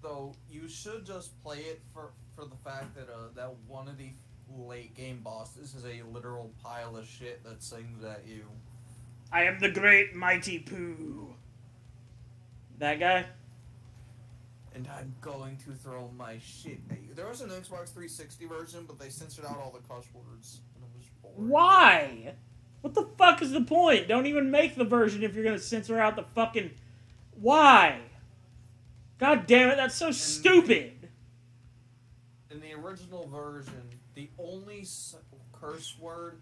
C: So, you should just play it for the fact that, that one of the late game bosses is a literal pile of shit that sings at you.
A: I am the great mighty Pooh. That guy?
C: And I'm going to throw my shit at you. There was an Xbox 360 version, but they censored out all the cuss words. And it was boring.
A: Why? What the fuck is the point? Don't even make the version if you're gonna censor out the fucking... Why? God damn it, that's so stupid!
C: In the original version, the only curse word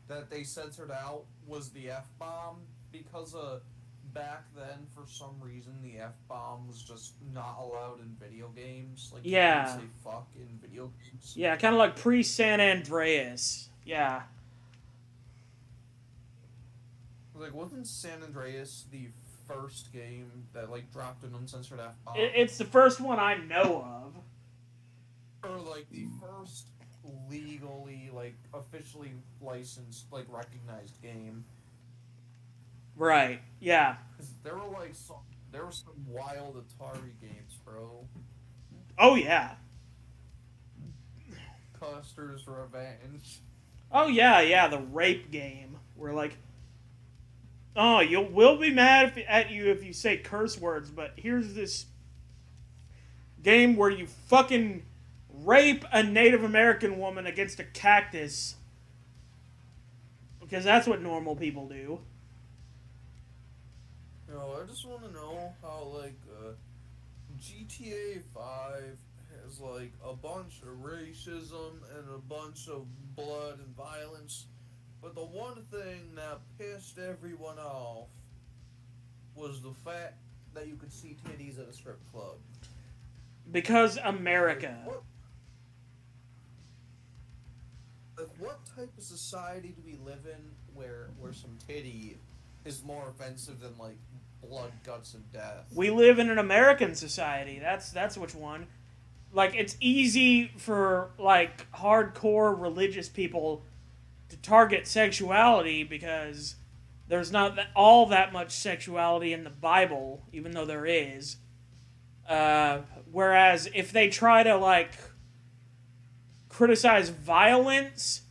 C: that they censored out was the F-bomb, because back then, for some reason, the F-bomb was just not allowed in video games. Like,
A: yeah.
C: You can't say fuck in video games.
A: Yeah, kind of like pre-San Andreas. Yeah.
C: Like, wasn't San Andreas the first game that, like, dropped an uncensored F-bomb?
A: It's the first one I know of.
C: Or, like, the first legally, like, officially licensed, like, recognized game.
A: Right, yeah.
C: There were, like, there were some wild Atari games, bro.
A: Oh, yeah.
C: Custer's Revenge.
A: Oh, yeah, the rape game. Where, like... Oh, we'll be mad at you if you say curse words, but here's this game where you fucking rape a Native American woman against a cactus. Because that's what normal people do.
C: No, I just want to know how, like, GTA 5 has, like, a bunch of racism and a bunch of blood and violence, but the one thing that pissed everyone off was the fact that you could see titties at a strip club.
A: Because America.
C: What type of society do we live in where some titty is more offensive than, like, blood, guts, and death?
A: We live in an American society. That's which one. Like, it's easy for, like, hardcore religious people to target sexuality because there's not all that much sexuality in the Bible, even though there is. Whereas if they try to, like, criticize violence,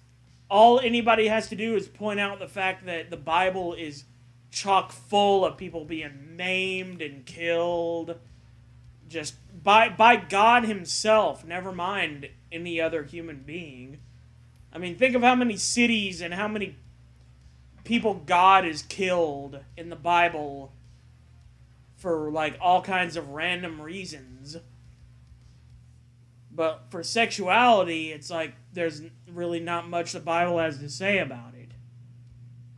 A: all anybody has to do is point out the fact that the Bible is chock full of people being maimed and killed just by God himself, never mind any other human being. I mean, think of how many cities and how many people God has killed in the Bible for like all kinds of random reasons. But for sexuality, it's like there's really not much the Bible has to say about it.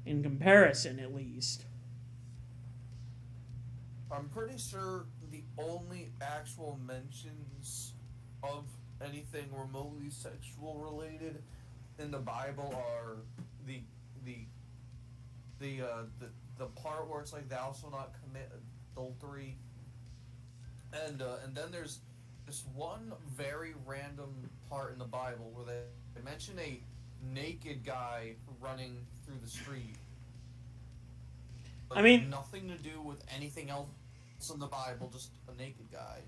A: In comparison, at least.
C: I'm pretty sure the only actual mentions of anything remotely sexual related in the Bible are the part where it's like thou shalt not commit adultery, and then there's this one very random part in the Bible where they mention a naked guy running through the street. Like,
A: I mean,
C: nothing to do with anything else in the Bible, just a naked guy.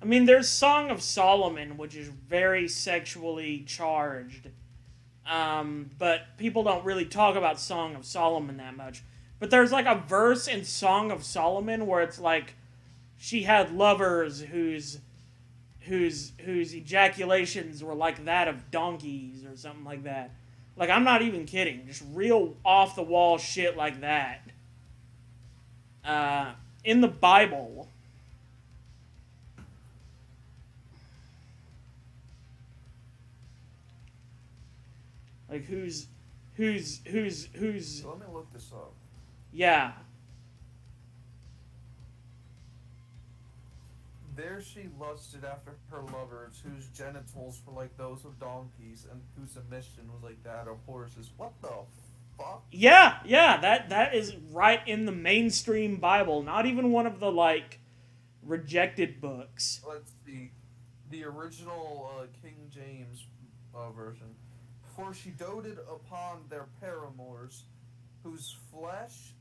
A: I mean, there's Song of Solomon, which is very sexually charged. But people don't really talk about Song of Solomon that much. But there's like a verse in Song of Solomon where it's like she had lovers whose ejaculations were like that of donkeys or something like that. Like, I'm not even kidding. Just real off the wall shit like that. In the Bible. Like, who's
C: So let me look this up.
A: yeah.
C: There she lusted after her lovers, whose genitals were like those of donkeys, and whose emission was like that of horses. What the fuck?
A: Yeah, that is right in the mainstream Bible. Not even one of the, like, rejected books.
C: Let's see. The original King James version. For she doted upon their paramours, whose flesh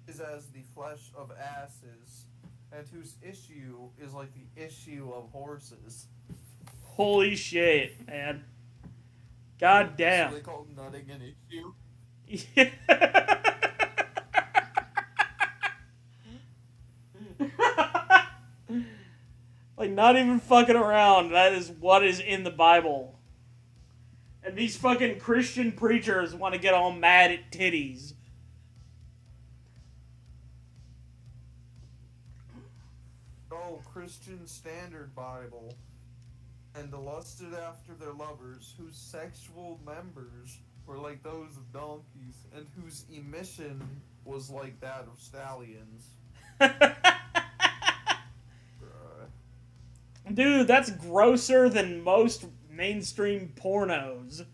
C: is as the flesh of asses, and whose issue is like the issue of horses.
A: Holy shit, man. God damn.
C: So they call nutting an issue?
A: Like, not even fucking around. That is what is in the Bible. And these fucking Christian preachers want to get all mad at titties.
C: Oh, Christian Standard Bible. And lusted after their lovers, whose sexual members were like those of donkeys, and whose emission was like that of stallions.
A: Dude, that's grosser than most mainstream pornos.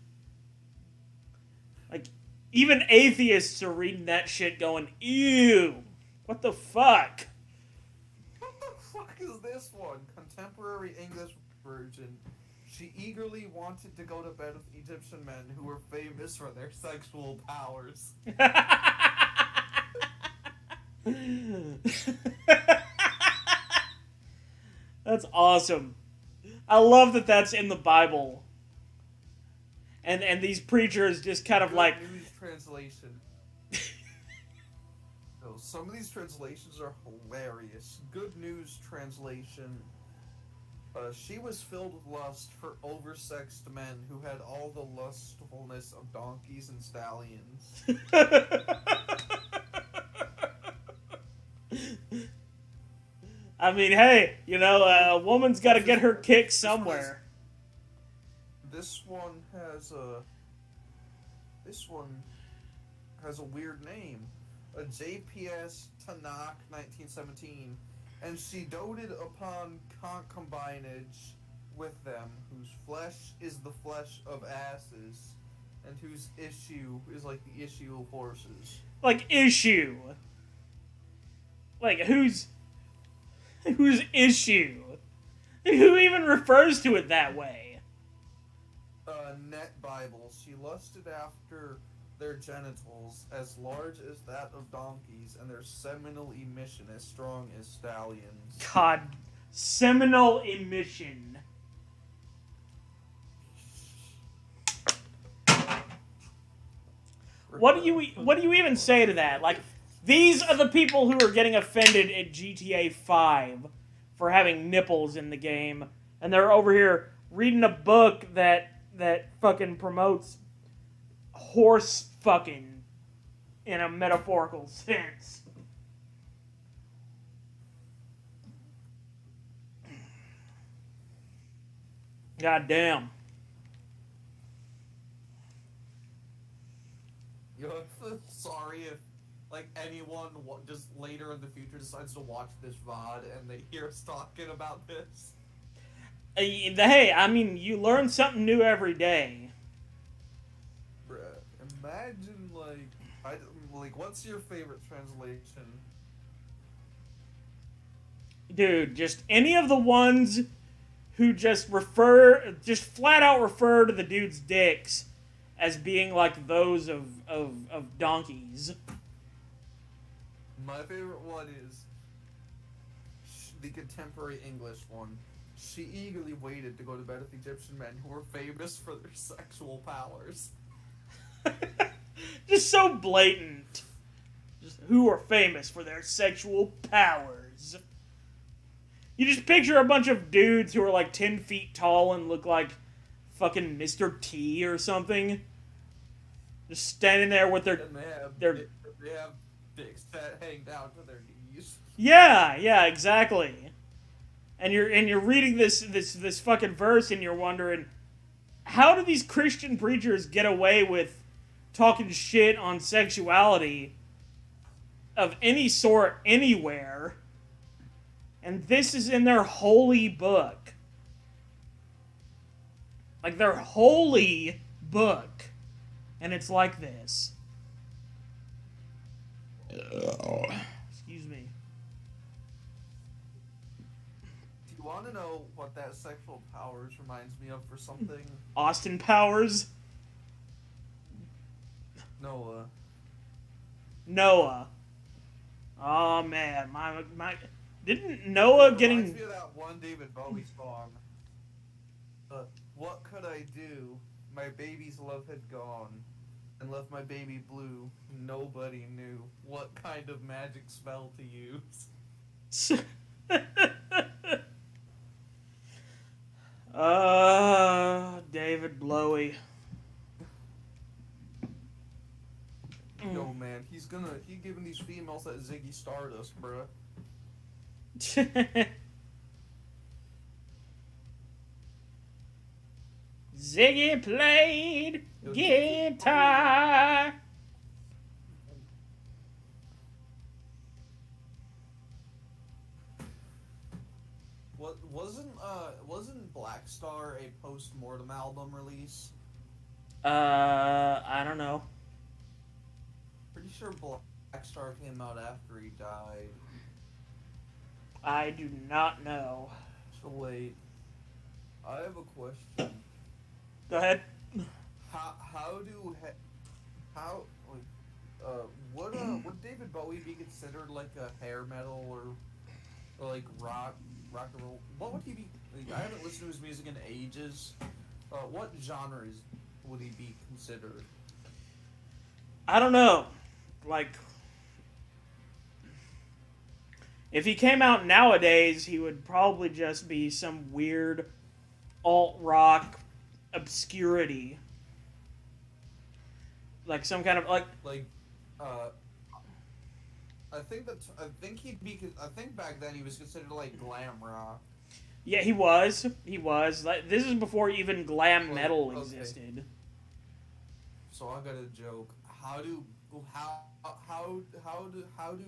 A: Like, even atheists are reading that shit going, ew, what the fuck?
C: What the fuck is this one? Contemporary English version. She eagerly wanted to go to bed with Egyptian men who were famous for their sexual powers.
A: That's awesome. I love that that's in the Bible. And these preachers just kind of
C: Good
A: like...
C: news translation. No, some of these translations are hilarious. Good news translation. She was filled with lust for oversexed men who had all the lustfulness of donkeys and stallions.
A: I mean, hey, you know, a woman's got to get her kick somewhere.
C: This one has a weird name. A JPS Tanakh 1917. And she doted upon concubinage with them, whose flesh is the flesh of asses, and whose issue is like the issue of horses.
A: Like, issue. Like, whose issue? Who even refers to it that way?
C: Net Bible. She lusted after their genitals as large as that of donkeys, and their seminal emission as strong as stallions.
A: God, seminal emission. What do you even say to that? Like, these are the people who are getting offended at GTA 5 for having nipples in the game, and they're over here reading a book that fucking promotes horse fucking in a metaphorical sense. God damn.
C: You know, sorry if like anyone just later in the future decides to watch this VOD and they hear us talking about this.
A: Hey, I mean, you learn something new every day.
C: Bruh, imagine like what's your favorite translation?
A: Dude, just any of the ones who just flat out refer to the dude's dicks as being like those of donkeys.
C: My favorite one is the contemporary English one. She eagerly waited to go to bed with Egyptian men who were famous for their sexual powers.
A: Just so blatant. Just who are famous for their sexual powers. You just picture a bunch of dudes who are like 10 feet tall and look like fucking Mr. T or something. Just standing there with their...
C: And they have dicks that hang down to their knees.
A: Yeah, exactly. And you're reading this fucking verse and you're wondering, how do these Christian preachers get away with talking shit on sexuality of any sort anywhere? And this is in their holy book. Like their holy book. And it's like this. Excuse me.
C: Do you want to know what that sexual powers reminds me of for something?
A: Austin Powers.
C: Noah.
A: Noah. Oh man, my didn't Noah getting...
C: Reminds me of that one David Bowie song. What could I do? My baby's love had gone and left my baby blue. Nobody knew what kind of magic spell to use.
A: David Bowie.
C: Yo, man, he's giving these females that Ziggy Stardust, bruh.
A: Ziggy played guitar.
C: Wasn't Black Star a post-mortem album release?
A: I don't know.
C: Pretty sure Black Star came out after he died.
A: I do not know.
C: So wait, I have a question.
A: Go ahead.
C: Would David Bowie be considered like a hair metal or like rock and roll? What would he be? Like, I haven't listened to his music in ages. What genres would he be considered?
A: I don't know. Like, if he came out nowadays, he would probably just be some weird alt-rock obscurity. Like some kind of
C: I think back then he was considered like glam rock.
A: Yeah, he was. Like, this is before even glam metal
C: Okay.
A: existed.
C: So I got a joke. How do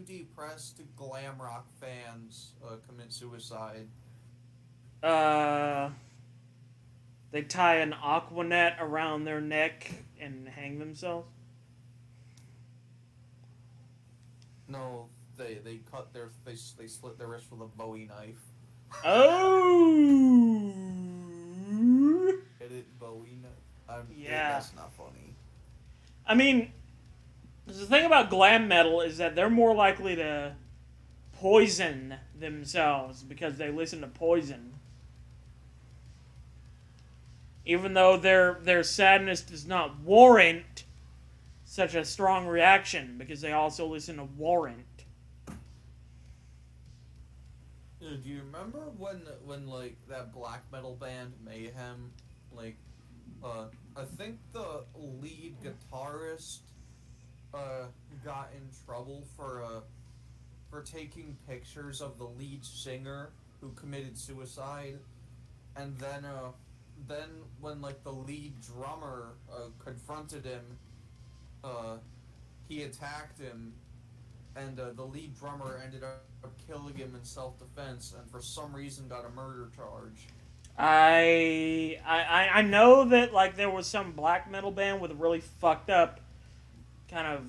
C: depressed glam rock fans commit suicide?
A: They tie an aquanet around their neck and hang themselves.
C: No, they slit their wrist with a Bowie knife.
A: Oh.
C: Get it, Bowie knife?
A: Yeah.
C: That's not funny.
A: I mean, the thing about glam metal is that they're more likely to poison themselves because they listen to Poison. Even though their sadness does not warrant such a strong reaction, because they also listen to Warrant.
C: Do you remember when like that black metal band Mayhem, like, I think the lead guitarist got in trouble for taking pictures of the lead singer who committed suicide, and then then when like the lead drummer confronted him, he attacked him, and the lead drummer ended up killing him in self-defense, and for some reason got a murder charge.
A: I know that like there was some black metal band with a really fucked up kind of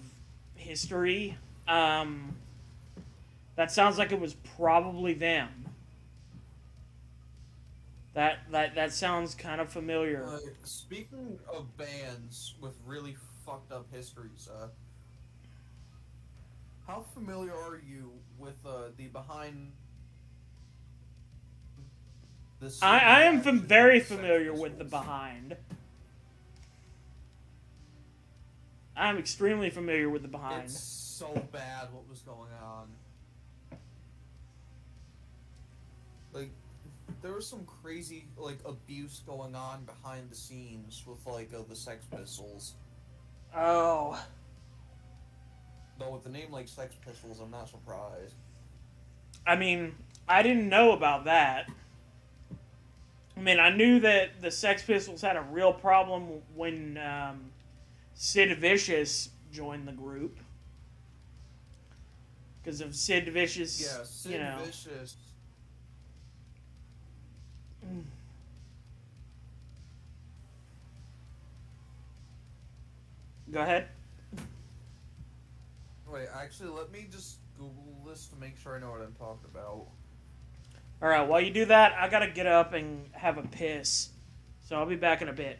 A: history. That sounds like it was probably them. That sounds kind of familiar.
C: Speaking of bands with really fucked up histories, how familiar are you with the behind the scenes
A: I am
C: actions
A: very
C: of Sex
A: familiar with the
C: Pistols?
A: behind. I'm extremely familiar with the behind.
C: It's so bad what was going on. Like, there was some crazy, like, abuse going on behind the scenes with, like, the Sex Pistols.
A: Oh.
C: Though with the name like Sex Pistols, I'm not surprised.
A: I mean, I didn't know about that. I mean, I knew that the Sex Pistols had a real problem when Sid Vicious joined the group. Because of Sid Vicious,
C: Yeah, Sid
A: you know.
C: Vicious.
A: Go ahead.
C: Wait, actually, let me just Google this to make sure I know what I'm talking about.
A: Alright, while you do that, I gotta get up and have a piss. So I'll be back in a bit.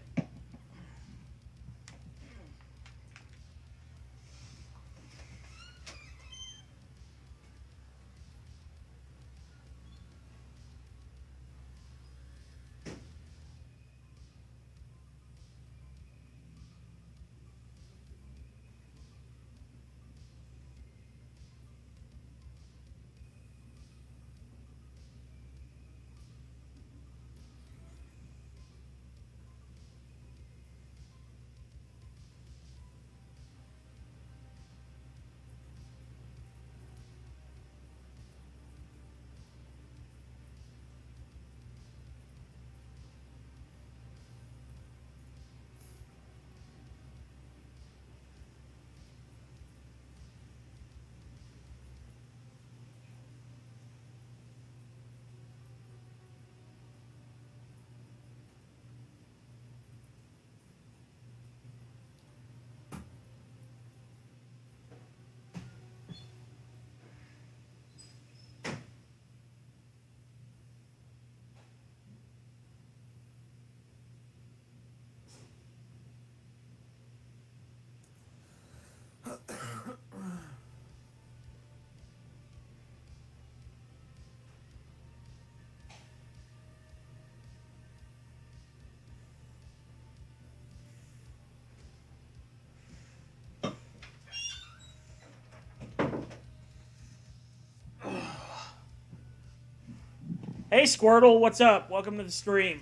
A: Hey Squirtle, what's up? Welcome to the stream.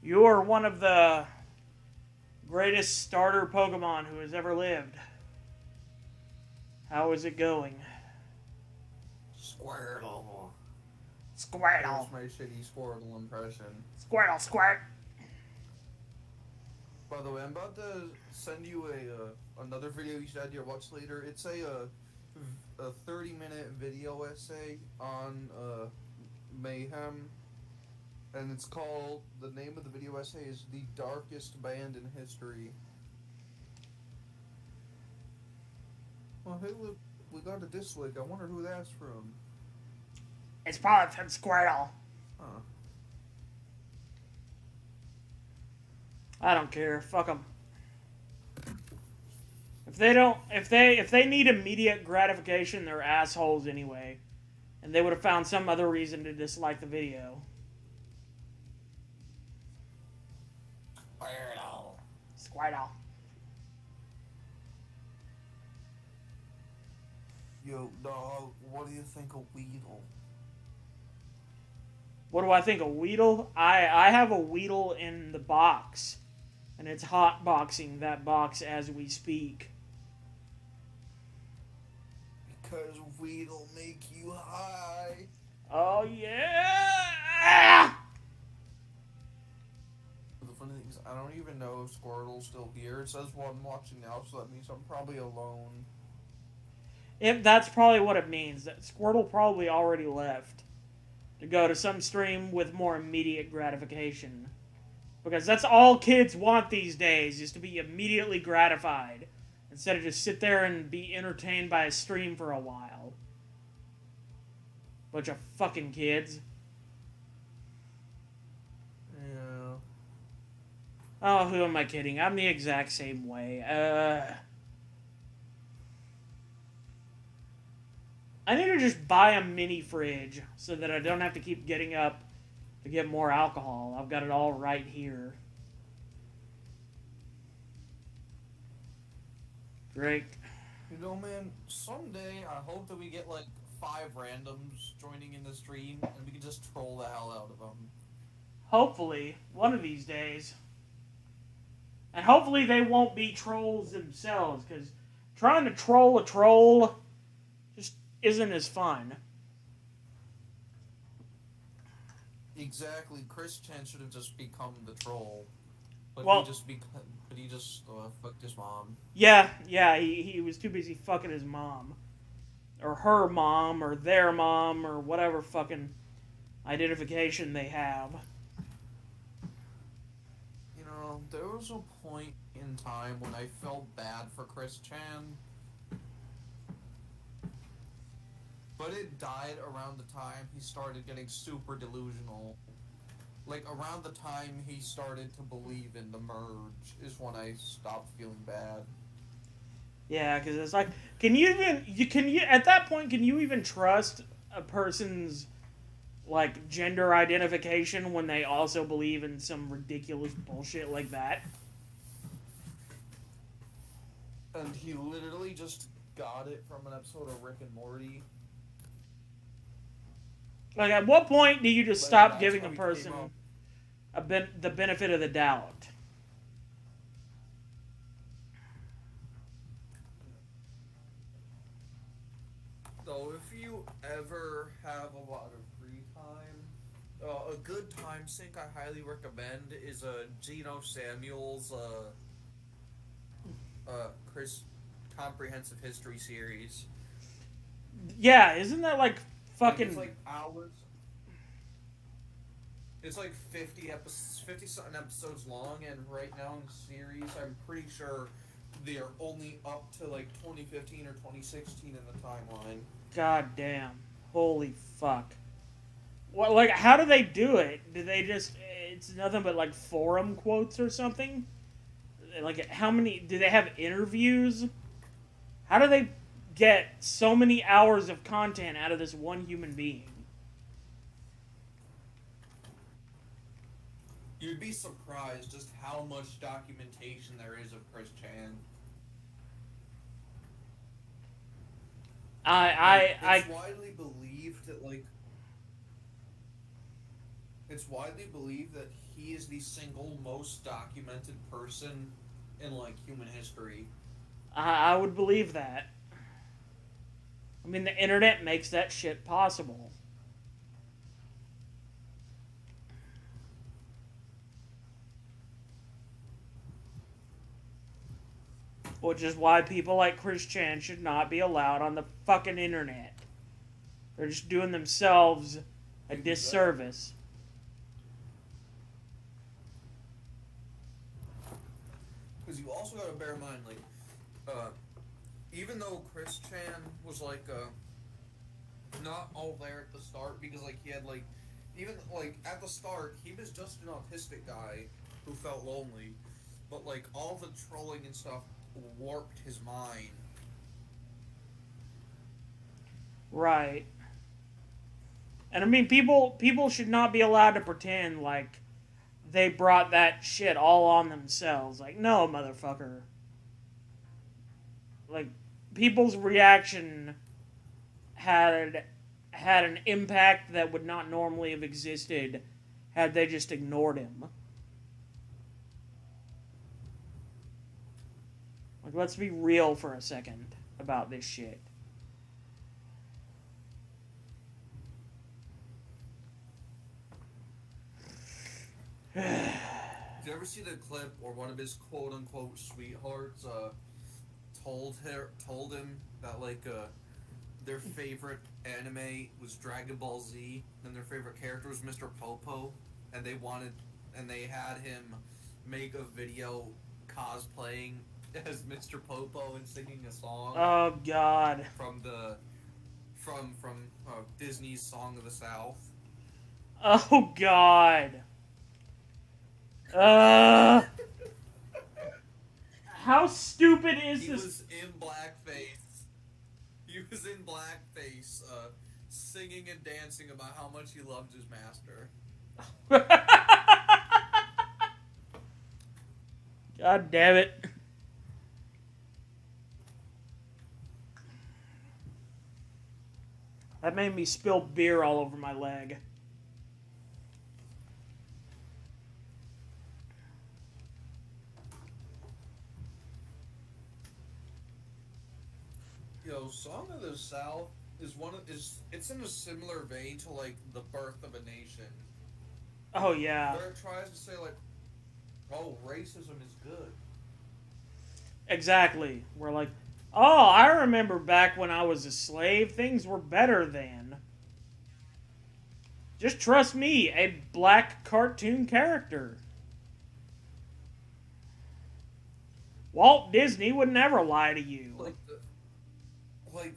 A: You're one of the greatest starter Pokemon who has ever lived. How is it going?
C: Squirtle.
A: Squirtle.
C: Here's my shitty Squirtle impression.
A: Squirtle, squirt.
C: By the way, I'm about to send you another video you should add to your watch later. It's a 30-minute video essay on Mayhem, and it's called, the name of the video essay is The Darkest Band in History. Well, hey, look, we got a dislike. I wonder who that's from.
A: It's probably from Squirtle.
C: Huh.
A: I don't care. Fuck them. If they need immediate gratification, they're assholes anyway. And they would have found some other reason to dislike the video.
C: Squirtle.
A: Squirtle.
C: Yo, dog, what do you think of Weedle?
A: What do I think of Weedle? I have a Weedle in the box. And it's hot boxing that box as we speak.
C: Because Weedle make you high.
A: Oh, yeah!
C: The funny thing is, I don't even know if Squirtle's still here. It says, well, I'm watching now, so that means I'm probably alone.
A: That's probably what it means. That Squirtle probably already left to go to some stream with more immediate gratification. Because that's all kids want these days, is to be immediately gratified. Instead of just sit there and be entertained by a stream for a while. Bunch of fucking kids.
C: Yeah.
A: Oh, who am I kidding? I'm the exact same way. I need to just buy a mini fridge so that I don't have to keep getting up to get more alcohol. I've got it all right here. Great.
C: You know, man, someday I hope that we get like 5 randoms joining in the stream and we can just troll the hell out of them.
A: Hopefully, one of these days. And hopefully they won't be trolls themselves, because trying to troll a troll just isn't as fun.
C: Exactly. Chris Chan should have just become the troll. But
A: Well-
C: he just fucked his mom.
A: Yeah, he was too busy fucking his mom. Or her mom, or their mom, or whatever fucking identification they have.
C: You know, there was a point in time when I felt bad for Chris Chan. But it died around the time he started getting super delusional. Like, around the time he started to believe in the merge is when I stopped feeling bad.
A: Yeah, because it's like, can you at that point, can you even trust a person's, like, gender identification when they also believe in some ridiculous bullshit like that?
C: And he literally just got it from an episode of Rick and Morty.
A: Like, at what point do you just
C: But
A: stop
C: that's
A: giving
C: how
A: a
C: he
A: person
C: came up.
A: the benefit of the doubt?
C: So if you ever have a lot of free time, a good time sync I highly recommend is Geno Samuel's Chris Comprehensive History series.
A: Yeah, isn't that like fucking...
C: It's like hours. It's like 50 something episodes long, and right now in the series, I'm pretty sure they're only up to like 2015 or 2016 in the timeline.
A: God damn. Holy fuck. What, like, how do they do it? Do they just... It's nothing but, like, forum quotes or something? Like, how many... Do they have interviews? How do they get so many hours of content out of this one human being?
C: You'd be surprised just how much documentation there is of Chris Chan.
A: It's
C: widely believed that, like... It's widely believed that he is the single most documented person in, like, human history.
A: I would believe that. I mean, the internet makes that shit possible. Which is why people like Chris Chan should not be allowed on the fucking internet. They're just doing themselves a disservice.
C: Because you also gotta bear in mind, like, even though Chris Chan was, like, not all there at the start, because, like, he had, like, even, like, at the start, he was just an autistic guy who felt lonely, but, like, all the trolling and stuff warped his mind.
A: Right. And I mean, people should not be allowed to pretend like they brought that shit all on themselves. Like, no, motherfucker. Like, people's reaction had an impact that would not normally have existed had they just ignored him. Like, let's be real for a second about this shit.
C: you ever see the clip where one of his quote unquote sweethearts told him that like their favorite anime was Dragon Ball Z and their favorite character was Mr. Popo, and they had him make a video cosplaying as Mr. Popo and singing a song.
A: Oh God.
C: From Disney's Song of the South.
A: Oh God. How stupid is
C: He
A: this?
C: was in blackface. He was in blackface, singing and dancing about how much he loved his master.
A: God damn it. That made me spill beer all over my leg.
C: Yo, Song of the South it's in a similar vein to like The Birth of a Nation.
A: Oh yeah.
C: Where it tries to say like, oh, racism is good.
A: Exactly. We're like, oh, I remember back when I was a slave, things were better then. Just trust me, a black cartoon character. Walt Disney would never lie to you.
C: Like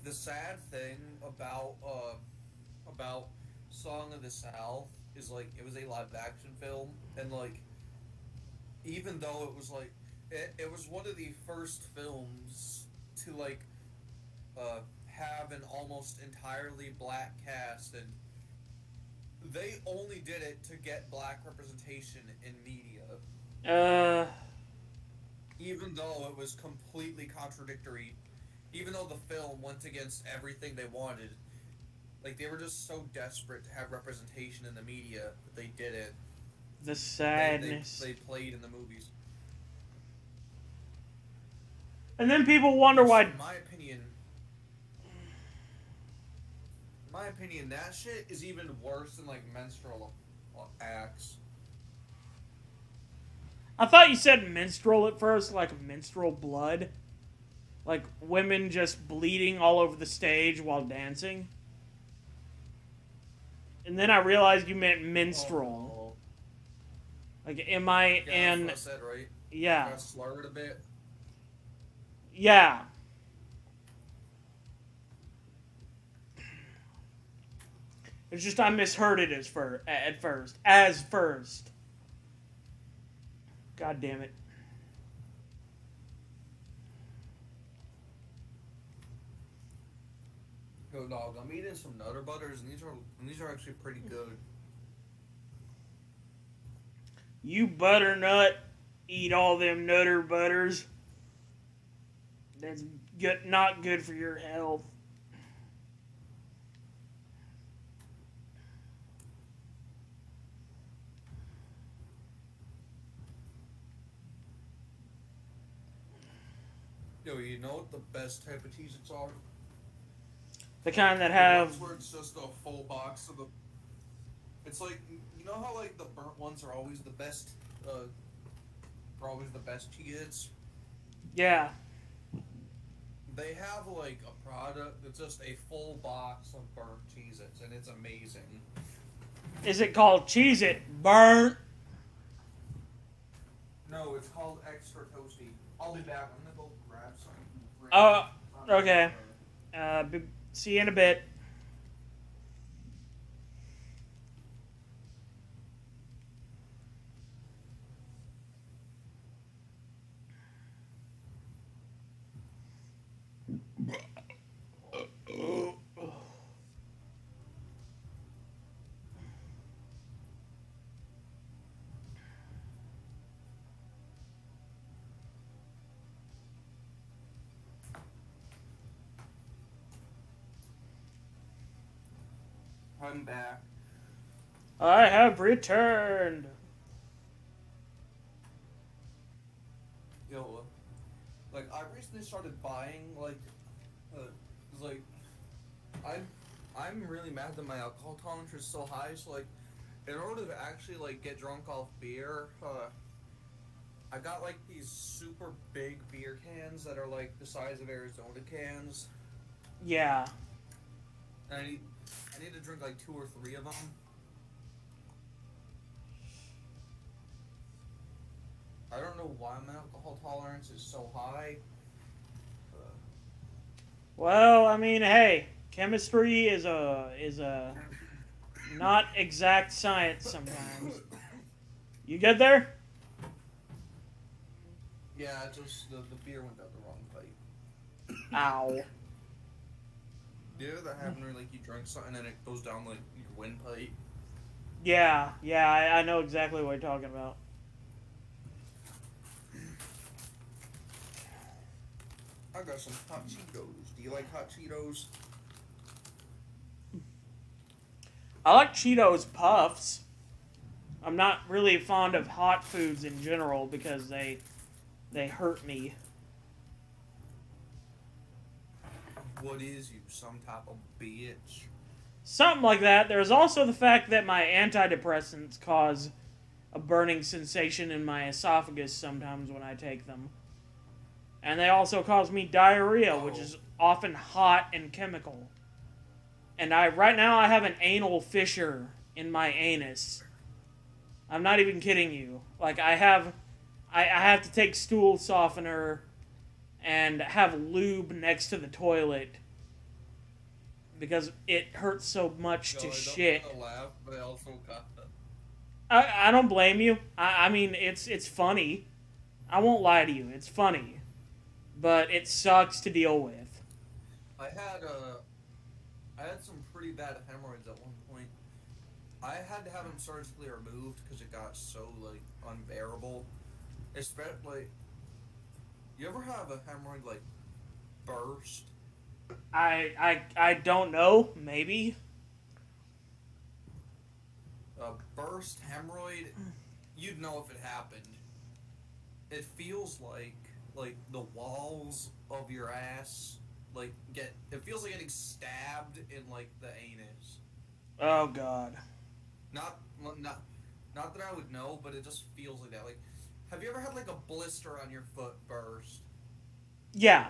C: the sad thing about Song of the South is like it was a live action film, and like even though it was like it was one of the first films to like have an almost entirely black cast, and they only did it to get black representation in media. Even though it was completely contradictory, even though the film went against everything they wanted, like they were just so desperate to have representation in the media that they did it.
A: The sadness.
C: They played in the movies.
A: And then people wonder why.
C: In my opinion, that shit is even worse than like menstrual acts.
A: I thought you said menstrual at first, like menstrual blood. Like women just bleeding all over the stage while dancing. And then I realized you meant minstrel. Like M-I-N.
C: That's what I said, right?
A: Yeah.
C: I slurred a bit.
A: Yeah. It's just I misheard it at first. God damn it.
C: Yo, dog, I'm eating some Nutter Butters, and these are actually pretty good.
A: You butternut, eat all them Nutter Butters. That's not good for your health.
C: Yo, you know what the best type of Cheez-Its are?
A: The kind that
C: The
A: have...
C: ones where it's just a full box of the... It's like, you know how like the burnt ones are always the best, Cheez-Its?
A: Yeah.
C: They have like a product that's just a full box of burnt Cheez-Its, and it's amazing.
A: Is it called Cheez-It Burnt?
C: No, it's called Extra Toasty. I'll be back. I'm gonna go grab some.
A: Oh, okay. See you in a bit.
C: I'm back.
A: I have returned.
C: Yo, like I recently started buying I'm really mad that my alcohol tolerance is so high. So like, in order to actually like get drunk off beer, I got like these super big beer cans that are like the size of Arizona cans.
A: Yeah.
C: And I need to drink like 2 or 3 of them. I don't know why my alcohol tolerance is so high.
A: Well, I mean, hey, chemistry is a not exact science sometimes. You good there?
C: Yeah, just the beer went down the wrong pipe.
A: Ow.
C: Do you ever that happen where like you drink something and it goes down like your windpipe?
A: Yeah, I know exactly what you're talking about.
C: I got some hot Cheetos. Do you like hot Cheetos?
A: I like Cheetos Puffs. I'm not really fond of hot foods in general because they hurt me.
C: What is you, some type of bitch?
A: Something like that. There's also the fact that my antidepressants cause a burning sensation in my esophagus sometimes when I take them. And they also cause me diarrhea, which is often hot and chemical. And right now I have an anal fissure in my anus. I'm not even kidding you. Like I have to take stool softener and have lube next to the toilet because it hurts so much to shit.
C: I don't want to laugh, but I also got that.
A: I don't blame you. I mean, it's funny. I won't lie to you. It's funny. But it sucks to deal with.
C: I had some pretty bad hemorrhoids at one point. I had to have them surgically removed because it got so like unbearable. Especially, you ever have a hemorrhoid like burst?
A: I don't know. Maybe.
C: A burst hemorrhoid, you'd know if it happened. It feels like the walls of your ass it feels like getting stabbed in like the anus.
A: Oh God.
C: Not that I would know, but it just feels like that. Like, have you ever had like a blister on your foot burst?
A: Yeah.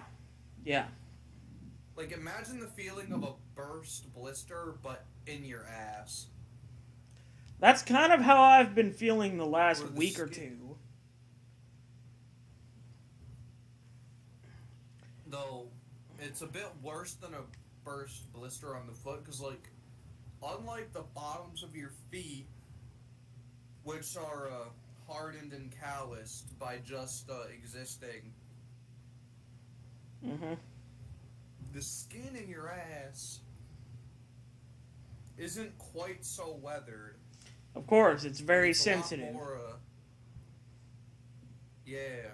C: Like, imagine the feeling of a burst blister, but in your ass.
A: That's kind of how I've been feeling the last week or two.
C: Though, it's a bit worse than a burst blister on the foot, because, like, unlike the bottoms of your feet, which are hardened and calloused by just existing, the skin in your ass isn't quite so weathered.
A: Of course, it's very
C: It's
A: sensitive.
C: A lot more, yeah.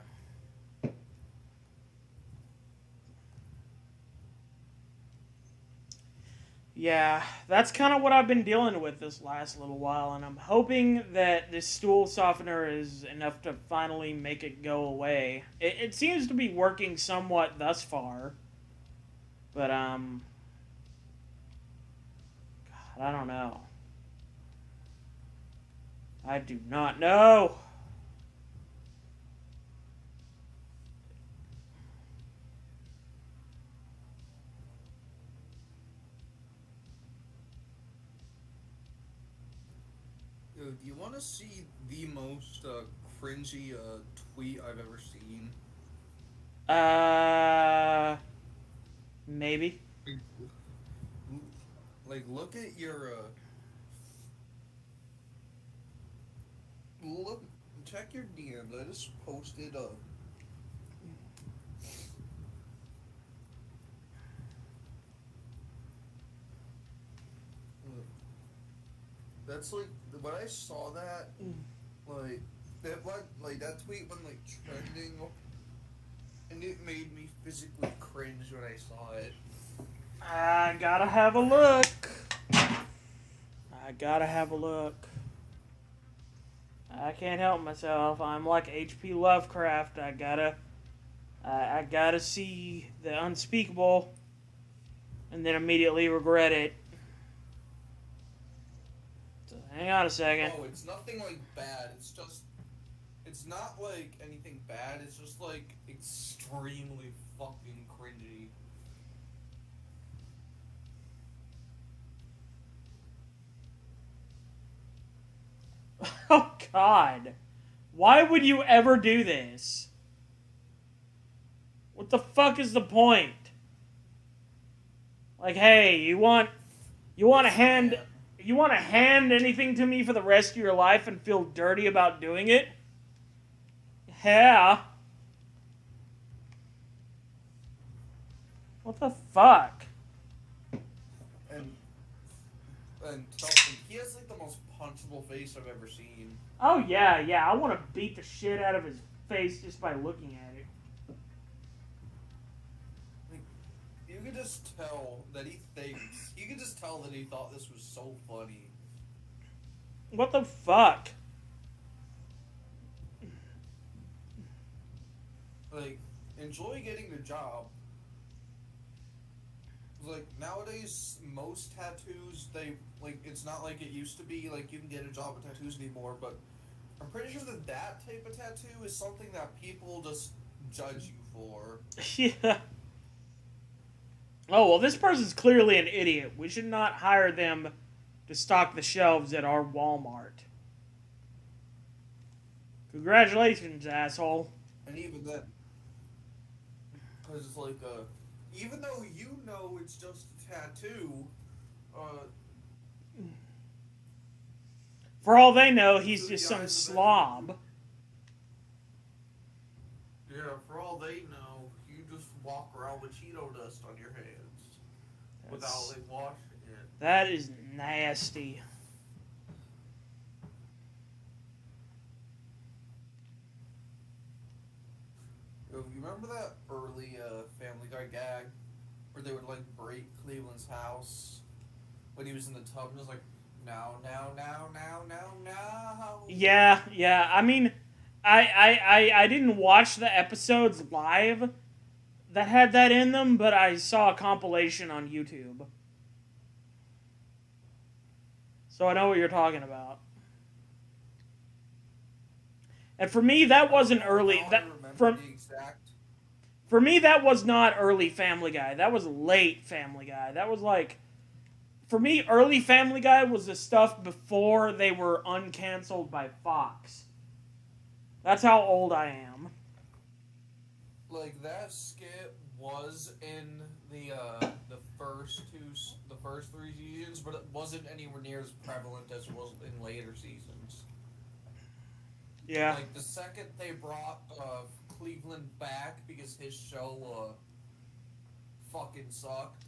A: Yeah, that's kind of what I've been dealing with this last little while, and I'm hoping that this stool softener is enough to finally make it go away. It seems to be working somewhat thus far, but, God, I don't know. I do not know.
C: Do you want to see the most cringy tweet I've ever seen?
A: Maybe.
C: Like, look at your check your DMs. I just posted that's like when I saw that, like that tweet went like trending, and it made me physically cringe when I saw it.
A: I gotta have a look. I can't help myself. I'm like H.P. Lovecraft. I gotta see the unspeakable, and then immediately regret it. Hang on a second.
C: Oh, it's nothing like bad. It's it's not like anything bad. It's just like extremely fucking cringy.
A: Oh, God. Why would you ever do this? What the fuck is the point? Like, hey, you want to hand anything to me for the rest of your life and feel dirty about doing it? Yeah. What the fuck?
C: And he has like the most punchable face I've ever seen.
A: Oh yeah, I want to beat the shit out of his face just by looking at it.
C: Like, you can just tell that he thinks. You can just tell that he thought this was so funny.
A: What the fuck?
C: Like, enjoy getting the job. Like, nowadays, most tattoos, it's not like it used to be, like, you can get a job with tattoos anymore, but I'm pretty sure that type of tattoo is something that people just judge you for.
A: Yeah. Oh, well, this person's clearly an idiot. We should not hire them to stock the shelves at our Walmart. Congratulations, asshole.
C: And even then, because it's like, even though you know it's just a tattoo,
A: for all they know, he's just some slob.
C: Yeah, for all they know, you just walk around with Cheeto dust on your hands without like washing it.
A: That is nasty.
C: Yo, you remember that early Family Guy gag where they would like break Cleveland's house when he was in the tub and was like, now.
A: Yeah. I mean, I didn't watch the episodes live that had that in them, but I saw a compilation on YouTube. So I know what you're talking about. And for me, that wasn't early. For me, that was not early Family Guy. That was late Family Guy. That was like, for me, early Family Guy was the stuff before they were uncanceled by Fox. That's how old I am.
C: Like, that skit was in the first three seasons, but it wasn't anywhere near as prevalent as it was in later seasons.
A: Yeah.
C: Like, the second they brought Cleveland back because his show fucking sucked.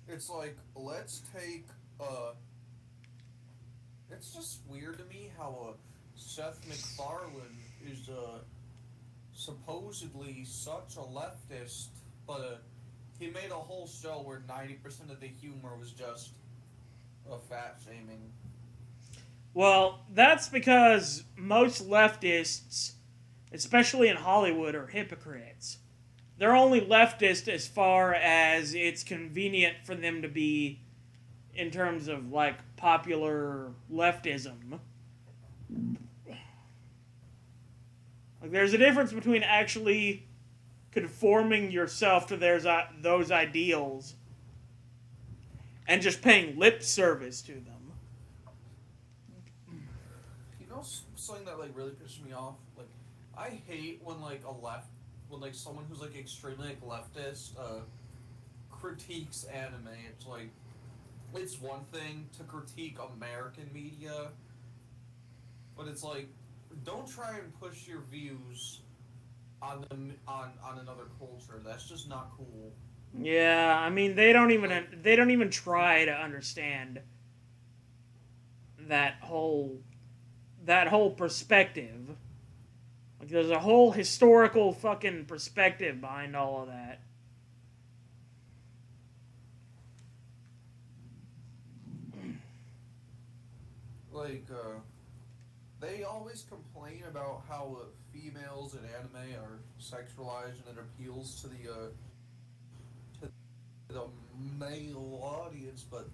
C: It's like, let's take it's just weird to me how Seth MacFarlane is supposedly such a leftist, but he made a whole show where 90% of the humor was just fat shaming.
A: Well, that's because most leftists, especially in Hollywood, are hypocrites. They're only leftist as far as it's convenient for them to be in terms of, like, popular leftism. Like, there's a difference between actually conforming yourself to those ideals and just paying lip service to them.
C: You know something that, like, really pisses me off? Like, I hate when, like, someone who's, like, extremely, like, leftist, critiques anime. It's, like, it's one thing to critique American media, but it's, like, don't try and push your views on another culture. That's just not cool.
A: Yeah, I mean, they don't even try to understand that whole perspective. Like, there's a whole historical fucking perspective behind all of that.
C: Like, they always complain about how females in anime are sexualized and it appeals to the male audience, but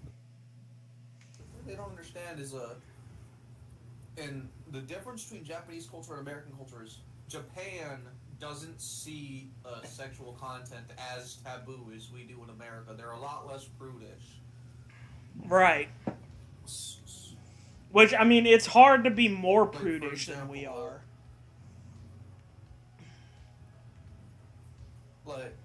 C: they don't understand is and the difference between Japanese culture and American culture is Japan doesn't see sexual content as taboo as we do in America. They're a lot less prudish.
A: Right. Which, I mean, it's hard to be more prudish than we are.
C: Like,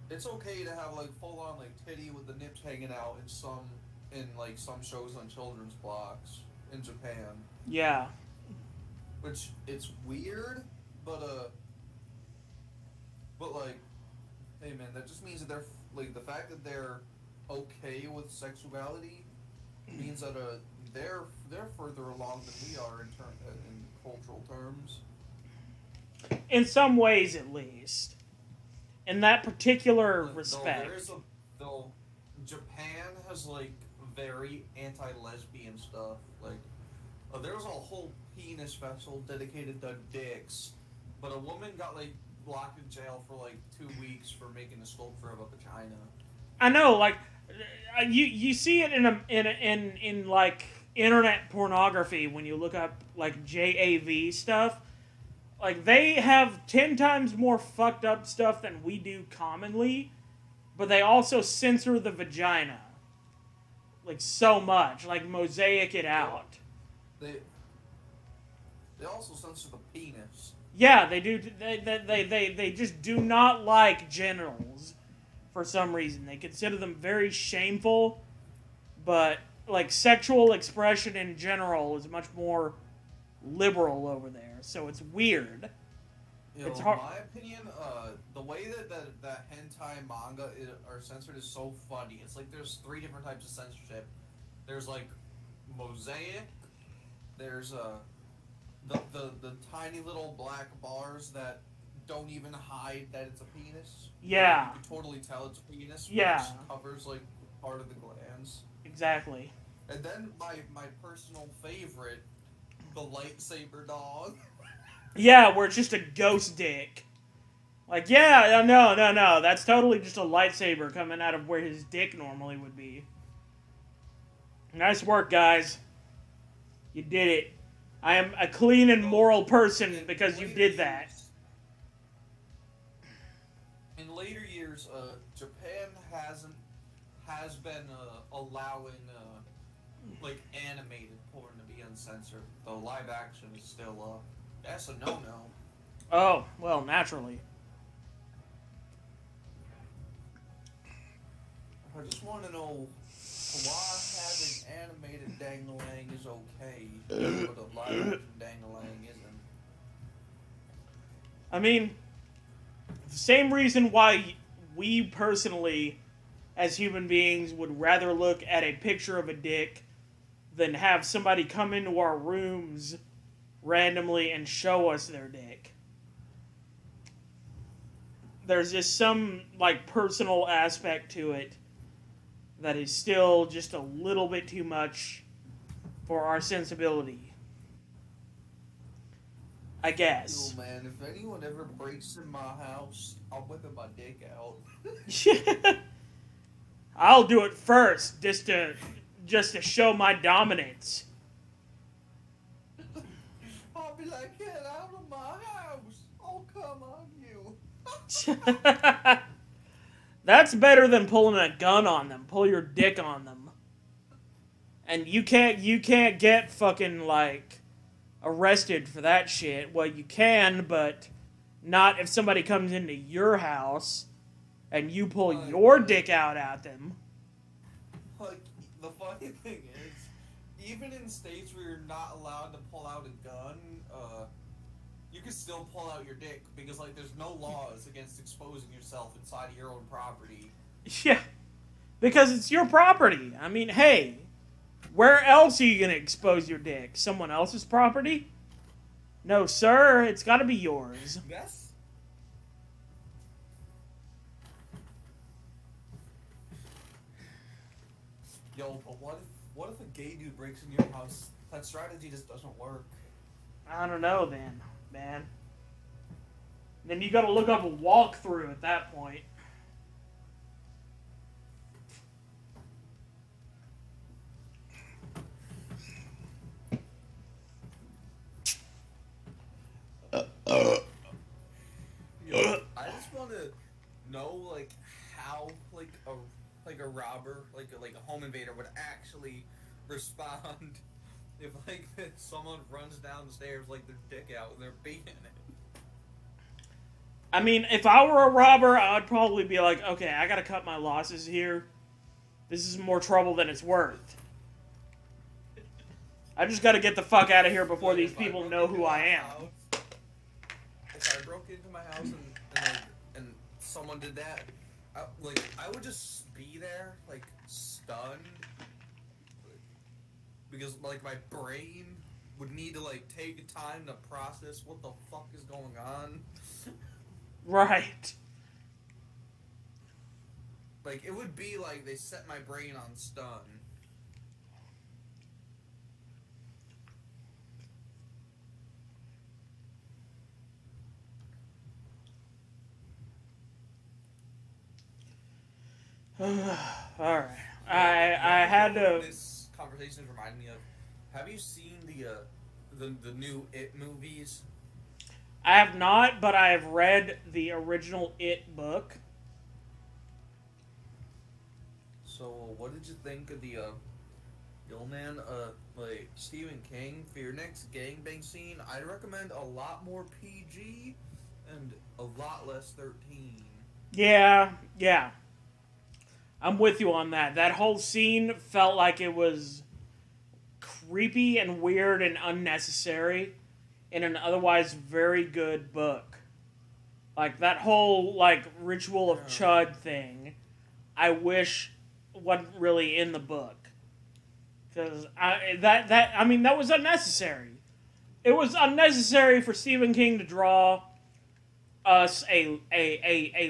C: it's okay to have like full on like titty with the nips hanging out in some shows on children's blocks in Japan.
A: Yeah.
C: Which it's weird, but like, hey man, that just means that they're like the fact that they're okay with sexuality means that they're further along than we are in cultural terms.
A: In some ways, at least. In that particular respect.
C: Though Japan has like very anti-lesbian stuff. Like, there's a whole penis festival dedicated to dicks, but a woman got like locked in jail for like 2 weeks for making a sculpture of a vagina.
A: I know, like, you see it in like internet pornography when you look up like JAV stuff. Like, they have 10 times more fucked up stuff than we do commonly, but they also censor the vagina. Like, so much. Like, mosaic it out.
C: They also censor the penis.
A: Yeah, they do. They just do not like genitals for some reason. They consider them very shameful, but, like, sexual expression in general is much more liberal over there. So it's weird.
C: It's hard. In my opinion, the way that hentai manga are censored is so funny. It's like there's 3 different types of censorship. There's like mosaic. There's the tiny little black bars that don't even hide that it's a penis.
A: Yeah.
C: You can totally tell it's a penis.
A: Yeah.
C: Which covers like part of the glands.
A: Exactly.
C: And then my personal favorite, the lightsaber dog.
A: Yeah, where it's just a ghost dick. Like, yeah, no. That's totally just a lightsaber coming out of where his dick normally would be. Nice work, guys. You did it. I am a clean and moral person because you did that.
C: In later years, Japan has been allowing like animated porn to be uncensored. Though live action is still that's a no-no.
A: Oh, well, naturally.
C: I just want to know why having animated dang-a-lang is okay, but a live action dang-a-lang isn't.
A: I mean, the same reason why we personally, as human beings, would rather look at a picture of a dick than have somebody come into our rooms randomly and show us their dick. There's just some, like, personal aspect to it that is still just a little bit too much for our sensibility. I guess.
C: Oh man, if anyone ever breaks in my house, I'll whip my dick out.
A: I'll do it first, just to show my dominance.
C: I'll be like, get out of my house! I'll come on you.
A: That's better than pulling a gun on them. Pull your dick on them. And you can't get fucking, like, arrested for that shit. Well, you can, but not if somebody comes into your house and you pull your dick out at them.
C: Like, the funny thing is, even in states where you're not allowed to pull out a gun, you can still pull out your dick because, like, there's no laws against exposing yourself inside of your own property.
A: Yeah, because it's your property. I mean, hey, where else are you gonna expose your dick? Someone else's property? No, sir, it's gotta be yours.
C: Yes. Yo, but what if a gay dude breaks in your house? That strategy just doesn't work.
A: I don't know then, man. Then you gotta look up a walkthrough at that point.
C: know like how like a robber, like a home invader would actually respond if like someone runs downstairs like their dick out and they're beating it.
A: I mean, if I were a robber, I would probably be like, okay, I gotta cut my losses here. This is more trouble than it's worth. I just gotta get the fuck out of here before
C: Like,
A: these
C: if I
A: people
C: broke
A: know
C: into
A: who
C: my
A: I am.
C: house- If I broke into my house and someone did that, I would just be there like stunned because like my brain would need to like take time to process what the fuck is going on.
A: Right.
C: Like it would be like they set my brain on stun.
A: Alright. I had to...
C: This conversation is reminding me of. Have you seen the new It movies?
A: I have not, but I have read the original It book.
C: So, what did you think of the old man, like Stephen King for your next gangbang scene? I recommend a lot more PG and a lot less 13.
A: Yeah. I'm with you on that. That whole scene felt like it was creepy and weird and unnecessary in an otherwise very good book. Like, that whole, like, ritual of Chud thing, I wish wasn't really in the book. Because that was unnecessary. It was unnecessary for Stephen King to draw us a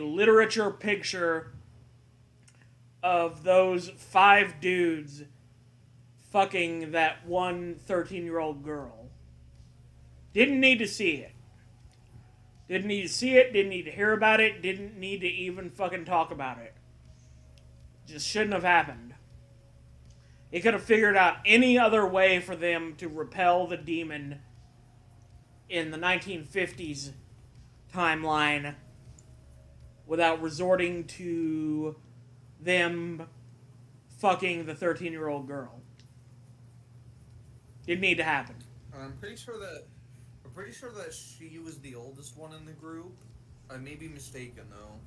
A: literature picture of those 5 dudes fucking that one 13-year-old girl. Didn't need to see it. Didn't need to see it, didn't need to hear about it, didn't need to even fucking talk about it. Just shouldn't have happened. He could have figured out any other way for them to repel the demon in the 1950s timeline without resorting to them fucking the 13-year-old girl. Didn't need to happen.
C: I'm pretty sure that she was the oldest one in the group. I may be mistaken though.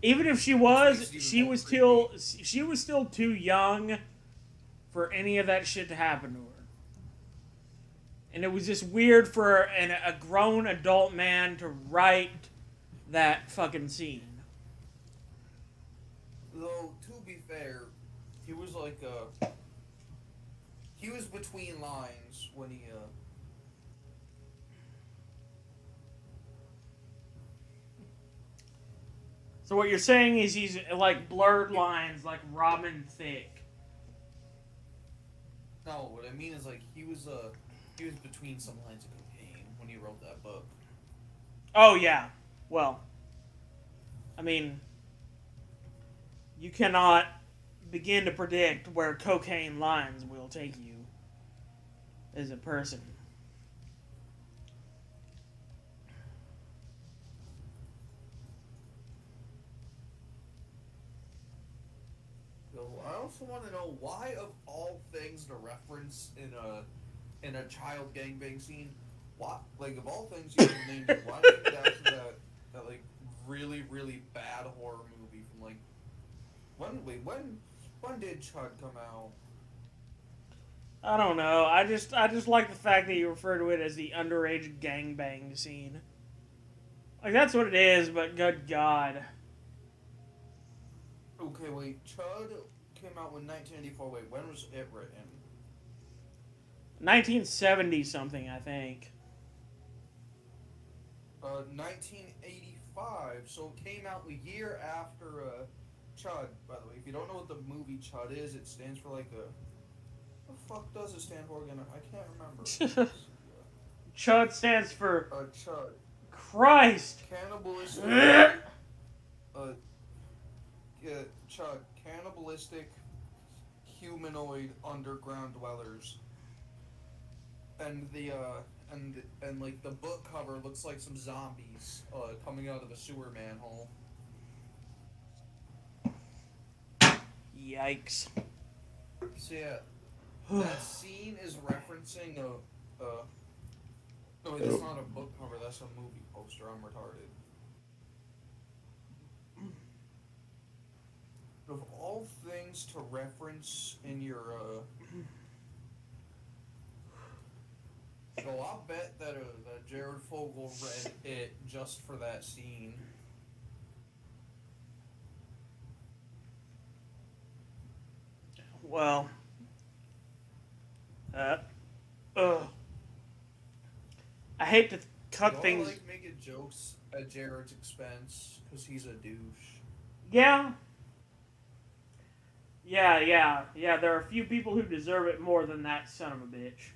A: Even if she was, she was still too young for any of that shit to happen to her. And it was just weird for a grown adult man to write that fucking scene.
C: Though, to be fair, he was like he was between lines when he
A: So what you're saying is he's like blurred lines, like Robin Thicke.
C: No, what I mean is like he was between some lines of cocaine when he wrote that book.
A: Oh yeah, well, I mean, you cannot begin to predict where cocaine lines will take you as a person.
C: So I also want to know why, of all things to reference in a child gangbang scene, why, like of all things you can name it, why name it after that like really really bad horror movie from like when did Chud come out?
A: I don't know. I just like the fact that you refer to it as the underage gangbang scene. Like that's what it is, but good God.
C: Okay, wait. Chud came out in 1984. Wait, when was it written?
A: 1970 something, I think.
C: 1985. So it came out a year after Chud. By the way, if you don't know what the movie Chud is, it stands for like a. What the fuck does it stand for again? I can't remember.
A: Chud stands for
C: Chud.
A: Christ.
C: Cannibalistic. Chud. Cannibalistic humanoid underground dwellers. And the and like the book cover looks like some zombies coming out of a sewer manhole.
A: Yikes.
C: So yeah, that scene is referencing a no, wait, that's not a book cover, that's a movie poster. I'm retarded. Of all things to reference in your, so I'll bet that Jared Fogle read it just for that scene.
A: Well, uh, ugh. I hate to cut
C: Y'all
A: things.
C: like making jokes at Jared's expense because he's a douche.
A: Yeah. Yeah. There are a few people who deserve it more than that son of a bitch.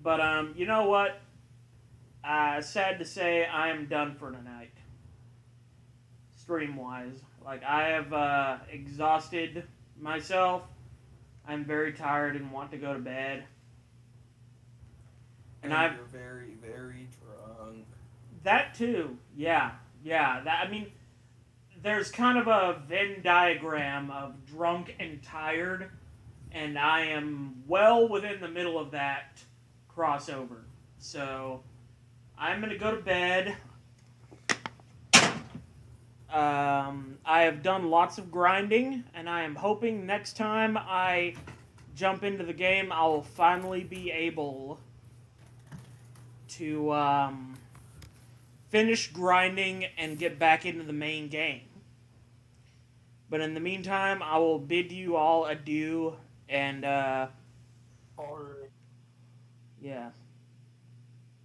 A: But you know what? Sad to say, I am done for tonight. Stream wise, like I have exhausted myself. I'm very tired and want to go to bed. And
C: You're very, very drunk.
A: That too. Yeah. That, I mean, there's kind of a Venn diagram of drunk and tired, and I am well within the middle of that crossover. So I'm gonna go to bed. I have done lots of grinding, and I am hoping next time I jump into the game, I will finally be able to finish grinding and get back into the main game. But in the meantime, I will bid you all adieu, and
C: Alright.
A: yeah.